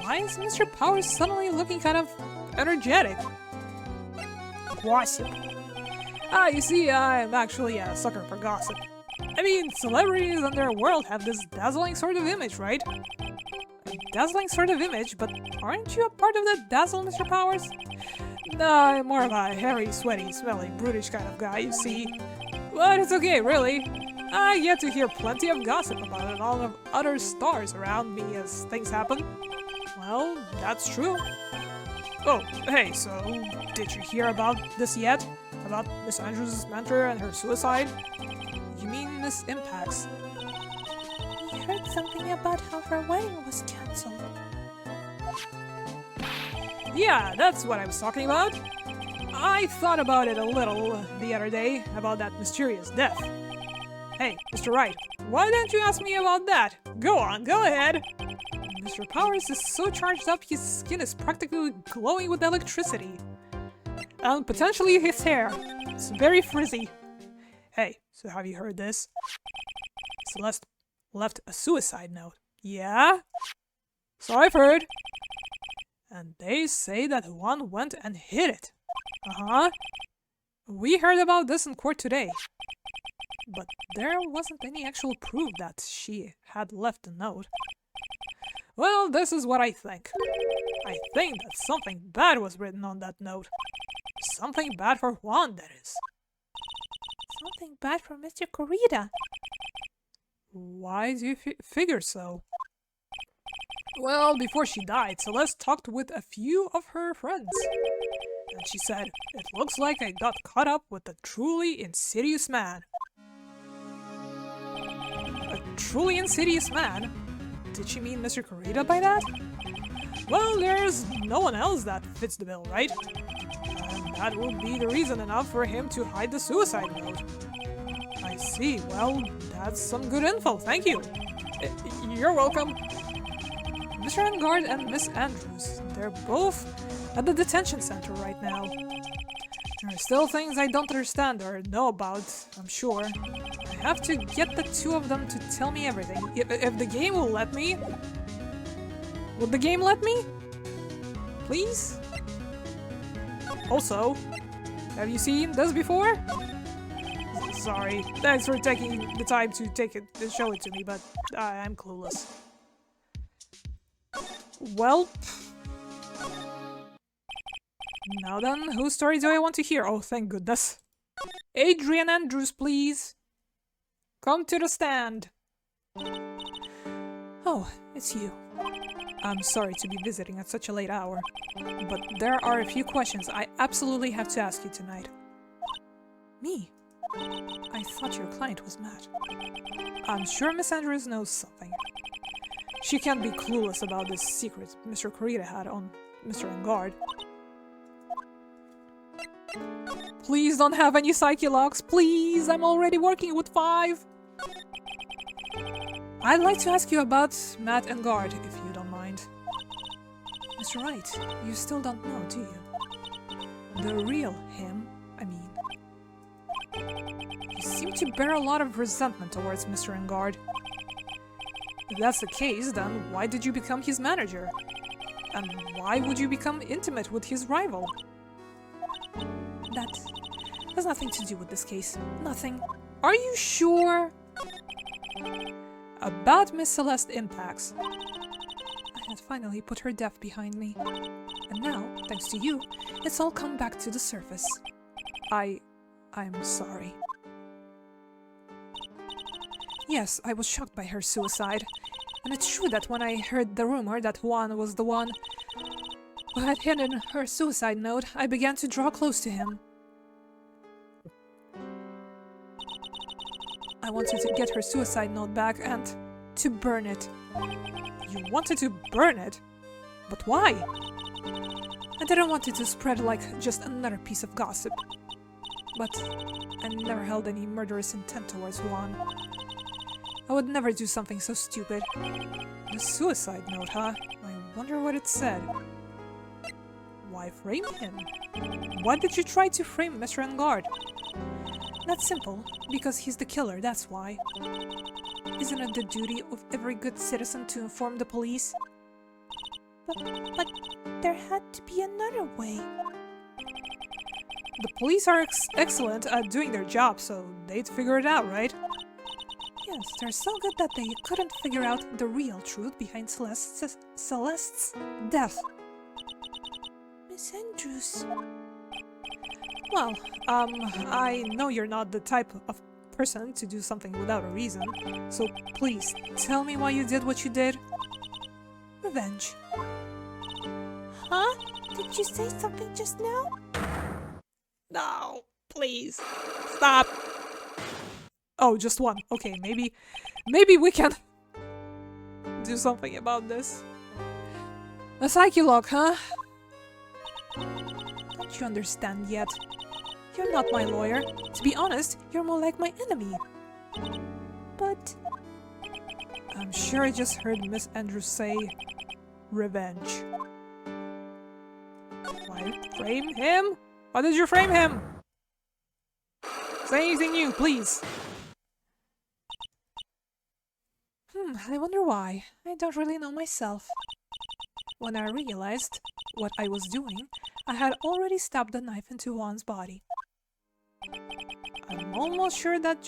Why is Mr. Powers suddenly looking kind of energetic? Gossip. Ah, you see, I'm actually a sucker for gossip. I mean, celebrities and their world have this dazzling sort of image, right? A dazzling sort of image, but aren't you a part of that dazzle, Mr. Powers? No, I'm more of a hairy, sweaty, smelly, brutish kind of guy, you see. But it's okay, really. I get to hear plenty of gossip about it, all of other stars around me as things happen. Well, that's true. Oh, hey, so did you hear about this yet? About Miss Andrews' mentor and her suicide? You mean Miss Impacts? We heard something about how her wedding was cancelled. Yeah, that's what I was talking about. I thought about it a little the other day, about that mysterious death. Hey, Mr. Wright, why didn't you ask me about that? Go on, go ahead. Mr. Powers is so charged up his skin is practically glowing with electricity. And potentially his hair. It's very frizzy. Hey, so have you heard this? Celeste left a suicide note. Yeah? So I've heard. And they say that one went and hid it. Uh-huh. We heard about this in court today. But there wasn't any actual proof that she had left a note. Well, this is what I think. I think that something bad was written on that note. Something bad for Juan, that is. Something bad for Mr. Corrida. Why do you figure so? Well, before she died, Celeste talked with a few of her friends. And she said, "It looks like I got caught up with a truly insidious man." A truly insidious man? Did she mean Mr. Corrida by that? Well, there's no one else that fits the bill, right? And that would be the reason enough for him to hide the suicide note. I see. Well, that's some good info. Thank you. You're welcome. Mr. Engard and Miss Andrews, they're both at the detention center right now. There are still things I don't understand or know about, I'm sure. I have to get the two of them to tell me everything. If the game will let me. Would the game let me? Please? Also, have you seen this before? Sorry, thanks for taking the time to show it to me, but I'm clueless. Well, now then, whose story do I want to hear? Oh, thank goodness. Adrian Andrews, please. Come to the stand. Oh, it's you. I'm sorry to be visiting at such a late hour, but there are a few questions I absolutely have to ask you tonight. Me? I thought your client was Matt. I'm sure Miss Andrews knows something. She can't be clueless about this secret Mr. Corrida had on Mr. Engard. Please don't have any psyche locks, please! I'm already working with 5! I'd like to ask you about Matt Engard, if you don't mind. Mr. Wright, you still don't know, do you? The real him, I mean. You seem to bear a lot of resentment towards Mr. Engard. If that's the case, then why did you become his manager? And why would you become intimate with his rival? That has nothing to do with this case. Nothing. Are you sure? About Miss Celeste Impacts. I had finally put her death behind me. And now, thanks to you, it's all come back to the surface. I'm sorry. Yes, I was shocked by her suicide. And it's true that when I heard the rumor that Juan was the one who had hidden her suicide note, I began to draw close to him. I wanted to get her suicide note back and to burn it. You wanted to burn it? But why? I didn't want it to spread like just another piece of gossip. but I never held any murderous intent towards Juan. I would never do something so stupid. A suicide note, huh? I wonder what it said. Why frame him? Why did you try to frame Mr. Engard? That's simple. Because he's the killer, that's why. Isn't it the duty of every good citizen to inform the police? But there had to be another way. The police are excellent at doing their job, so they'd figure it out, right? Yes, they're so good that they couldn't figure out the real truth behind Celeste's death. Miss Andrews. Well, I know you're not the type of person to do something without a reason, so please, tell me why you did what you did. Revenge. Huh? Did you say something just now? No, please, stop. Oh, just one. Okay, maybe we can do something about this. A psyche log, huh? Don't you understand yet? You're not my lawyer. To be honest, you're more like my enemy. But... I'm sure I just heard Miss Andrews say... revenge. Why frame him? Why did you frame him? Say anything new, please. I wonder why. I don't really know myself. When I realized what I was doing, I had already stabbed the knife into Juan's body. I'm almost sure that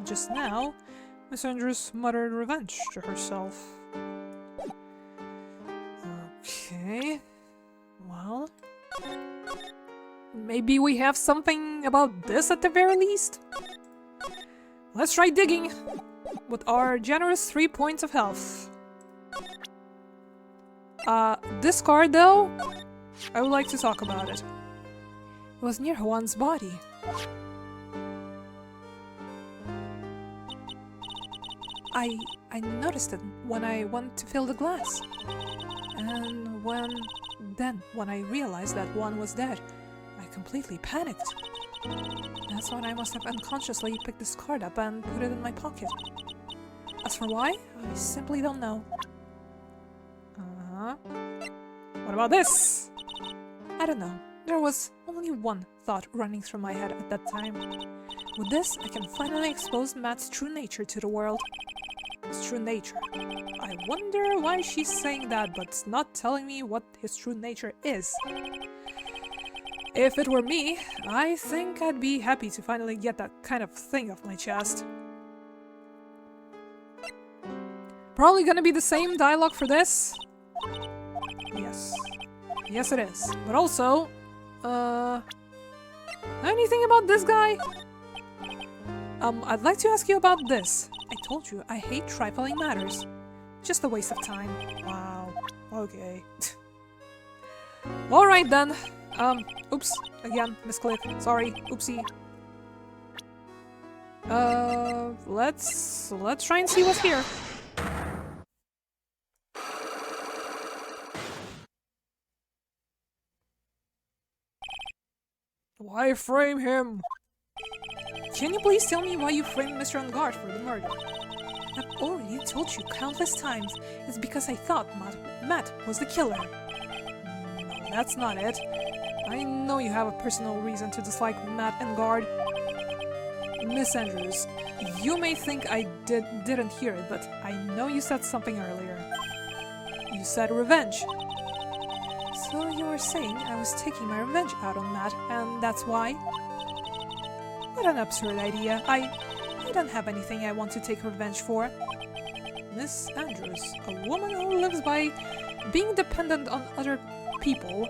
just now, Miss Andrews muttered revenge to herself. Okay. Well... maybe we have something about this at the very least? Let's try digging! With our generous 3 points of health. This card though, I would like to talk about it. It was near Juan's body. I noticed it when I went to fill the glass. And when I realized that Juan was dead, I completely panicked. That's when I must have unconsciously picked this card up and put it in my pocket. As for why, I simply don't know. What about this? I don't know. There was only one thought running through my head at that time. With this, I can finally expose Matt's true nature to the world. His true nature. I wonder why she's saying that but not telling me what his true nature is. If it were me, I think I'd be happy to finally get that kind of thing off my chest. Probably gonna be the same dialogue for this. Yes. Yes it is. But also, anything about this guy? I'd like to ask you about this. I told you, I hate trifling matters. Just a waste of time. Wow. Okay. Alright then. Oops. Again, misclick. Sorry. Oopsie. Let's try and see what's here. Why frame him? Can you please tell me why you framed Mr. Engard for the murder? I've already told you countless times. It's because I thought Matt was the killer. No, that's not it. I know you have a personal reason to dislike Matt Engard. Miss Andrews, you may think I didn't hear it, but I know you said something earlier. You said revenge. So you were saying I was taking my revenge out on Matt, and that's why? What an absurd idea. I don't have anything I want to take revenge for. Miss Andrews, a woman who lives by being dependent on other people.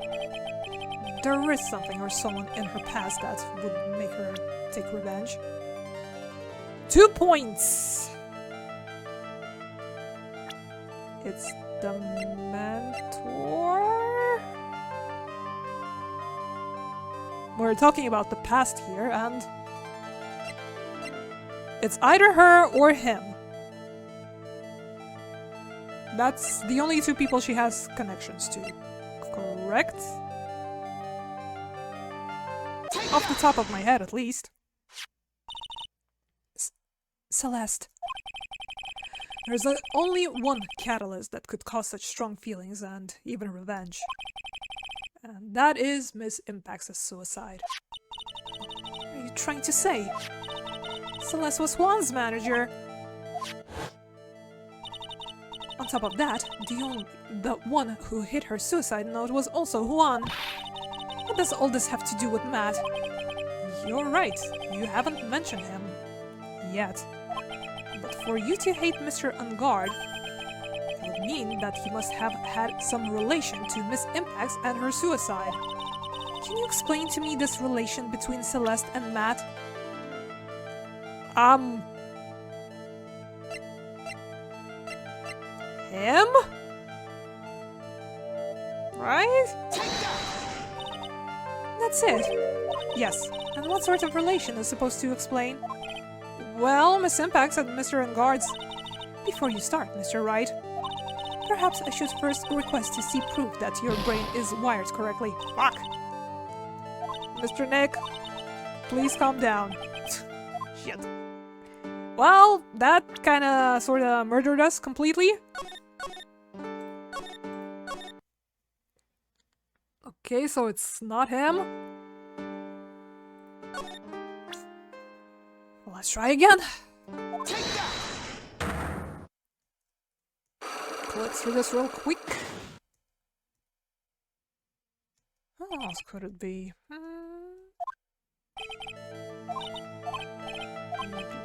There is something or someone in her past that would make her take revenge. 2 points! It's the mentor? We're talking about the past here, and it's either her or him. That's the only 2 people she has connections to. Correct? Off the top of my head, at least. Celeste. There's only one catalyst that could cause such strong feelings and even revenge. And that is Miss Impact's suicide. What are you trying to say? Celeste was Juan's manager. On top of that, the one who hit her suicide note was also Juan. What does all this have to do with Matt? You're right, you haven't mentioned him. Yet. But for you to hate Mr. Ungard, it would mean that he must have had some relation to Miss Impacts and her suicide. Can you explain to me this relation between Celeste and Matt? Him? Right? That's it. Yes. And what sort of relation is supposed to explain? Well, Miss Impacts and Mr. Ungard's. Before you start, Mr. Wright, perhaps I should first request to see proof that your brain is wired correctly. Fuck! Mr. Nick, please calm down. Shit. Well, that kinda sorta murdered us completely. Okay, so it's not him. Let's try again. Click through this real quick. What else could it be?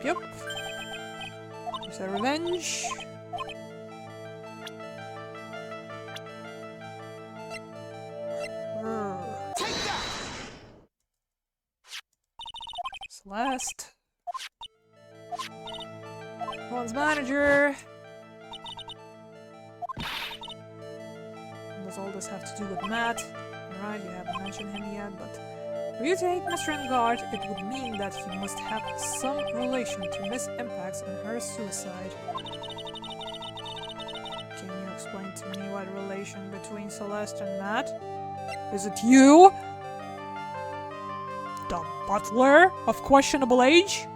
Yep. Is that revenge? Celeste. One's manager. Does all this have to do with Matt? Alright, you haven't mentioned him yet, but for you to hate Mr. Engard, it would mean that he must have some relation to Miss Impacts and her suicide. Can you explain to me what relation between Celeste and Matt? Is it you? The butler of questionable age?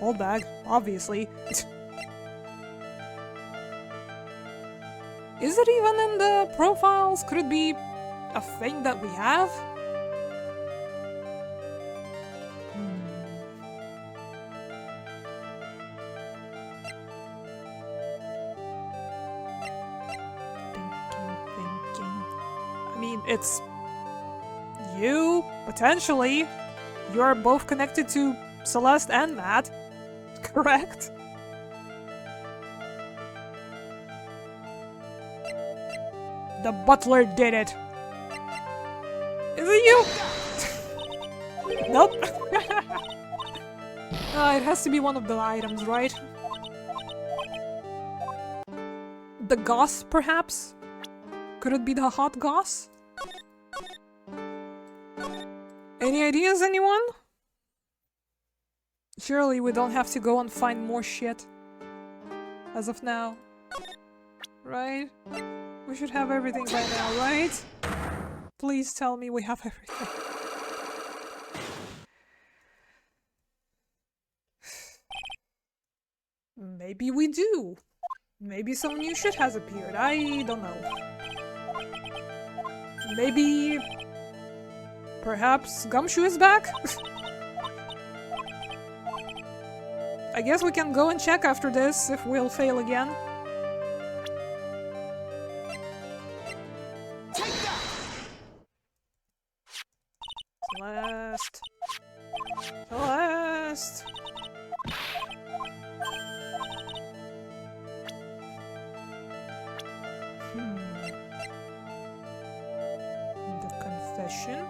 Old bag, obviously. Is it even in the profiles? Could it be a thing that we have? Thinking. I mean, it's you, potentially. You're both connected to Celeste and Matt, correct? The butler did it. Is it you? Nope. It has to be one of the items, right? The goss, perhaps? Could it be the hot goss? Any ideas, anyone? Surely we don't have to go and find more shit. As of now. Right? We should have everything by now, right? Please tell me we have everything. Maybe we do. Maybe some new shit has appeared. I don't know. Maybe... perhaps Gumshoe is back? I guess we can go and check after this if we'll fail again. Celeste. Celeste. The confession.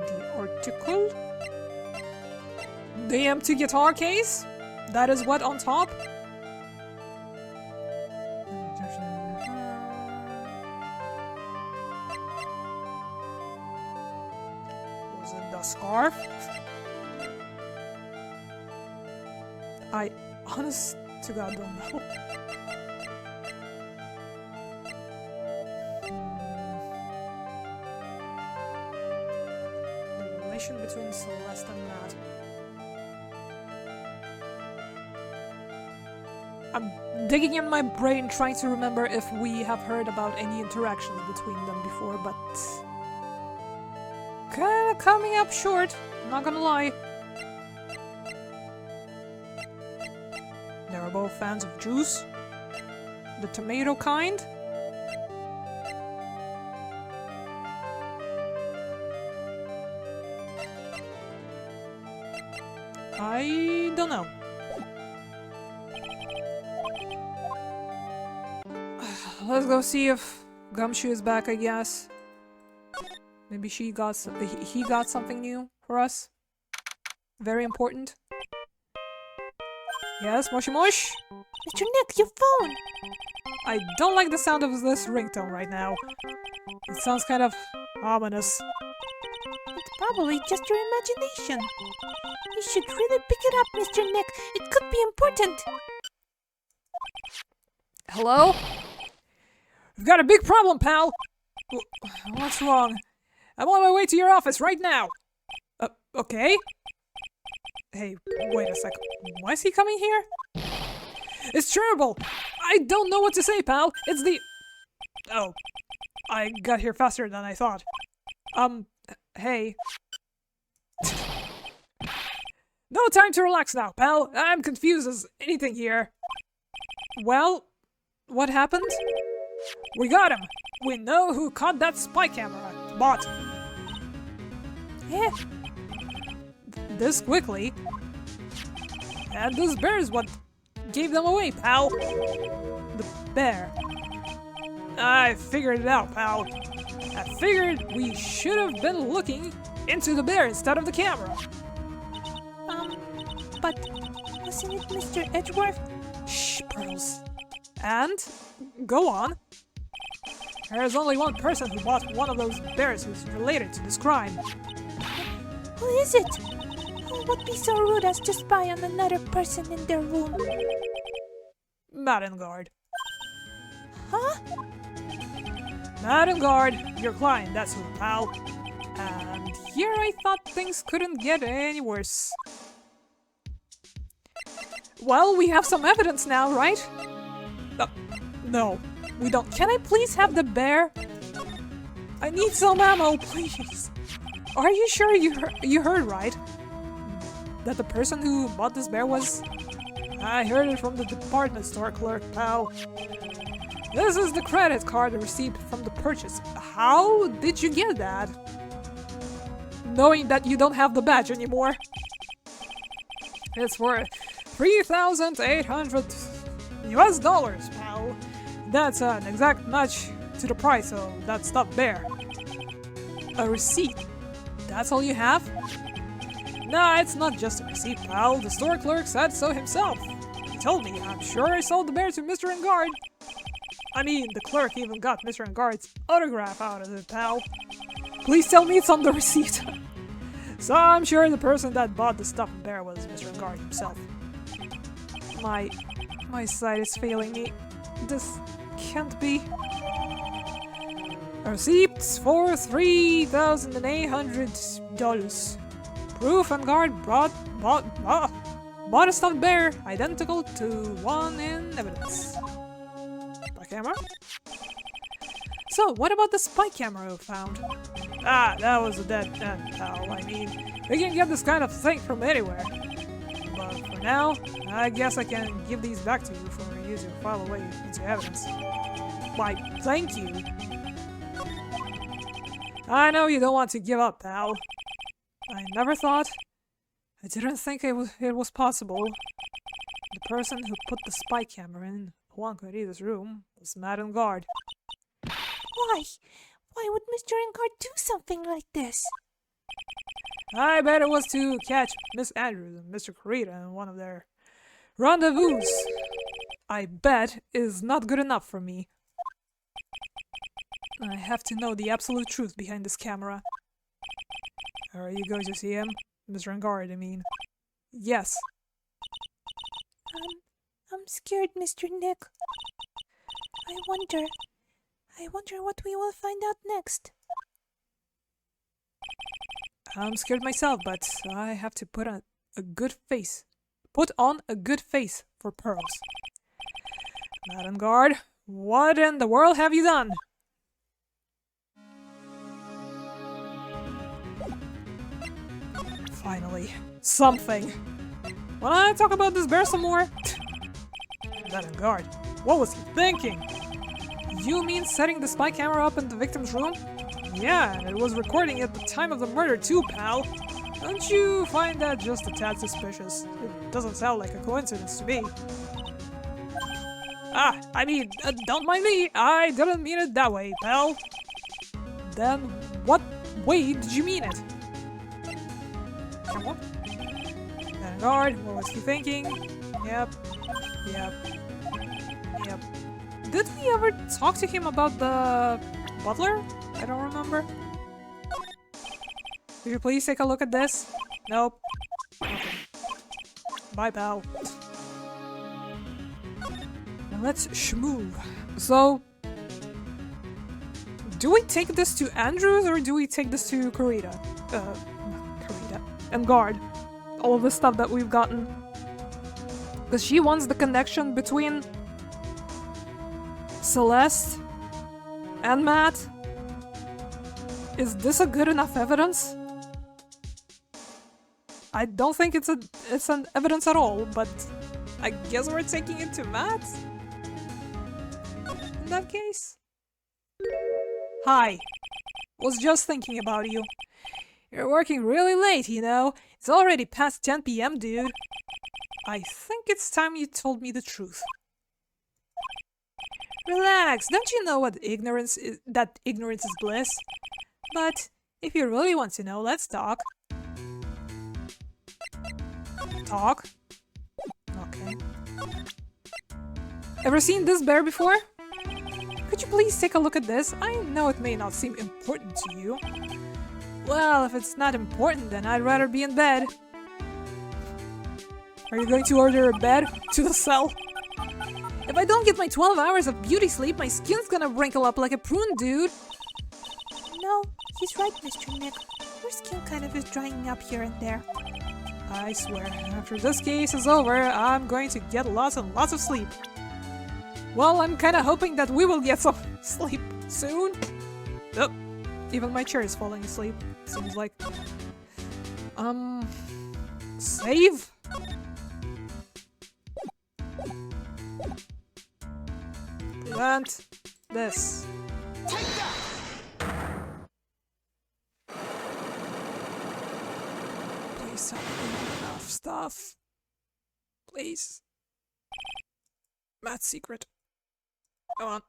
The article. The empty guitar case? That is what on top? Was it the scarf? I honest to God don't know. connection between Celeste and Matt. I'm digging in my brain trying to remember if we have heard about any interactions between them before, but kinda coming up short, not gonna lie. They were both fans of juice. The tomato kind. I don't know. Let's go see if Gumshoe is back, I guess. Maybe he got something new for us. Very important. Yes, Moshi Mosh? Mr. Nick, your phone! I don't like the sound of this ringtone right now. It sounds kind of ominous. It's probably just your imagination. You should really pick it up, Mr. Nick. It could be important. Hello? We've got a big problem, pal! What's wrong? I'm on my way to your office right now! Okay? Hey, wait a sec. Why is he coming here? It's terrible! I don't know what to say, pal! It's the... Oh. I got here faster than I thought. Hey. No time to relax now, pal! I'm confused as anything here. Well, what happened? We got him! We know who caught that spy camera. Bot. Yeah. This quickly. And this bear is what gave them away, pal. The bear. I figured it out, pal. I figured we should have been looking into the bear instead of the camera. But wasn't it Mr. Edgeworth? Shh, Pearls. And? Go on. There's only one person who bought one of those bears who's related to this crime. Who is it? Who would be so rude as to spy on another person in their room? Madengard. Huh? Madengard, your client, that's who, pal. And here I thought things couldn't get any worse. Well, we have some evidence now, right? No, we don't. Can I please have the bear? I need some ammo, please. Are you sure you heard right? That the person who bought this bear was... I heard it from the department store clerk, pal. This is the credit card receipt from the purchase. How did you get that? Knowing that you don't have the badge anymore. It's for 3,800 US dollars, pal. That's an exact match to the price of that stuffed bear. A receipt. That's all you have? Nah, it's not just a receipt, pal. The store clerk said so himself. He told me. I'm sure I sold the bear to Mr. Engard. I mean, the clerk even got Mr. Engard's autograph out of it, pal. Please tell me it's on the receipt. So I'm sure the person that bought the stuffed bear was Mr. Engard himself. My sight is failing me. This can't be. Receipts for $3,800. Proof Engard bought a stuffed bear identical to one in evidence. Spy camera? So, what about the spy camera we found? Ah, that was a dead end, pal. I mean, we can get this kind of thing from anywhere. But for now, I guess I can give these back to you for you to file away into evidence. Why, thank you. I know you don't want to give up, pal. I never thought. I didn't think it was possible. The person who put the spy camera in Juan Corrida's room was Matt Engard. Why? Why would Mr. Engard do something like this? I bet it was to catch Miss Andrews and Mr. Corrida in one of their rendezvous. I bet is not good enough for me. I have to know the absolute truth behind this camera. Are you going to see him? Mr. Engard, I mean. Yes. I'm scared, Mr. Nick. I wonder what we will find out next. I'm scared myself, but I have to put on a good face. Put on a good face for pearls. Madam Guard, what in the world have you done? Finally, something. Wanna talk about this bear some more? Madam Guard, what was he thinking? You mean setting the spy camera up in the victim's room? Yeah, and it was recording at the time of the murder too, pal. Don't you find that just a tad suspicious? It doesn't sound like a coincidence to me. I mean, don't mind me. I didn't mean it that way, pal. Then, what way did you mean it? Come on. Guard, what was he thinking? Yep. Did we ever talk to him about the butler? I don't remember. Could you please take a look at this? Nope. Okay. Bye, pal. Now let's schmoove. So, do we take this to Andrews or do we take this to Karita? Karita. And Guard. All of the stuff that we've gotten. Because she wants the connection between Celeste and Matt. Is this a good enough evidence? I don't think it's an evidence at all, but I guess we're taking it to Matt? In that case? Hi. Was just thinking about you. You're working really late, you know. It's already past 10 p.m., dude. I think it's time you told me the truth. Relax, don't you know what ignorance is, that ignorance is bliss? But if you really want to know, let's talk. Talk? Okay. Ever seen this bear before? Could you please take a look at this? I know it may not seem important to you. Well, if it's not important, then I'd rather be in bed. Are you going to order a bed to the cell? If I don't get my 12 hours of beauty sleep, my skin's gonna wrinkle up like a prune, dude. No, he's right, Mr. Nick. Your skin kind of is drying up here and there. I swear, after this case is over, I'm going to get lots and lots of sleep. Well, I'm kinda hoping that we will get some sleep soon. Oh, even my chair is falling asleep, seems like. Save? Prevent this. Take that! Please tell me enough stuff. Please. Matt's secret. Come on.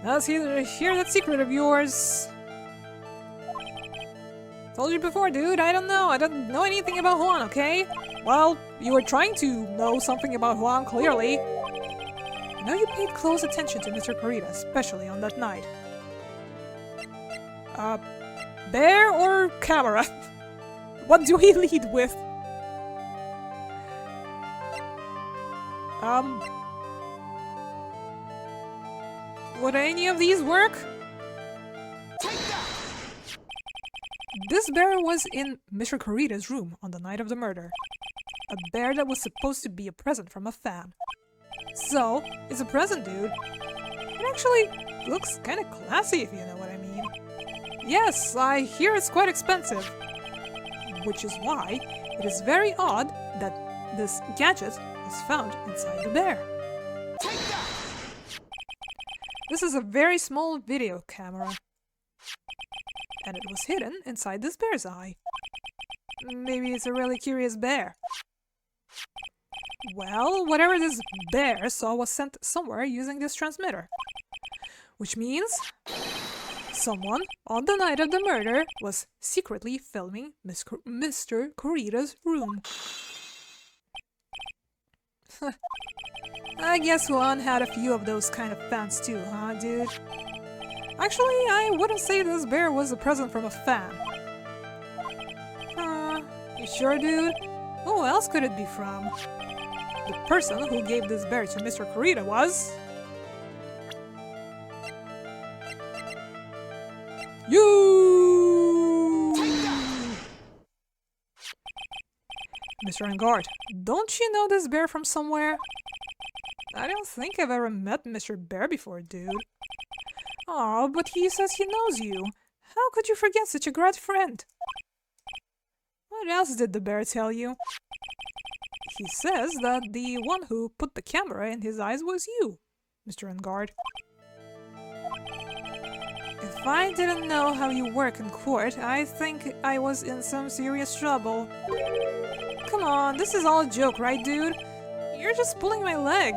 Let's hear that secret of yours. Told you before, dude. I don't know. I don't know anything about Juan, okay? Well, you were trying to know something about Juan, clearly. I know you paid close attention to Mr. Karita, especially on that night. Bear or camera? What do we lead with? Would any of these work? This bear was in Mr. Karita's room on the night of the murder. A bear that was supposed to be a present from a fan. So, it's a present, dude. It actually looks kinda classy, if you know what I mean. Yes, I hear it's quite expensive. Which is why it is very odd that this gadget was found inside the bear. Take that! This is a very small video camera. And it was hidden inside this bear's eye. Maybe it's a really curious bear. Well, whatever this bear saw was sent somewhere using this transmitter. Which means someone on the night of the murder was secretly filming Mr. Karita's room. I guess Juan had a few of those kind of fans too, huh, dude? Actually, I wouldn't say this bear was a present from a fan. You sure, dude? Who else could it be from? The person who gave this bear to Mr. Karita was... you! Mr. Engard, don't you know this bear from somewhere? I don't think I've ever met Mr. Bear before, dude. Aw, but he says he knows you. How could you forget such a great friend? What else did the bear tell you? He says that the one who put the camera in his eyes was you, Mr. Engard. If I didn't know how you work in court, I think I was in some serious trouble. Come on, this is all a joke, right, dude? You're just pulling my leg.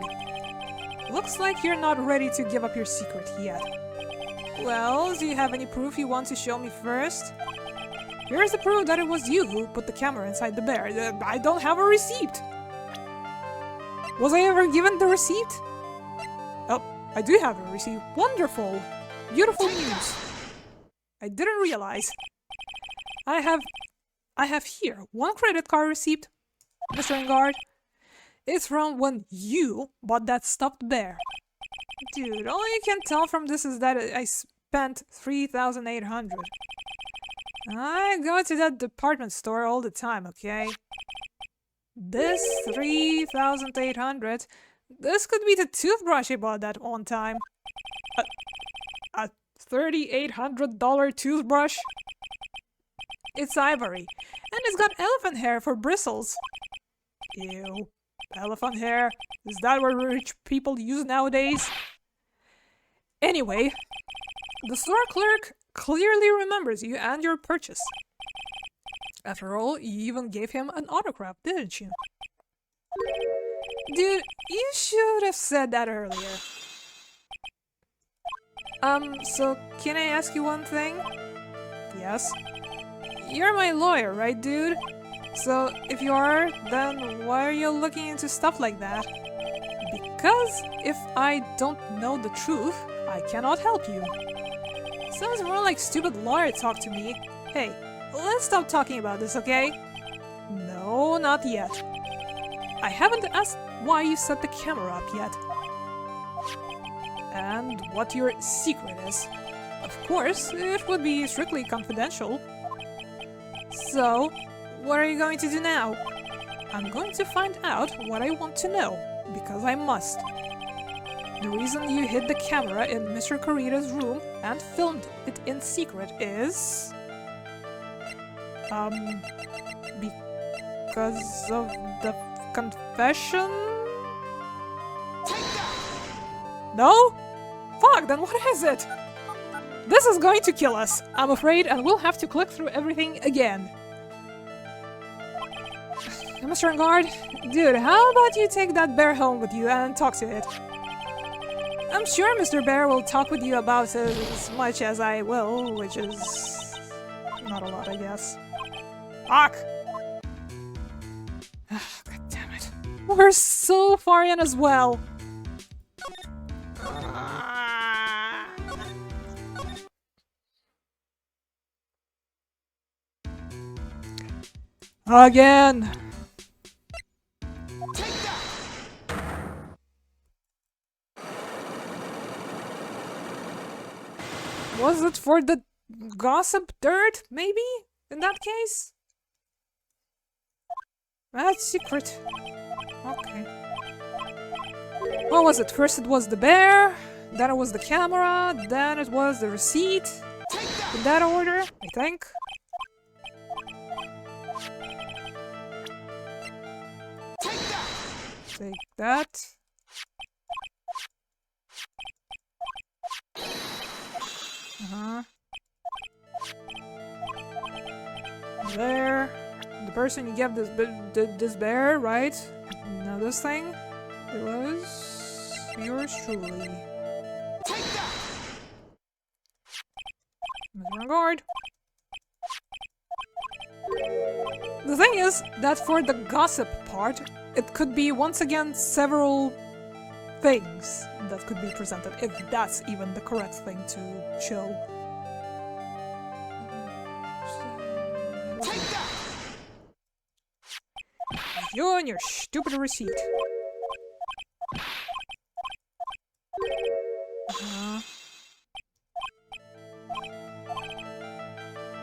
Looks like you're not ready to give up your secret yet. Well, do you have any proof you want to show me first? Here's the proof that it was you who put the camera inside the bear. I don't have a receipt. Was I ever given the receipt? Oh, I do have a receipt. Wonderful. Beautiful news. I didn't realize. I have here one credit card receipt, Mr. Engard. It's from when you bought that stuffed bear. Dude, all you can tell from this is that I spent $3,800. I go to that department store all the time, okay? This $3,800, this could be the toothbrush I bought that one time. A $3,800 toothbrush? It's ivory, and it's got elephant hair for bristles. Ew. Elephant hair? Is that what rich people use nowadays? Anyway, the store clerk clearly remembers you and your purchase. After all, you even gave him an autograph, didn't you? Dude, you should have said that earlier. So can I ask you one thing? Yes? You're my lawyer, right, dude? So, if you are, then why are you looking into stuff like that? Because if I don't know the truth, I cannot help you. Sounds more like stupid lawyer talk to me. Hey, let's stop talking about this, okay? No, not yet. I haven't asked why you set the camera up yet. And what your secret is. Of course, it would be strictly confidential. So, what are you going to do now? I'm going to find out what I want to know, because I must. The reason you hid the camera in Mr. Corita's room and filmed it in secret is... because of the confession? No? Fuck, then what is it? This is going to kill us, I'm afraid, and we'll have to click through everything again. Mr. Engard, dude, how about you take that bear home with you and talk to it? I'm sure Mr. Bear will talk with you about it as much as I will, which is... not a lot, I guess. Fuck! God damn it. We're so far in as well! Again! Was it for the gossip dirt, maybe? In that case? That's secret. Okay. What was it? First it was the bear, then it was the camera, then it was the receipt. In that order, I think. Take that. There. The person you gave this bear, right? Now this thing, it was yours truly. Mr. Guard. The thing is that for the gossip part, it could be once again several things that could be presented, if that's even the correct thing to show. You and your stupid receipt.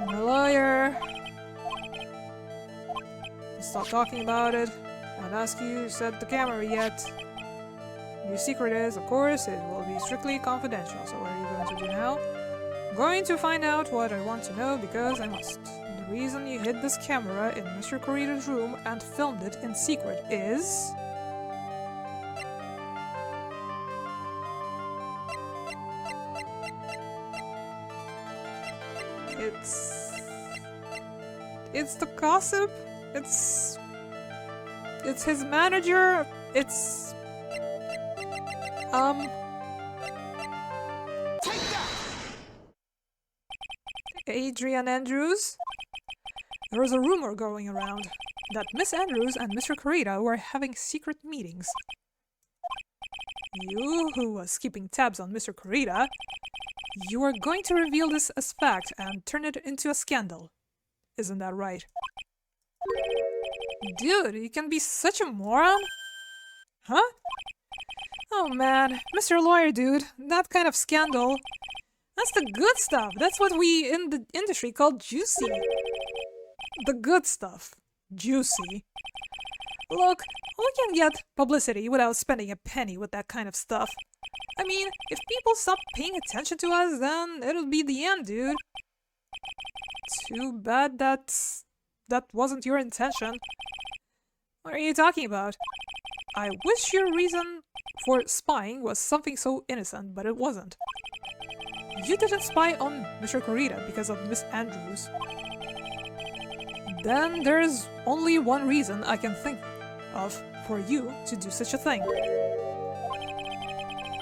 My lawyer. stop talking about it. I'd ask you to set the camera yet. Your secret is, of course, it will be strictly confidential. So what are you going to do now? I'm going to find out what I want to know because I must. The reason you hid this camera in Mr. Corita's room and filmed it in secret is... It's the gossip. It's his manager. It's Adrian Andrews. There was a rumor going around that Miss Andrews and Mr. Corita were having secret meetings. You, who was keeping tabs on Mr. Corita, you are going to reveal this as fact and turn it into a scandal. Isn't that right? Dude, you can be such a moron? Huh? Oh man, Mr. Lawyer dude, that kind of scandal. That's the good stuff. That's what we in the industry call juicy. The good stuff. Juicy. Look, we can get publicity without spending a penny with that kind of stuff. I mean, if people stop paying attention to us, then it'll be the end, dude. Too bad that wasn't your intention. What are you talking about? I wish your reason for spying was something so innocent, but it wasn't. You didn't spy on Mr. Corita because of Miss Andrews. Then there's only one reason I can think of for you to do such a thing.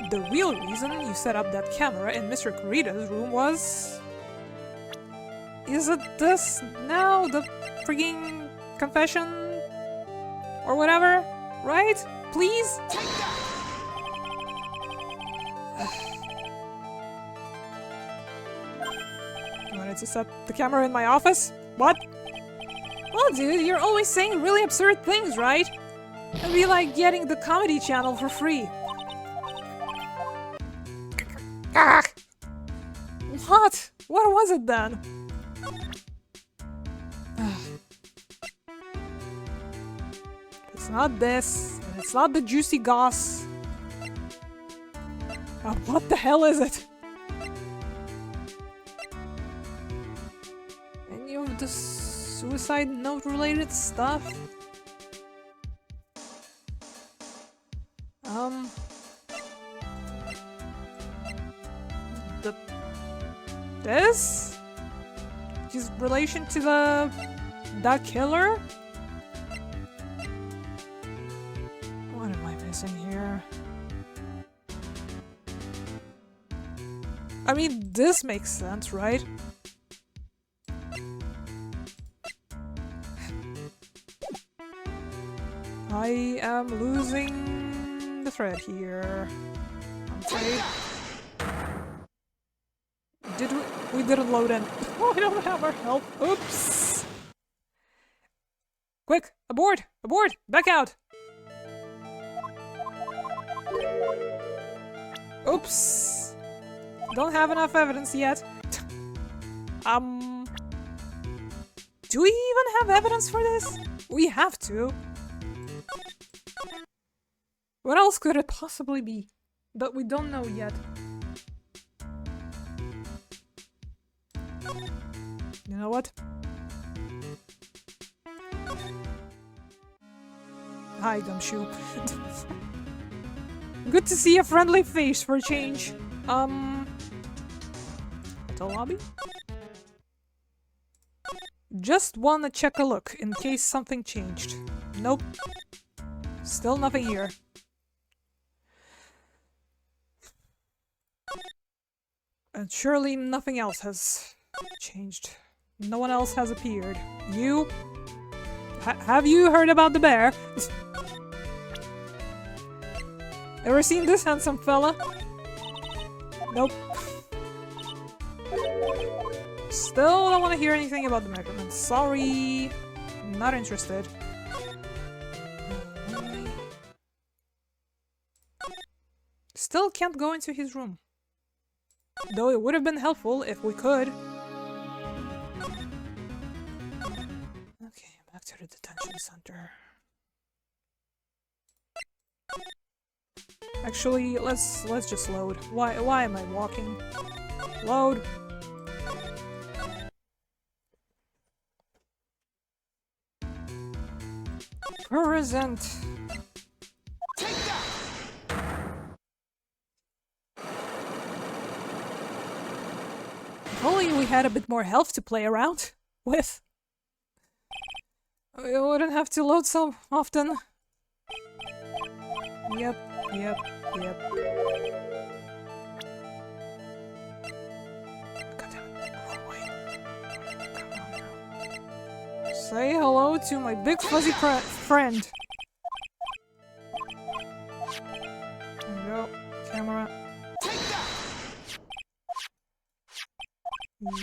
The real reason you set up that camera in Mr. Corita's room was... Is it this now? The freaking confession? Or whatever? Right? Please? You wanted to set the camera in my office? What? Well, dude, you're always saying really absurd things, right? It'd be like getting the comedy channel for free. Ah! What? What was it then? It's not this, and it's not the juicy goss. What the hell is it? Any of the suicide note related stuff? This? His relation to that killer? What am I missing here? I mean, this makes sense, right? I am losing the thread here. I'm afraid. We didn't load in. Oh, I don't have our help. Oops. Quick, aboard! Aboard! Back out! Oops. Don't have enough evidence yet. Do we even have evidence for this? We have to. What else could it possibly be that we don't know yet? You know what? Hi, Gumshoe. Good to see a friendly face for a change. Hotel lobby? Just wanna check a look in case something changed. Nope. Still nothing here. And surely nothing else has changed. No one else has appeared. You? Have you heard about the bear? Ever seen this handsome fella? Nope. Still don't want to hear anything about the measurements. Sorry. Not interested. Still can't go into his room. Though it would have been helpful if we could. Okay, back to the detention center. Actually, let's just load. Why am I walking? Load. Present. If only we had a bit more health to play around with. We wouldn't have to load so often. Yep. God damn it. Go away. Come on now. Say hello to my big fuzzy friend. There we go. Camera.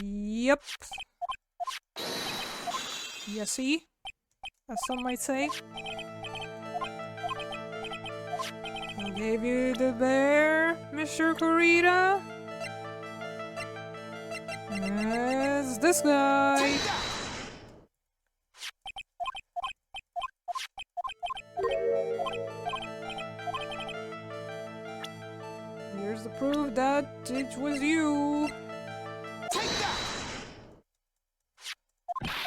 Yep. Yesy, as some might say. I gave you the bear, Mr. Kurita. It's this guy. Here's the proof that it was you.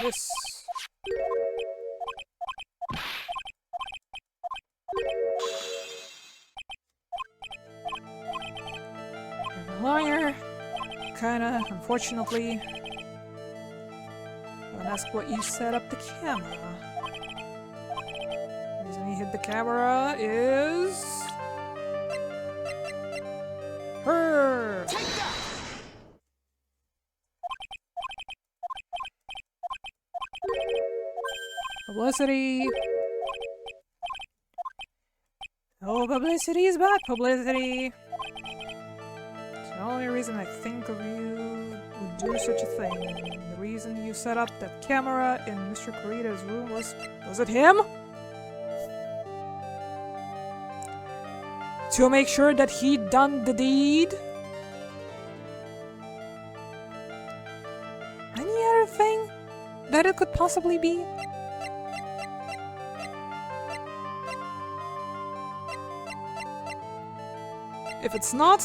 Yes. You're a liar. Kinda, unfortunately. Don't ask what you set up the camera. The reason you hit the camera is... her! Publicity! Oh, publicity is bad publicity! It's the only reason I think of you would do such a thing. The reason you set up that camera in Mr. Kurita's room was it him? To make sure that he'd done the deed? Any other thing that it could possibly be? If it's not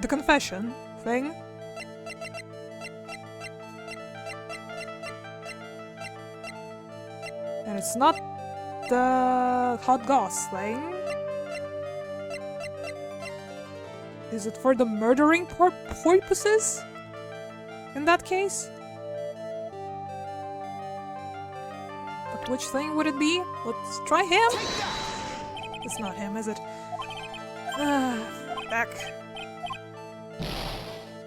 the confession thing, and it's not the hot goss thing, is it for the murdering purposes? In that case? But which thing would it be? Let's try him? It's not him, is it? Back.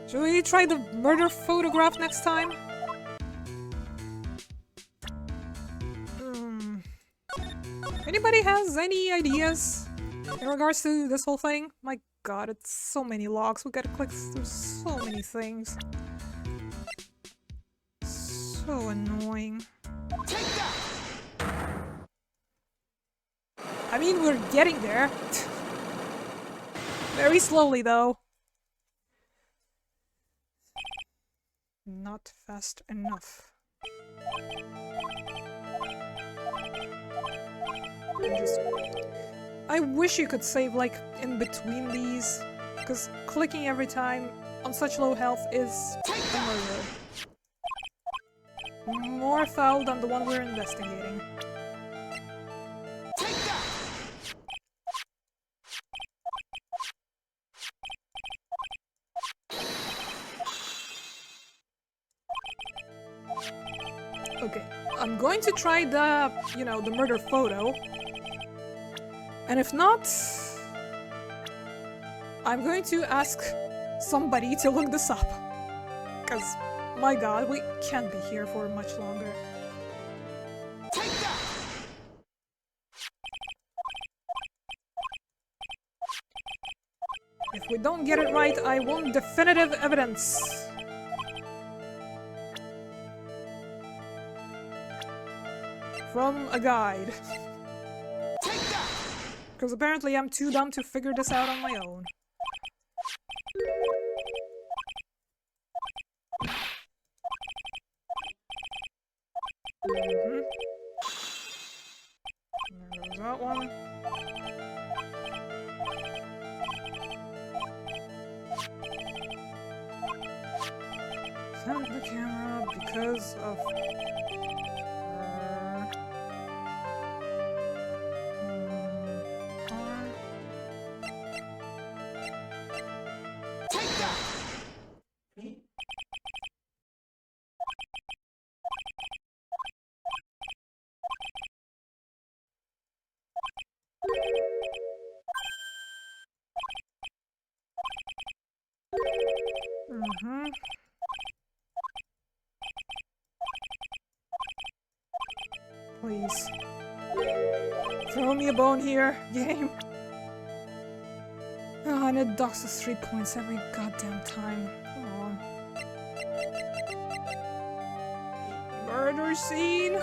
Should we try the murder photograph next time? Anybody has any ideas in regards to this whole thing? My god, it's so many logs. We gotta click through so many things. So annoying. I mean, we're getting there. Very slowly, though. Not fast enough. I wish you could save, like, in between these, because clicking every time on such low health is a murder. More foul than the one we're investigating. Okay, I'm going to try the, the murder photo. And if not, I'm going to ask somebody to look this up. Because, my god, we can't be here for much longer. If we don't get it right, I want definitive evidence. From a guide. Because apparently I'm too dumb to figure this out on my own. There goes that one. Send the camera because of her. Please. Throw me a bone here, game. Oh, and it docks us 3 points every goddamn time. Come on. Murder scene!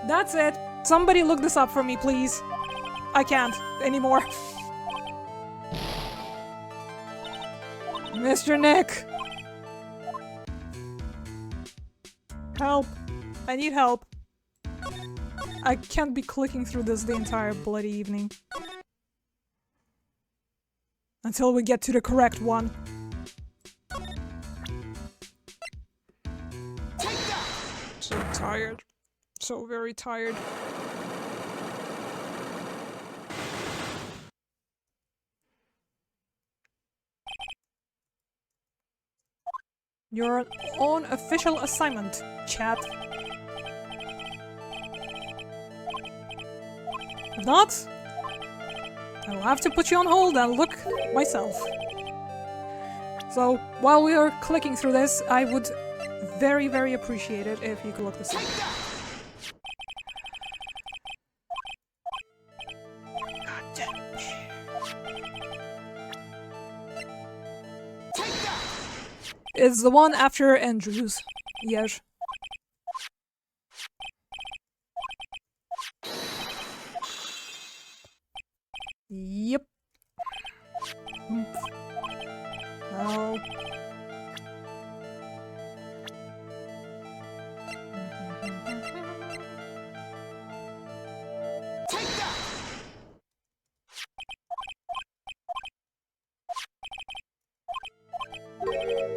That's it. Somebody look this up for me, please. I can't anymore. Mr. Nick! Help. I need help. I can't be clicking through this the entire bloody evening. Until we get to the correct one. So tired. So very tired. Your own official assignment, chat. If not, I will have to put you on hold and look myself. So, while we are clicking through this, I would very, very appreciate it if you could look this up. God damn it. It's the one after Andrews. Yes. Yep. Oh.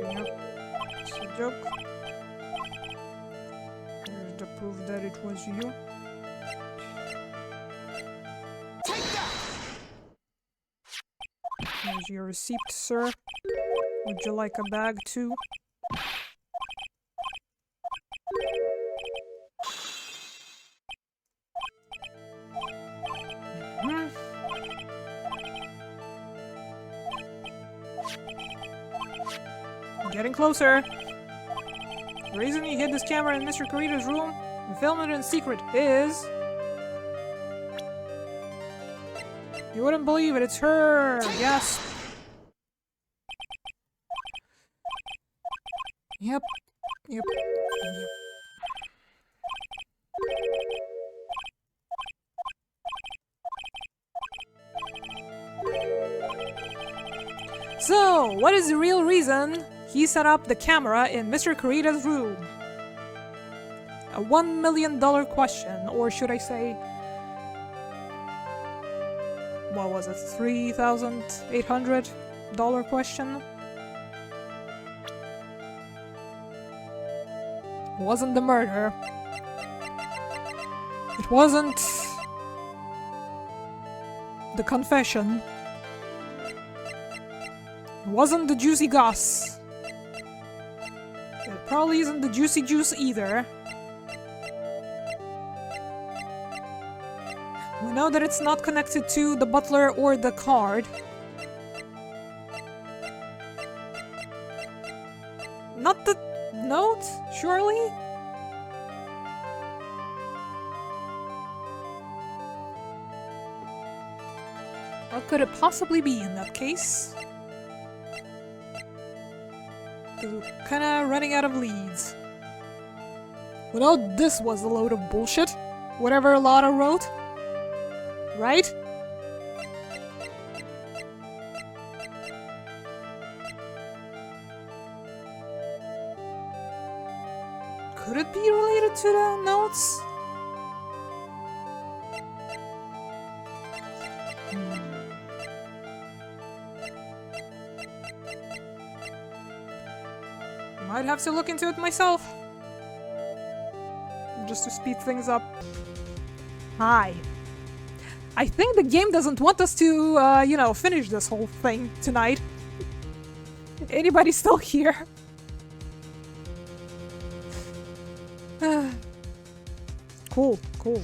Yep. It's a joke. Here's the proof that it was you. Here's your receipt, sir. Would you like a bag too? Getting closer. The reason you hid this camera in Mr. Carita's room and filmed it in secret is... You wouldn't believe it, it's her! Yes! Yep. Yep. Yep. So, what is the real reason he set up the camera in Mr. Carita's room? A $1 million question, or should I say... What was it? $3,800 question? It wasn't the murder. It wasn't the confession. It wasn't the juicy goss. It probably isn't the juicy juice either. We know that it's not connected to the butler or the card. Not the note, surely? What could it possibly be in that case? We're kinda running out of leads. We know this was a load of bullshit. Whatever Lotta wrote. Right? Could it be related to the notes? Might have to look into it myself. Just to speed things up. Hi. I think the game doesn't want us to, you know, finish this whole thing tonight. Anybody still here? Cool, cool.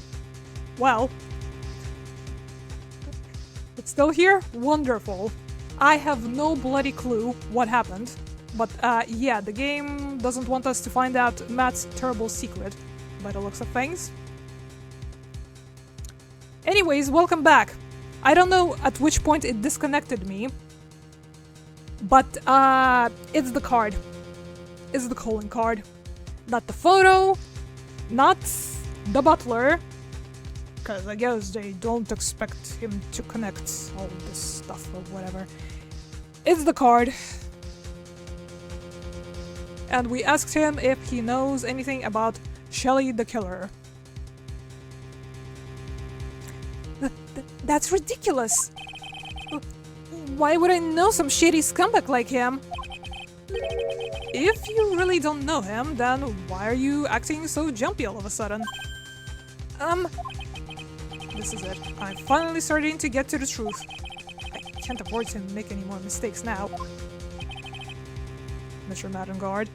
Well, it's still here? Wonderful. I have no bloody clue what happened. But, yeah, the game doesn't want us to find out Matt's terrible secret, by the looks of things. Anyways, welcome back. I don't know at which point it disconnected me, but, it's the card. It's the calling card. Not the photo, not the butler, because I guess they don't expect him to connect all this stuff or whatever. It's the card. And we asked him if he knows anything about Shelly the Killer. That's ridiculous! Why would I know some shady scumbag like him? If you really don't know him, then why are you acting so jumpy all of a sudden? This is it. I'm finally starting to get to the truth. I can't afford to make any more mistakes now. Mr. Madangard,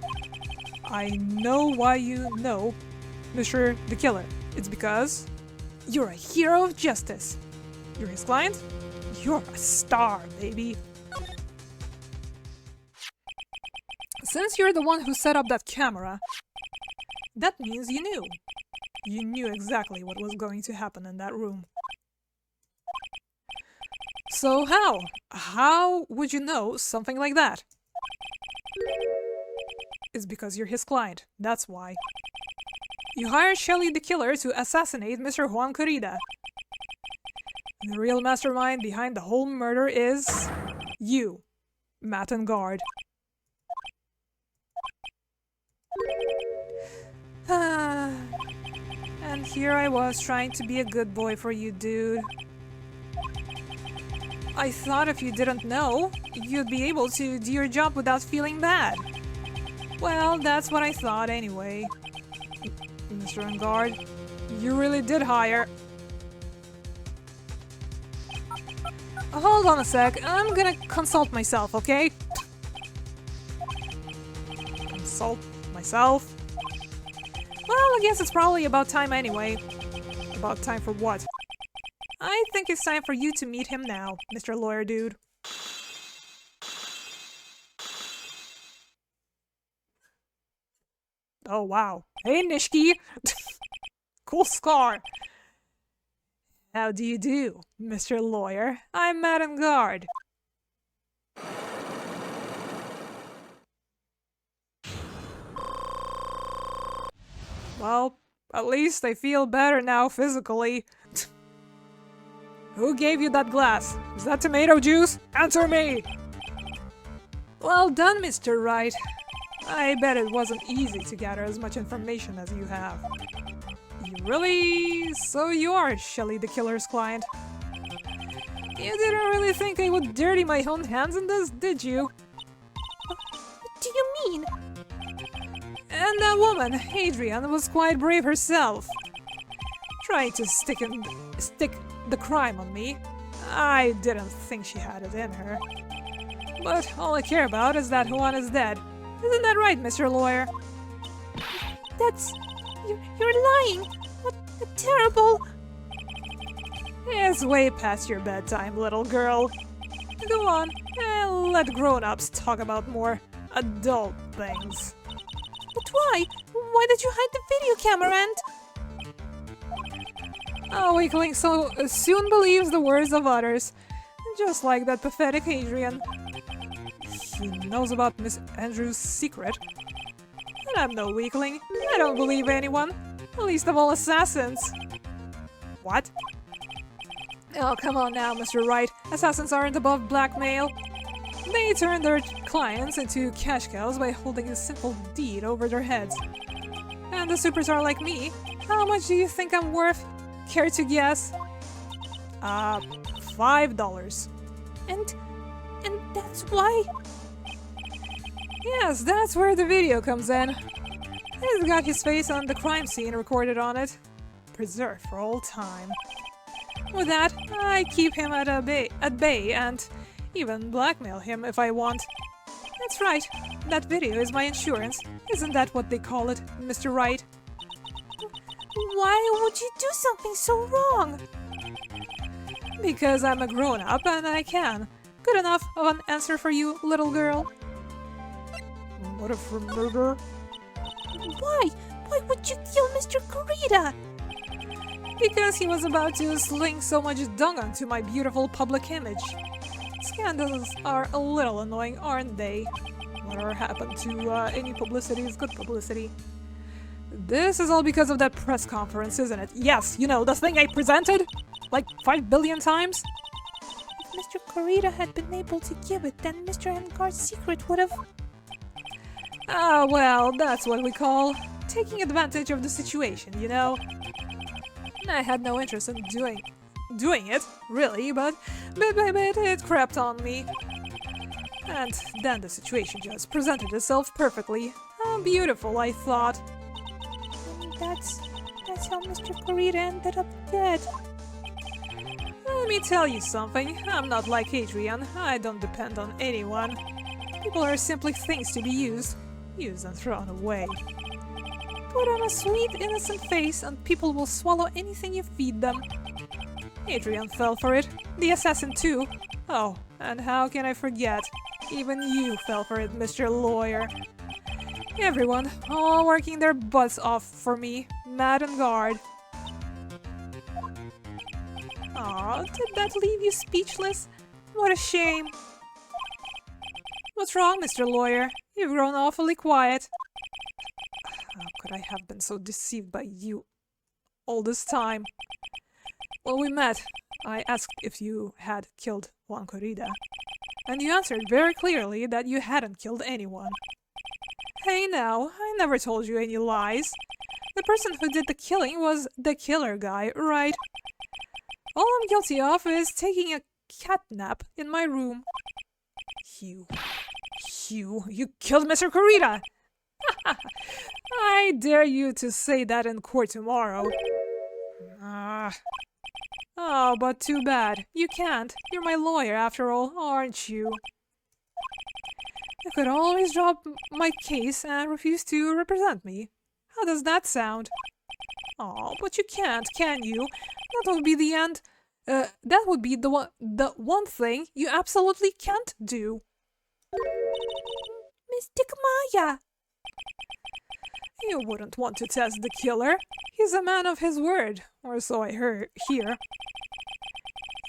I know why you know Mr. the Killer. It's because you're a hero of justice. You're his client? You're a star, baby. Since you're the one who set up that camera, that means you knew. You knew exactly what was going to happen in that room. So how? How would you know something like that? It's because you're his client, that's why. You hired Shelly the Killer to assassinate Mr. Juan Corrida. The real mastermind behind the whole murder is you, Matt and Guard. And here I was trying to be a good boy for you, dude. I thought if you didn't know, you'd be able to do your job without feeling bad. Well, that's what I thought anyway. Mr. Engard, you really did hire... Hold on a sec, I'm gonna consult myself, okay? Consult myself? Well, I guess it's probably about time anyway. About time for what? I think it's time for you to meet him now, Mr. Lawyer Dude. Oh, wow. Hey, Nishiki! Cool scar! How do you do, Mr. Lawyer? I'm Madam Guard. Well, at least I feel better now physically. Who gave you that glass? Is that tomato juice? Answer me! Well done, Mr. Wright. I bet it wasn't easy to gather as much information as you have. You really... So you are Shelly the Killer's client. You didn't really think I would dirty my own hands in this, did you? What do you mean? And that woman, Adrian, was quite brave herself. Trying to stick the crime on me. I didn't think she had it in her. But all I care about is that Juan is dead. Isn't that right, Mr. Lawyer? That's... You're lying! What a terrible... It's way past your bedtime, little girl. Go on, and let grown-ups talk about more adult things. But why? Why did you hide the video camera and... A weakling so soon believes the words of others. Just like that pathetic Adrian. He knows about Miss Andrews' secret. And I'm no weakling. I don't believe anyone. Least of all assassins. What? Oh, come on now, Mr. Wright. Assassins aren't above blackmail. They turn their clients into cash cows by holding a simple deed over their heads. And the superstar like me, how much do you think I'm worth? Care to guess? $5. And that's why? Yes, that's where the video comes in. He's got his face on the crime scene recorded on it. Preserved for all time. With that, I keep him at bay and even blackmail him if I want. That's right, that video is my insurance. Isn't that what they call it, Mr. Wright? Why would you do something so wrong? Because I'm a grown-up and I can. Good enough of an answer for you, little girl. What if for murder? Why? Why would you kill Mr. Kurita? Because he was about to sling so much dung onto my beautiful public image. Scandals are a little annoying, aren't they? Whatever happened to any publicity is good publicity. This is all because of that press conference, isn't it? Yes, you know, the thing I presented? Like 5 billion times? If Mr. Kurita had been able to give it, then Mr. Engar's secret would have... Ah, well, that's what we call taking advantage of the situation, you know? I had no interest in doing it, really, but bit by bit it crept on me. And then the situation just presented itself perfectly. How beautiful, I thought. And that's how Mr. Kurita ended up dead. Let me tell you something, I'm not like Adrian, I don't depend on anyone. People are simply things to be used and thrown away. Put on a sweet, innocent face and people will swallow anything you feed them. Adrian fell for it, the assassin too. Oh, and how can I forget? Even you fell for it, Mr. Lawyer. Everyone, all working their butts off for me, mad and guard. Aw, did that leave you speechless? What a shame. What's wrong, Mr. Lawyer? You've grown awfully quiet. How could I have been so deceived by you all this time? When we met, I asked if you had killed Juan Corrida, and you answered very clearly that you hadn't killed anyone. Hey now, I never told you any lies. The person who did the killing was the killer guy, right? All I'm guilty of is taking a cat nap in my room. You killed Mr. Corrida! I dare you to say that in court tomorrow. Oh, but too bad. You can't. You're my lawyer after all, aren't you? You could always drop my case and refuse to represent me. How does that sound? Oh, but you can't, can you? That would be the end. That would be the one thing you absolutely can't do. Mystic Maya! You wouldn't want to test the killer. He's a man of his word, or so I hear.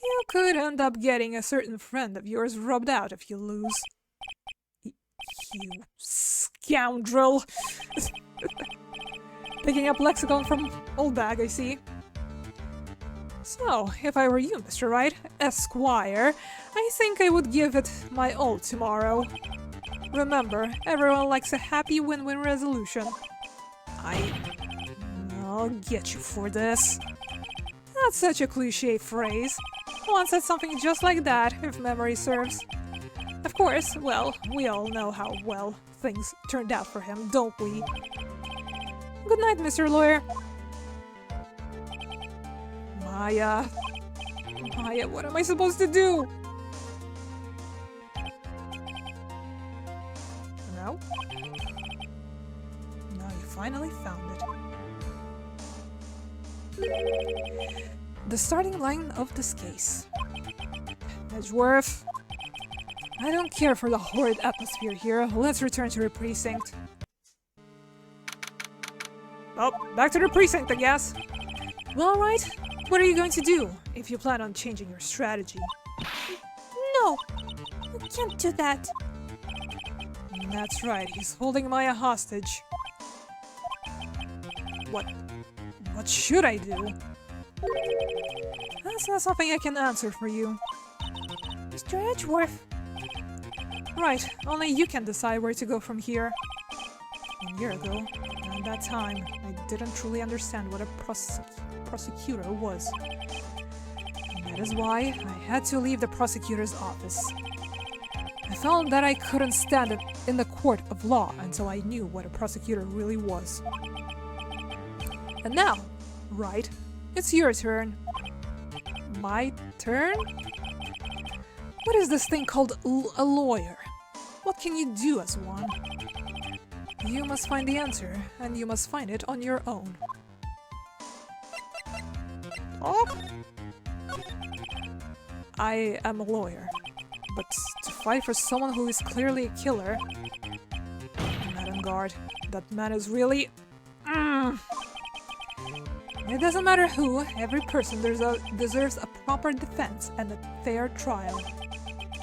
You could end up getting a certain friend of yours rubbed out if you lose. You scoundrel! Picking up lexicon from old bag, I see. So, if I were you, Mr. Wright, Esquire, I think I would give it my all tomorrow. Remember, everyone likes a happy win-win resolution. I'll get you for this. That's such a cliché phrase. One said something just like that, if memory serves. Of course, well, we all know how well things turned out for him, don't we? Good night, Mr. Lawyer. Maya, what am I supposed to do? No? Now you finally found it. The starting line of this case. Edgeworth. I don't care for the horrid atmosphere here. Let's return to the precinct. Oh, back to the precinct, I guess. Well, right. What are you going to do if you plan on changing your strategy? No! You can't do that. That's right, he's holding Maya hostage. What should I do? That's not something I can answer for you. Mr. Edgeworth. Right, only you can decide where to go from here. 1 year ago, At that time, I didn't truly understand what a prosecutor was. And that is why I had to leave the prosecutor's office. I felt that I couldn't stand it in the court of law until I knew what a prosecutor really was. And now, Wright, it's your turn. My turn? What is this thing called a lawyer? What can you do as one? You must find the answer, and you must find it on your own. Oh? I am a lawyer, but to fight for someone who is clearly a killer... Madam Guard, that man is really... It doesn't matter who, every person deserves a proper defense and a fair trial.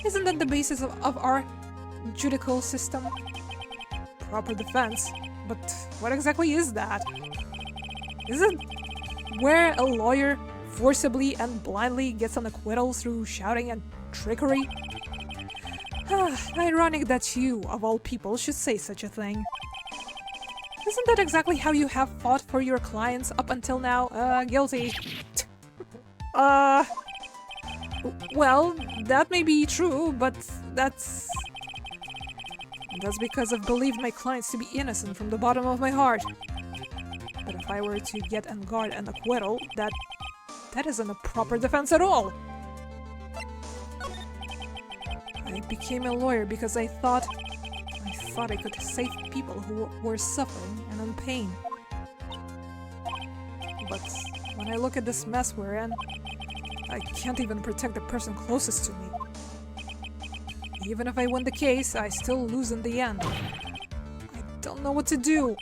Isn't that the basis of our judicial system? Proper defense? But what exactly is that? Is it where a lawyer forcibly and blindly gets an acquittal through shouting and trickery? Ironic that you, of all people, should say such a thing. Isn't that exactly how you have fought for your clients up until now? Guilty. Well, that may be true, but that's because I've believed my clients to be innocent from the bottom of my heart. But if I were to get on guard an acquittal, that isn't a proper defense at all. I became a lawyer because I thought I could save people who were suffering and in pain. But when I look at this mess we're in, I can't even protect the person closest to me. Even if I win the case, I still lose in the end. I don't know what to do.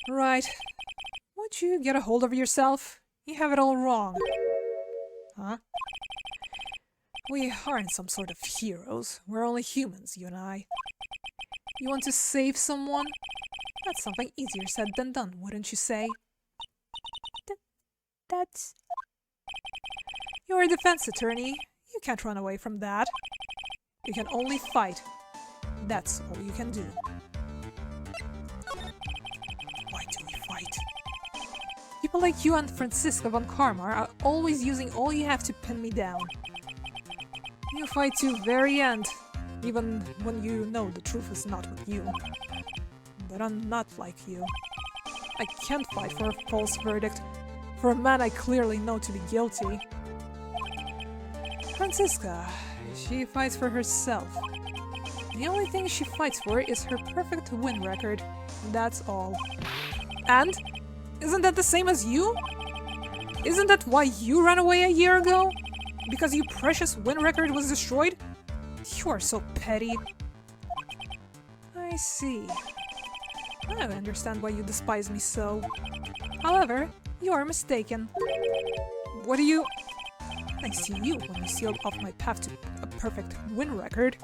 Right. Won't you get a hold of yourself? You have it all wrong. Huh? We aren't some sort of heroes. We're only humans, you and I. You want to save someone? That's something easier said than done, wouldn't you say? That's... You're a defense attorney. You can't run away from that. You can only fight. That's all you can do. Why do we fight? People like you and Francisca von Karmar are always using all you have to pin me down. You fight to very end, even when you know the truth is not with you. But I'm not like you. I can't fight for a false verdict, for a man I clearly know to be guilty. Francisca, she fights for herself. The only thing she fights for is her perfect win record. That's all. And? Isn't that the same as you? Isn't that why you ran away a year ago? Because your precious win record was destroyed? You are so petty. I see. I understand why you despise me so. However, you are mistaken. What do you... I see you when you sealed off my path to a perfect win record.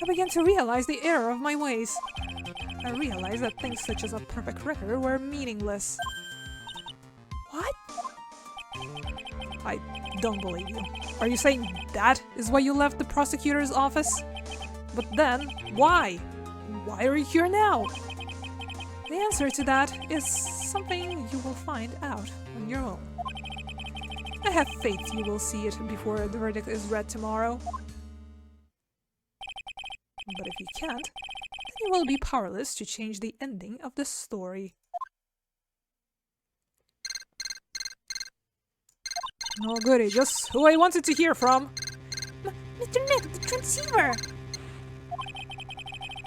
I began to realize the error of my ways. I realized that things such as a perfect record were meaningless. What? I don't believe you. Are you saying that is why you left the prosecutor's office? But then, why? Why are you here now? The answer to that is something you will find out on your own. I have faith you will see it before the verdict is read tomorrow. But if you can't, then you will be powerless to change the ending of the story. No goody, just who I wanted to hear from. Mr. Nick, the transceiver!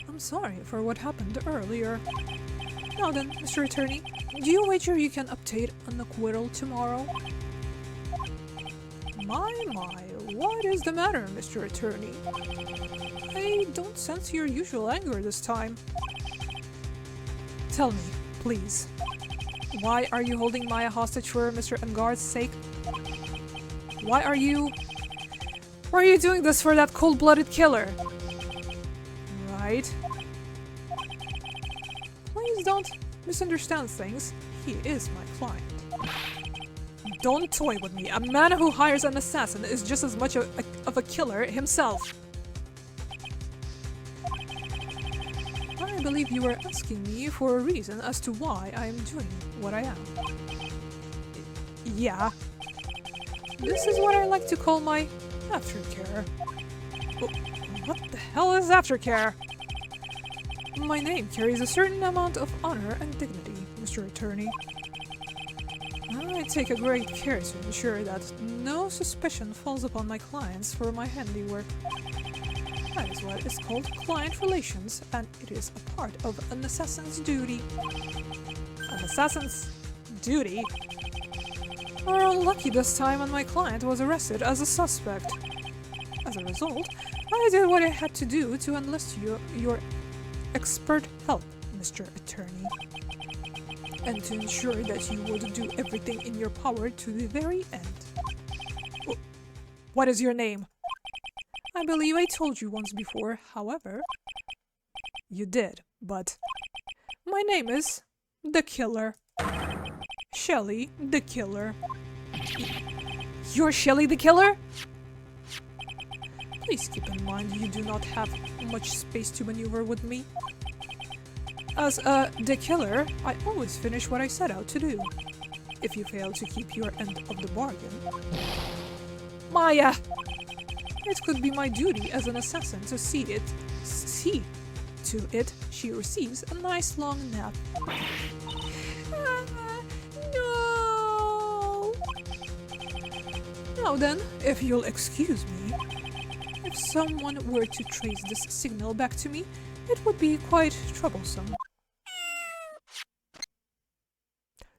I'm sorry for what happened earlier. Now then, Mr. Attorney, do you wager you can obtain an acquittal tomorrow? My, what is the matter, Mr. Attorney? I don't sense your usual anger this time. Tell me, please, why are you holding Maya hostage for Mr. Angard's sake? Why are you doing this for that cold-blooded killer? Right? Please don't misunderstand things. He is my client. Don't toy with me. A man who hires an assassin is just as much of a killer himself. I I believe you were asking me for a reason as to why I am doing what I am. Yeah. This is what I like to call my aftercare. What the hell is aftercare? My name carries a certain amount of honor and dignity, Mr. Attorney. I take a great care to ensure that no suspicion falls upon my clients for my handiwork. That is what is called client relations, and it is a part of an assassin's duty. An assassin's duty? We're unlucky this time and my client was arrested as a suspect. As a result, I did what I had to do to enlist your expert help, Mr. Attorney. And to ensure that you would do everything in your power to the very end. What is your name? I believe I told you once before, however. You did, but my name is the Killer. Shelly the Killer. You're Shelly the Killer? Please keep in mind you do not have much space to maneuver with me. As the Killer, I always finish what I set out to do. If you fail to keep your end of the bargain... Maya! It could be my duty as an assassin to see to it she receives a nice long nap. No! Now then, if you'll excuse me, if someone were to trace this signal back to me, it would be quite troublesome.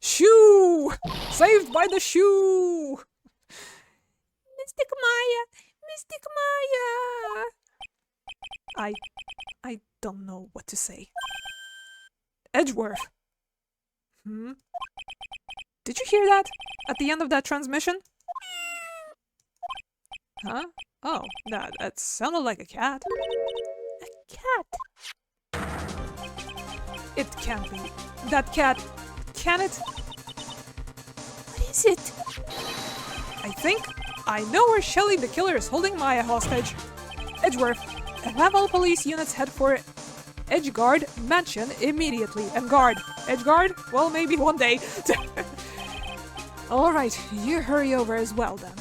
Shoe! Saved by the shoe! Mystic Maya! Mystic Maya! I don't know what to say. Edgeworth! Did you hear that? At the end of that transmission? Huh? Oh, that sounded like a cat. A cat? It can't be. That cat... Can it? What is it? I think I know where Shelly the Killer is holding Maya hostage. Edgeworth, have all police units head for Edgeguard Mansion immediately. And guard. Edgeguard? Well, maybe one day. Alright, you hurry over as well then.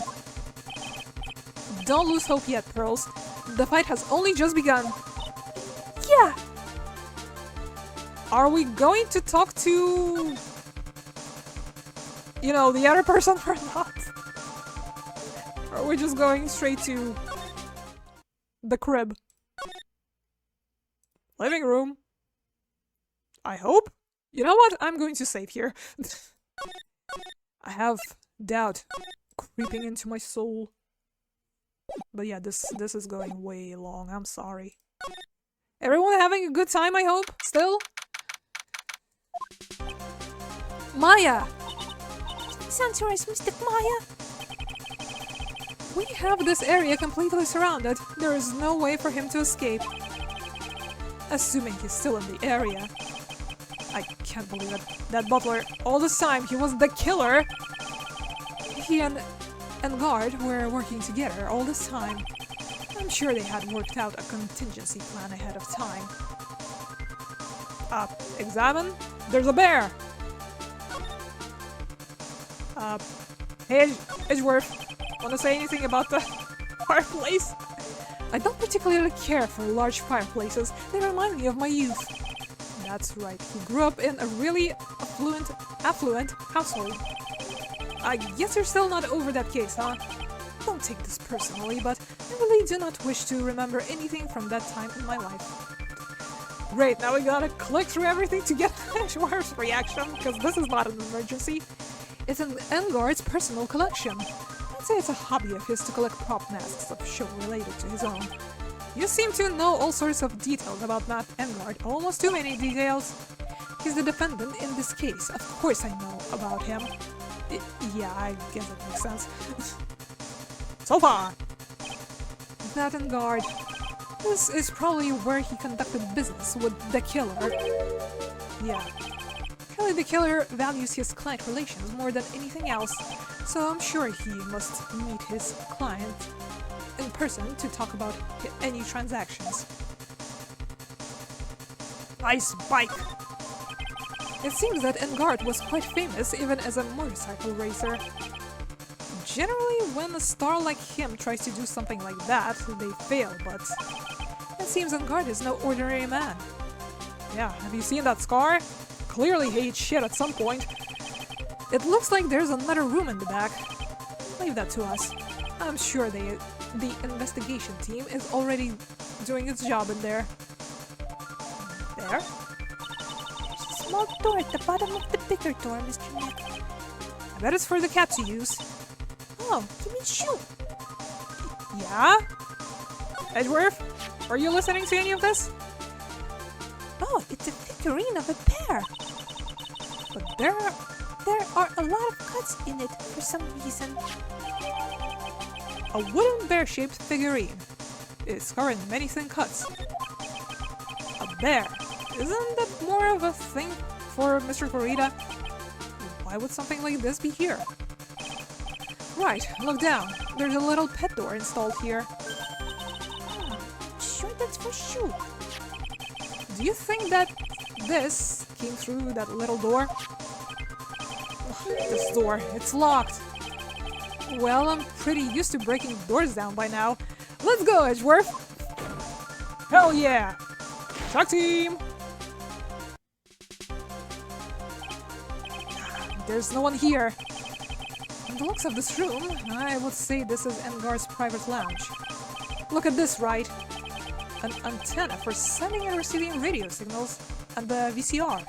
Don't lose hope yet, Pearls. The fight has only just begun. Yeah! Are we going to talk to... you know, the other person or not? Or are we just going straight to... the crib? Living room? I hope? You know what? I'm going to save here. I have doubt creeping into my soul. But yeah, this is going way long. I'm sorry. Everyone having a good time, I hope? Still? Maya! Please answer us, Mystic Maya! We have this area completely surrounded. There is no way for him to escape. Assuming he's still in the area. I can't believe it. That butler, all this time, he was the killer! He and Guard were working together all this time. I'm sure they had worked out a contingency plan ahead of time. Examine? There's a bear! Hey, Edgeworth, wanna say anything about the fireplace? I don't particularly care for large fireplaces. They remind me of my youth. That's right, he grew up in a really affluent household. I guess you're still not over that case, huh? Don't take this personally, but I really do not wish to remember anything from that time in my life. Great, now we gotta click through everything to get Edgeworth's reaction, because this is not an emergency. It's an Engard's personal collection. I'd say it's a hobby of his to collect prop masks of show related to his own. You seem to know all sorts of details about Matt Engard, almost too many details. He's the defendant in this case, of course I know about him. Yeah, I guess that makes sense. So far! Matt Engard. This is probably where he conducted business with the killer. Yeah. Kelly the Killer values his client relations more than anything else, so I'm sure he must meet his client in person to talk about any transactions. Nice bike! It seems that Engard was quite famous even as a motorcycle racer. Generally, when a star like him tries to do something like that, they fail, but it seems Engard is no ordinary man. Yeah, have you seen that scar? Clearly he ate shit at some point. It looks like there's another room in the back. Leave that to us. I'm sure the investigation team is already doing its job in there. There? There's a small door at the bottom of the bigger door, Mr. Nick. I bet it's for the cat to use. Oh, you mean shoot? Yeah? Edgeworth, are you listening to any of this? Oh, it's a figurine of a bear. But there are a lot of cuts in it for some reason. A wooden bear-shaped figurine. It's covered in many thin cuts. A bear. Isn't that more of a thing for Mr. Corrida? Why would something like this be here? Right, look down. There's a little pet door installed here. Sure that's for shoe. Do you think that this came through that little door? This door, it's locked. Well, I'm pretty used to breaking doors down by now. Let's go, Edgeworth! Hell yeah! Shock team! There's no one here. From the looks of this room, I would say this is Engard's private lounge. Look at this, right? An antenna for sending and receiving radio signals, and the VCR.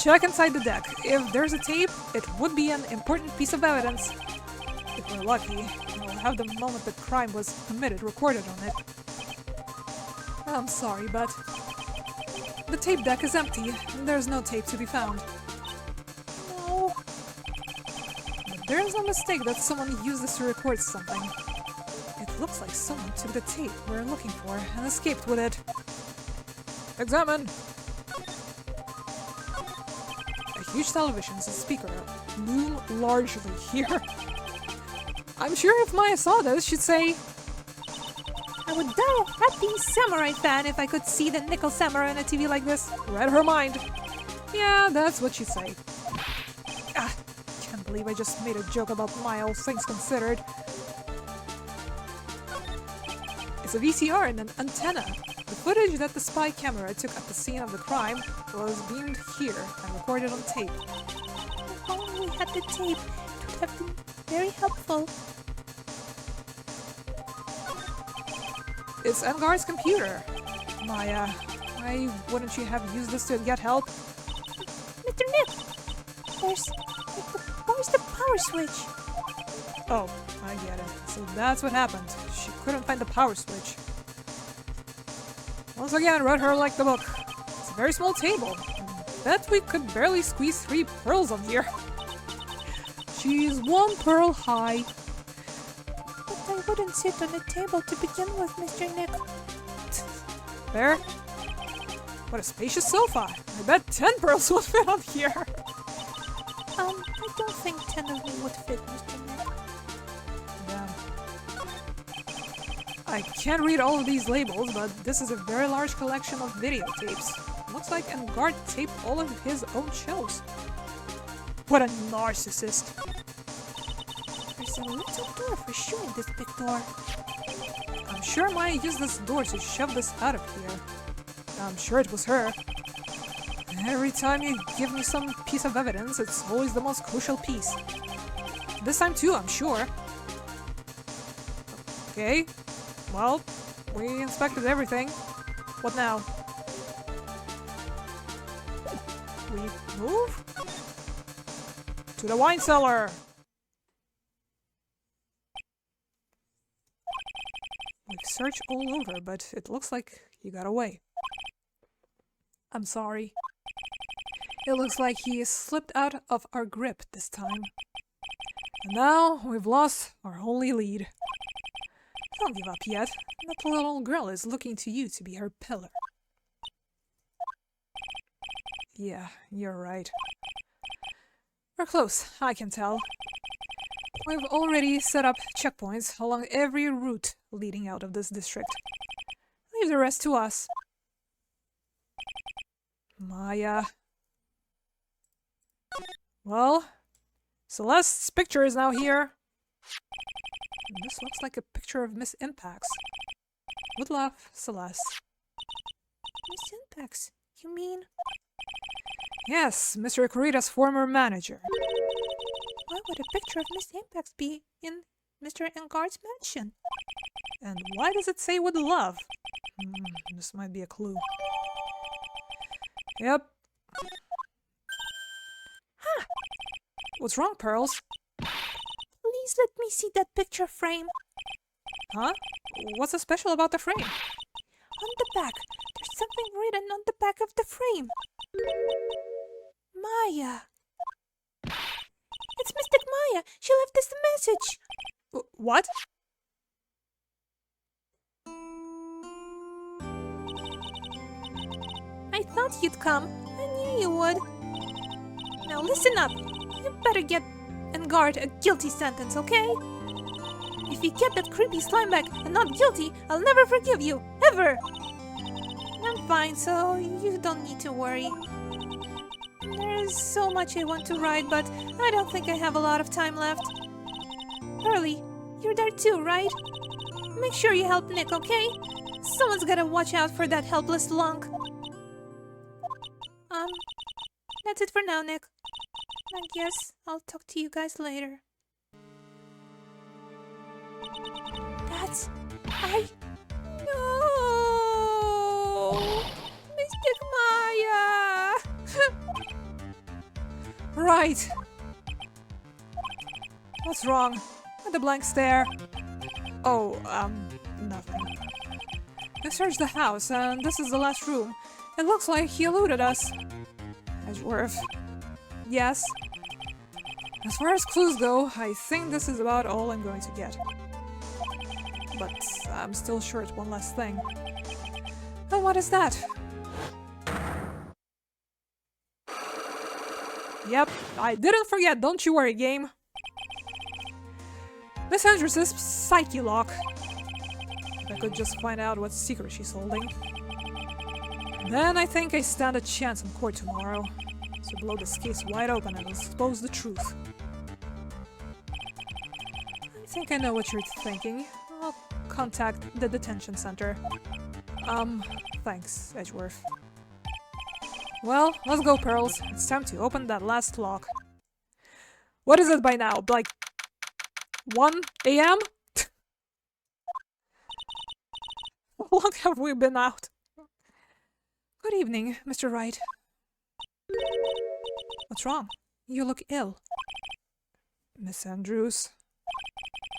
Check inside the deck. If there's a tape, it would be an important piece of evidence. If we're lucky, we'll have the moment the crime was committed recorded on it. I'm sorry, but the tape deck is empty, and there's no tape to be found. No. But there's no mistake that someone used this to record something. It looks like someone took the tape we're looking for and escaped with it. Examine! A huge television and speaker loom largely here. I'm sure if Maya saw this, she'd say, I would die a happy samurai fan if I could see the nickel samurai on a TV like this. read her mind. Yeah, that's what she'd say. Ah, can't believe I just made a joke about Maya, all things considered. It's a VCR and an antenna. The footage that the spy camera took at the scene of the crime was beamed here and recorded on tape. If only we had the tape, it would have been very helpful. It's Engard's computer. Maya, why wouldn't you have used this to get help? Mr. Nick, where's the power switch? Oh, I get it. So that's what happened. She couldn't find the power switch. Once again, read her like the book. It's a very small table. I bet we could barely squeeze 3 pearls on here. She's 1 pearl high. But I wouldn't sit on a table to begin with, Mr. Nick. There. What a spacious sofa. I bet 10 pearls would fit on here. I don't think 10 of them would fit, Mr. Nick. Damn. I can't read all of these labels, but this is a very large collection of videotapes. Looks like Engard taped all of his own shows. What a narcissist. There's a little door for sure in this big door. I'm sure Maya used this door to shove this out of here. I'm sure it was her. Every time you give me some piece of evidence, it's always the most crucial piece. This time too, I'm sure. Okay. Well, we inspected everything. What now? We move? To the wine cellar! We've searched all over, but it looks like he got away. I'm sorry. It looks like he slipped out of our grip this time. And now we've lost our only lead. Don't give up yet. That little girl is looking to you to be her pillar. Yeah, you're right. We're close, I can tell. We've already set up checkpoints along every route leading out of this district. Leave the rest to us. Maya. Well, Celeste's picture is now here. And this looks like a picture of Miss Impacts. With love, Celeste. Miss Impacts, you mean? Yes, Mr. Kurita's former manager. Why would a picture of Miss Impacts be in Mr. Engard's mansion? And why does it say with love? This might be a clue. Yep. Ha! What's wrong, Pearls? Please let me see that picture frame. Huh? What's so special about the frame? On the back, there's something written on the back of the frame. Maya. It's Mystic Maya. She left us a message. What? I thought you'd come. I knew you would. Now listen up. You better get Engard a guilty sentence, okay? If you get that creepy slime back and not guilty, I'll never forgive you. Ever! I'm fine, so you don't need to worry. There's so much I want to write, but I don't think I have a lot of time left. Pearly, you're there too, right? Make sure you help Nick, okay? Someone's gotta watch out for that helpless lunk. That's it for now, Nick. I guess I'll talk to you guys later. That's... No! Mystic Maya! Right. What's wrong? With the blank stare. Oh, nothing. I searched the house, and this is the last room. It looks like he eluded us. Edgeworth. Yes. As far as clues go, I think this is about all I'm going to get. But I'm still short one last thing. And what is that? Yep, I didn't forget, don't you worry, game. Miss Andrews's psyche lock. If I could just find out what secret she's holding. Then I think I stand a chance in court tomorrow. So blow this case wide open and expose the truth. I think I know what you're thinking. I'll contact the detention center. Thanks, Edgeworth. Well, let's go, Pearls. It's time to open that last lock. What is it by now? Like 1 a.m.? How long have we been out? Good evening, Mr. Wright. What's wrong? You look ill. Miss Andrews,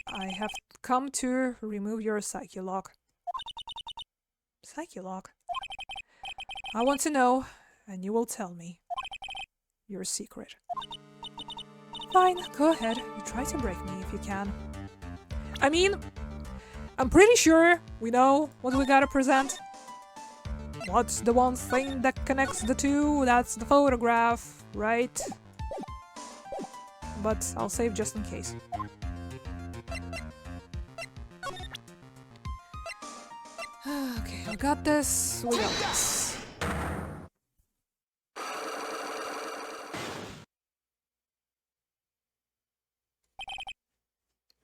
I have come to remove your psyche lock. Psyche lock? I want to know, and you will tell me your secret. Fine, go ahead. Try to break me if you can. I mean, I'm pretty sure we know what we gotta present. What's the one thing that connects the two? That's the photograph, right? But I'll save just in case. Okay, I got this. We got this.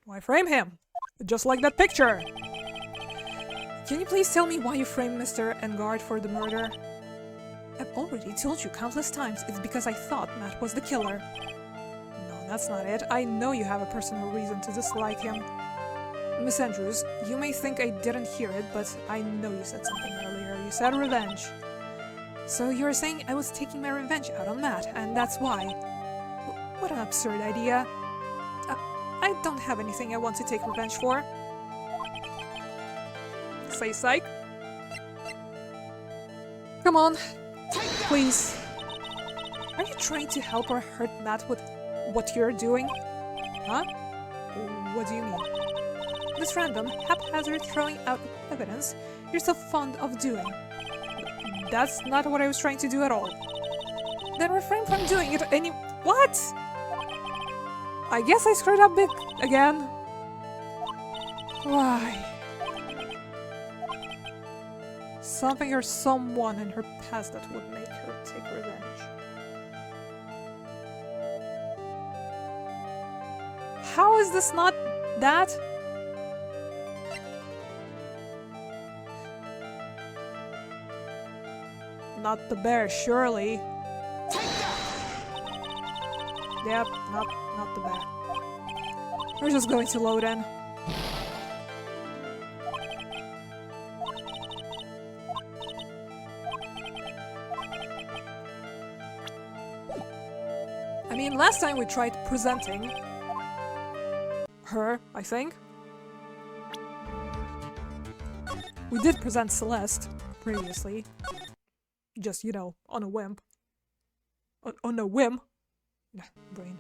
Why frame him? Just like that picture! Can you please tell me why you framed Mr. Engard for the murder? I've already told you countless times it's because I thought Matt was the killer. No, that's not it. I know you have a personal reason to dislike him. Miss Andrews, you may think I didn't hear it, but I know you said something earlier. You said revenge. So you're saying I was taking my revenge out on Matt, and that's why. What an absurd idea. I don't have anything I want to take revenge for. Say psych. Come on. Please. Are you trying to help or hurt Matt with what you're doing? Huh? What do you mean? This random, haphazard throwing out evidence you're so fond of doing. That's not what I was trying to do at all. Then refrain from doing it any- What? I guess I screwed up big again. Why? Something or someone in her past that would make her take revenge. How is this not that? Not the bear, surely. Yep, not the bear. We're just going to load in. I mean, last time we tried presenting her, I think. We did present Celeste previously. Just, you know, on a whim. On a whim. Brain.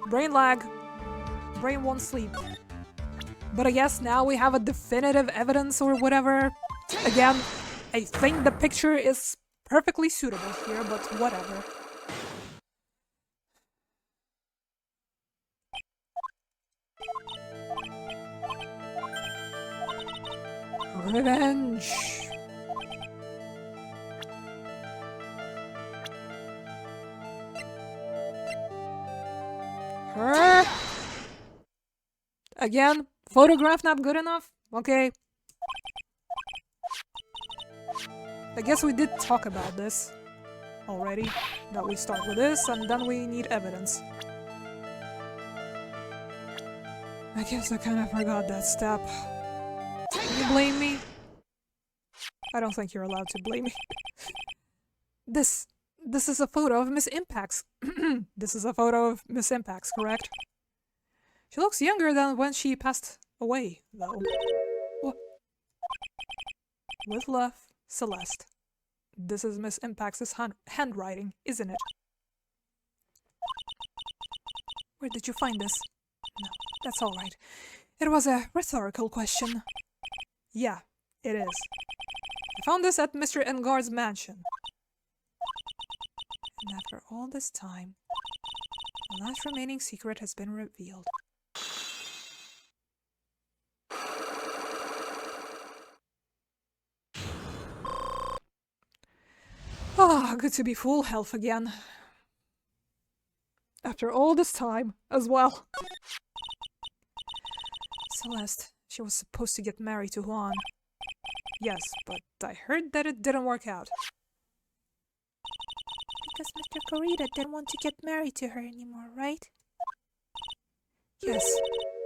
Brain lag. Brain won't sleep. But I guess now we have a definitive evidence or whatever. Again, I think the picture is perfectly suitable here, but whatever. Revenge! Her! Again, photograph not good enough? Okay. I guess we did talk about this already, that we start with this and then we need evidence. I guess I kinda forgot that step. Can you blame me? I don't think you're allowed to blame me. This is a photo of Miss Impacts. This is a photo of Miss Impacts, correct? She looks younger than when she passed away, though. What? With love, Celeste. This is Miss Impacts' handwriting, isn't it? Where did you find this? No, that's all right. It was a rhetorical question. Yeah, it is. I found this at Mr. Engard's mansion. And after all this time, the last remaining secret has been revealed. Ah, good to be full health again. After all this time, as well. Celeste, she was supposed to get married to Juan. Yes, but I heard that it didn't work out. Because Mr. Corrida didn't want to get married to her anymore, right? Yes,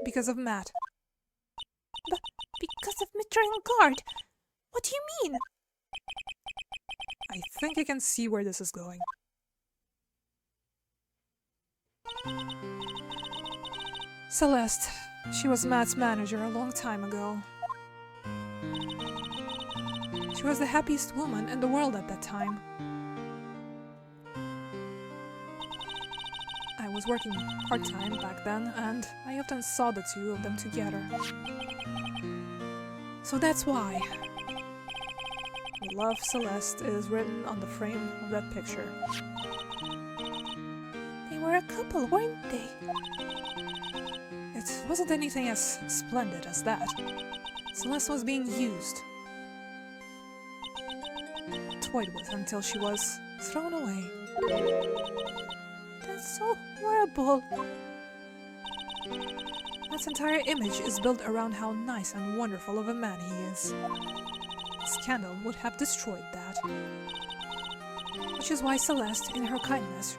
because of Matt. But because of Mr. Engard? What do you mean? I think I can see where this is going. Celeste, she was Matt's manager a long time ago. She was the happiest woman in the world at that time. I was working part-time back then, and I often saw the two of them together. So that's why "We love Celeste" is written on the frame of that picture. They were a couple, weren't they? It wasn't anything as splendid as that. Celeste was being used, toyed with until she was thrown away. That's so horrible. Matt's entire image is built around how nice and wonderful of a man he is. Scandal would have destroyed that. Which is why Celeste, in her kindness,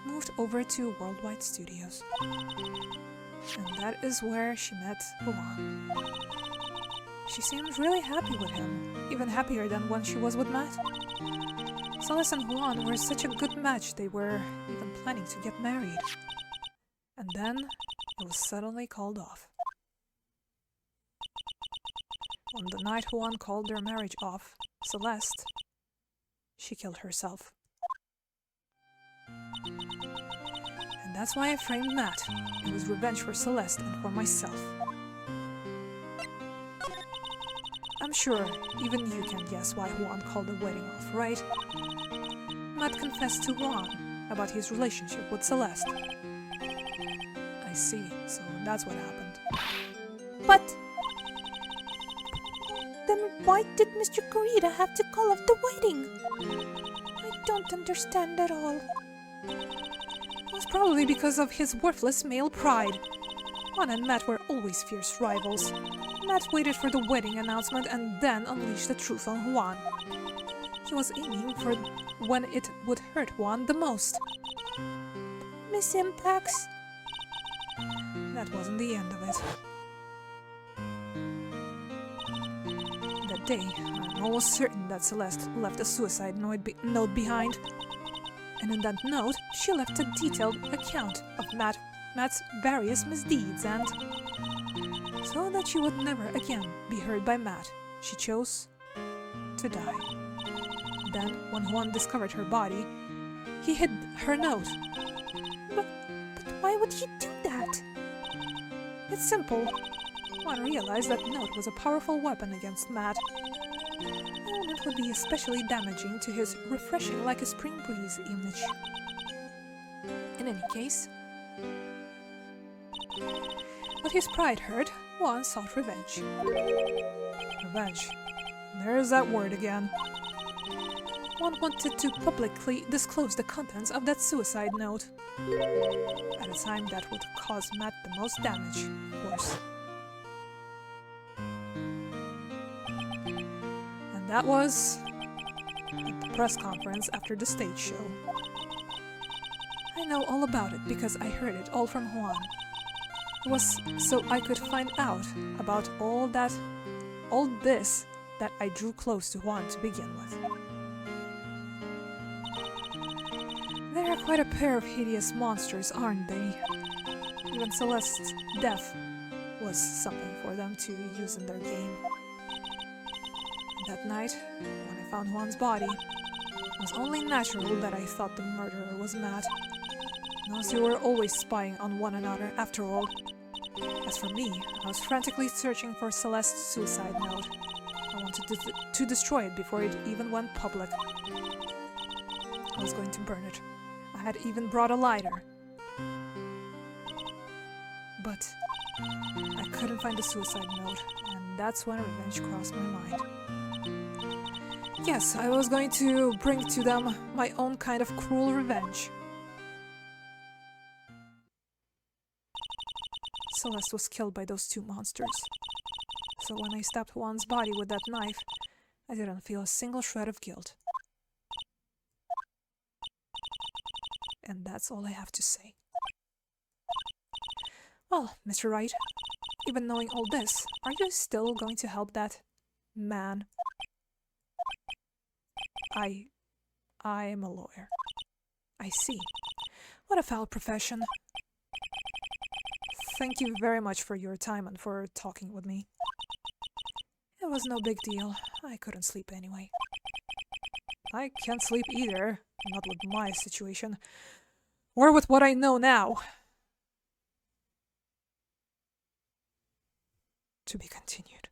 moved over to Worldwide Studios. And that is where she met Juan. She seemed really happy with him, even happier than when she was with Matt. Celeste and Juan were such a good match they were even planning to get married. And then it was suddenly called off. On the night Juan called their marriage off, Celeste, she killed herself. And that's why I framed Matt. It was revenge for Celeste and for myself. I'm sure even you can guess why Juan called the wedding off, right? Matt confessed to Juan about his relationship with Celeste. I see, so that's what happened. But then why did Mr. Corrida have to call off the wedding? I don't understand at all. It was probably because of his worthless male pride. Juan and Matt were always fierce rivals. Matt waited for the wedding announcement and then unleashed the truth on Juan. He was aiming for when it would hurt Juan the most. Miss Impax. That wasn't the end of it. That day, I'm almost certain that Celeste left a suicide note behind. And in that note, she left a detailed account of Matt's various misdeeds, and so that she would never again be heard by Matt, she chose to die. Then, when Juan discovered her body, he hid her note. But why would he do that? It's simple. Juan realized that note was a powerful weapon against Matt, and it would be especially damaging to his refreshing like a spring breeze image. In any case, with his pride hurt, Juan sought revenge. Revenge. There's that word again. Juan wanted to publicly disclose the contents of that suicide note. At a time that would cause Matt the most damage, of course. And that was at the press conference after the stage show. I know all about it because I heard it all from Juan. It was so I could find out about all this that I drew close to Juan to begin with. They are quite a pair of hideous monsters, aren't they? Even Celeste's death was something for them to use in their game. That night, when I found Juan's body, it was only natural that I thought the murderer was Matt. Those two were always spying on one another, after all. As for me, I was frantically searching for Celeste's suicide note. I wanted to destroy it before it even went public. I was going to burn it. I had even brought a lighter. But I couldn't find the suicide note, and that's when revenge crossed my mind. Yes, I was going to bring to them my own kind of cruel revenge. Celeste was killed by those two monsters. So when I stabbed Juan's body with that knife, I didn't feel a single shred of guilt. And that's all I have to say. Well, Mr. Wright, even knowing all this, are you still going to help that man? I am a lawyer. I see. What a foul profession. Thank you very much for your time and for talking with me. It was no big deal. I couldn't sleep anyway. I can't sleep either. Not with my situation. Or with what I know now. To be continued.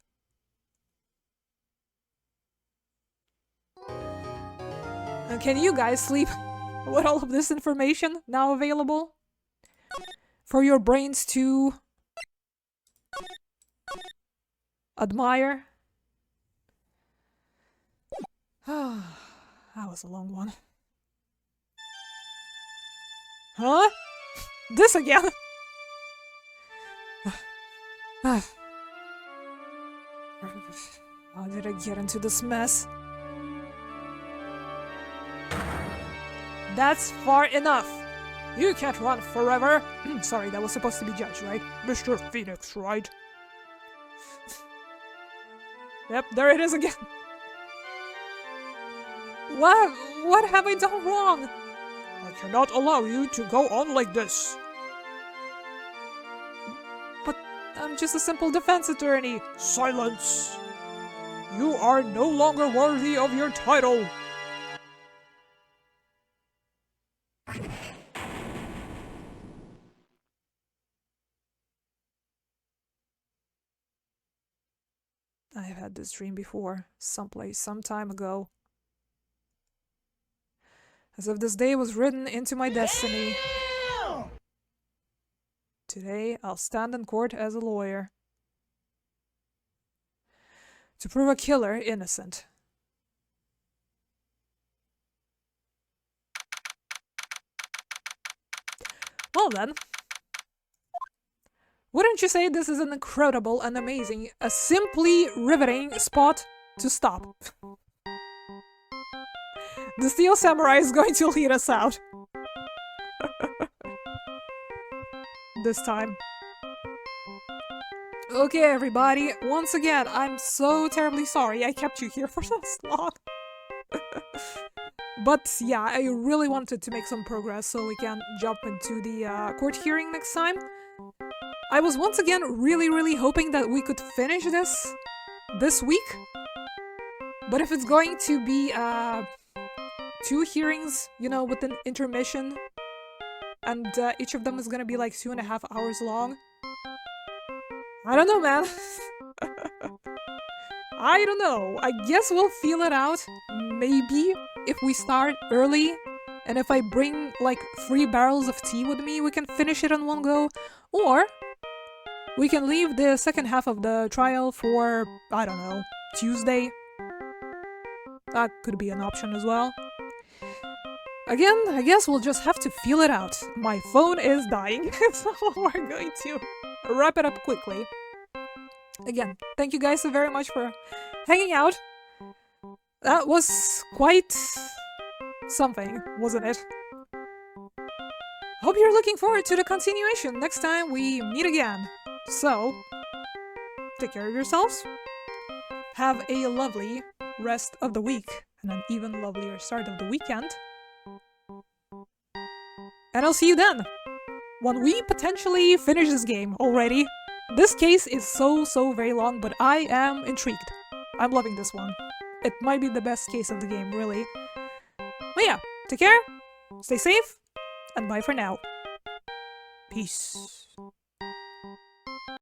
And can you guys sleep with all of this information now available? For your brains to admire? That was a long one. Huh? This again? How did I get into this mess? That's far enough! You can't run forever! Sorry, that was supposed to be Judge, right? Mr. Phoenix Wright. Yep, there it is again. What have I done wrong? I cannot allow you to go on like this. But I'm just a simple defense attorney. Silence! You are no longer worthy of your title. I've had this dream before, someplace, some time ago. As if this day was written into my destiny. Today, I'll stand in court as a lawyer. To prove a killer innocent. Well then. Wouldn't you say this is an incredible and amazing, a simply riveting spot to stop? The Steel Samurai is going to lead us out. This time. Okay, everybody, once again, I'm so terribly sorry I kept you here for so long. But yeah, I really wanted to make some progress so we can jump into the court hearing next time. I was once again really hoping that we could finish this week. But if it's going to be 2 hearings, you know, with an intermission, and each of them is gonna be like 2.5 hours long, I don't know, man. I don't know. I guess we'll feel it out. Maybe if we start early, and if I bring like 3 barrels of tea with me, we can finish it in one go. Or we can leave the second half of the trial for, I don't know, Tuesday. That could be an option as well. Again, I guess we'll just have to feel it out. My phone is dying, so we're going to wrap it up quickly. Again, thank you guys so very much for hanging out. That was quite something, wasn't it? Hope you're looking forward to the continuation next time we meet again. So, take care of yourselves. Have a lovely rest of the week and an even lovelier start of the weekend. And I'll see you then, when we potentially finish this game already. This case is so very long, but I am intrigued. I'm loving this one. It might be the best case of the game, really. But yeah, take care, stay safe, and bye for now. Peace.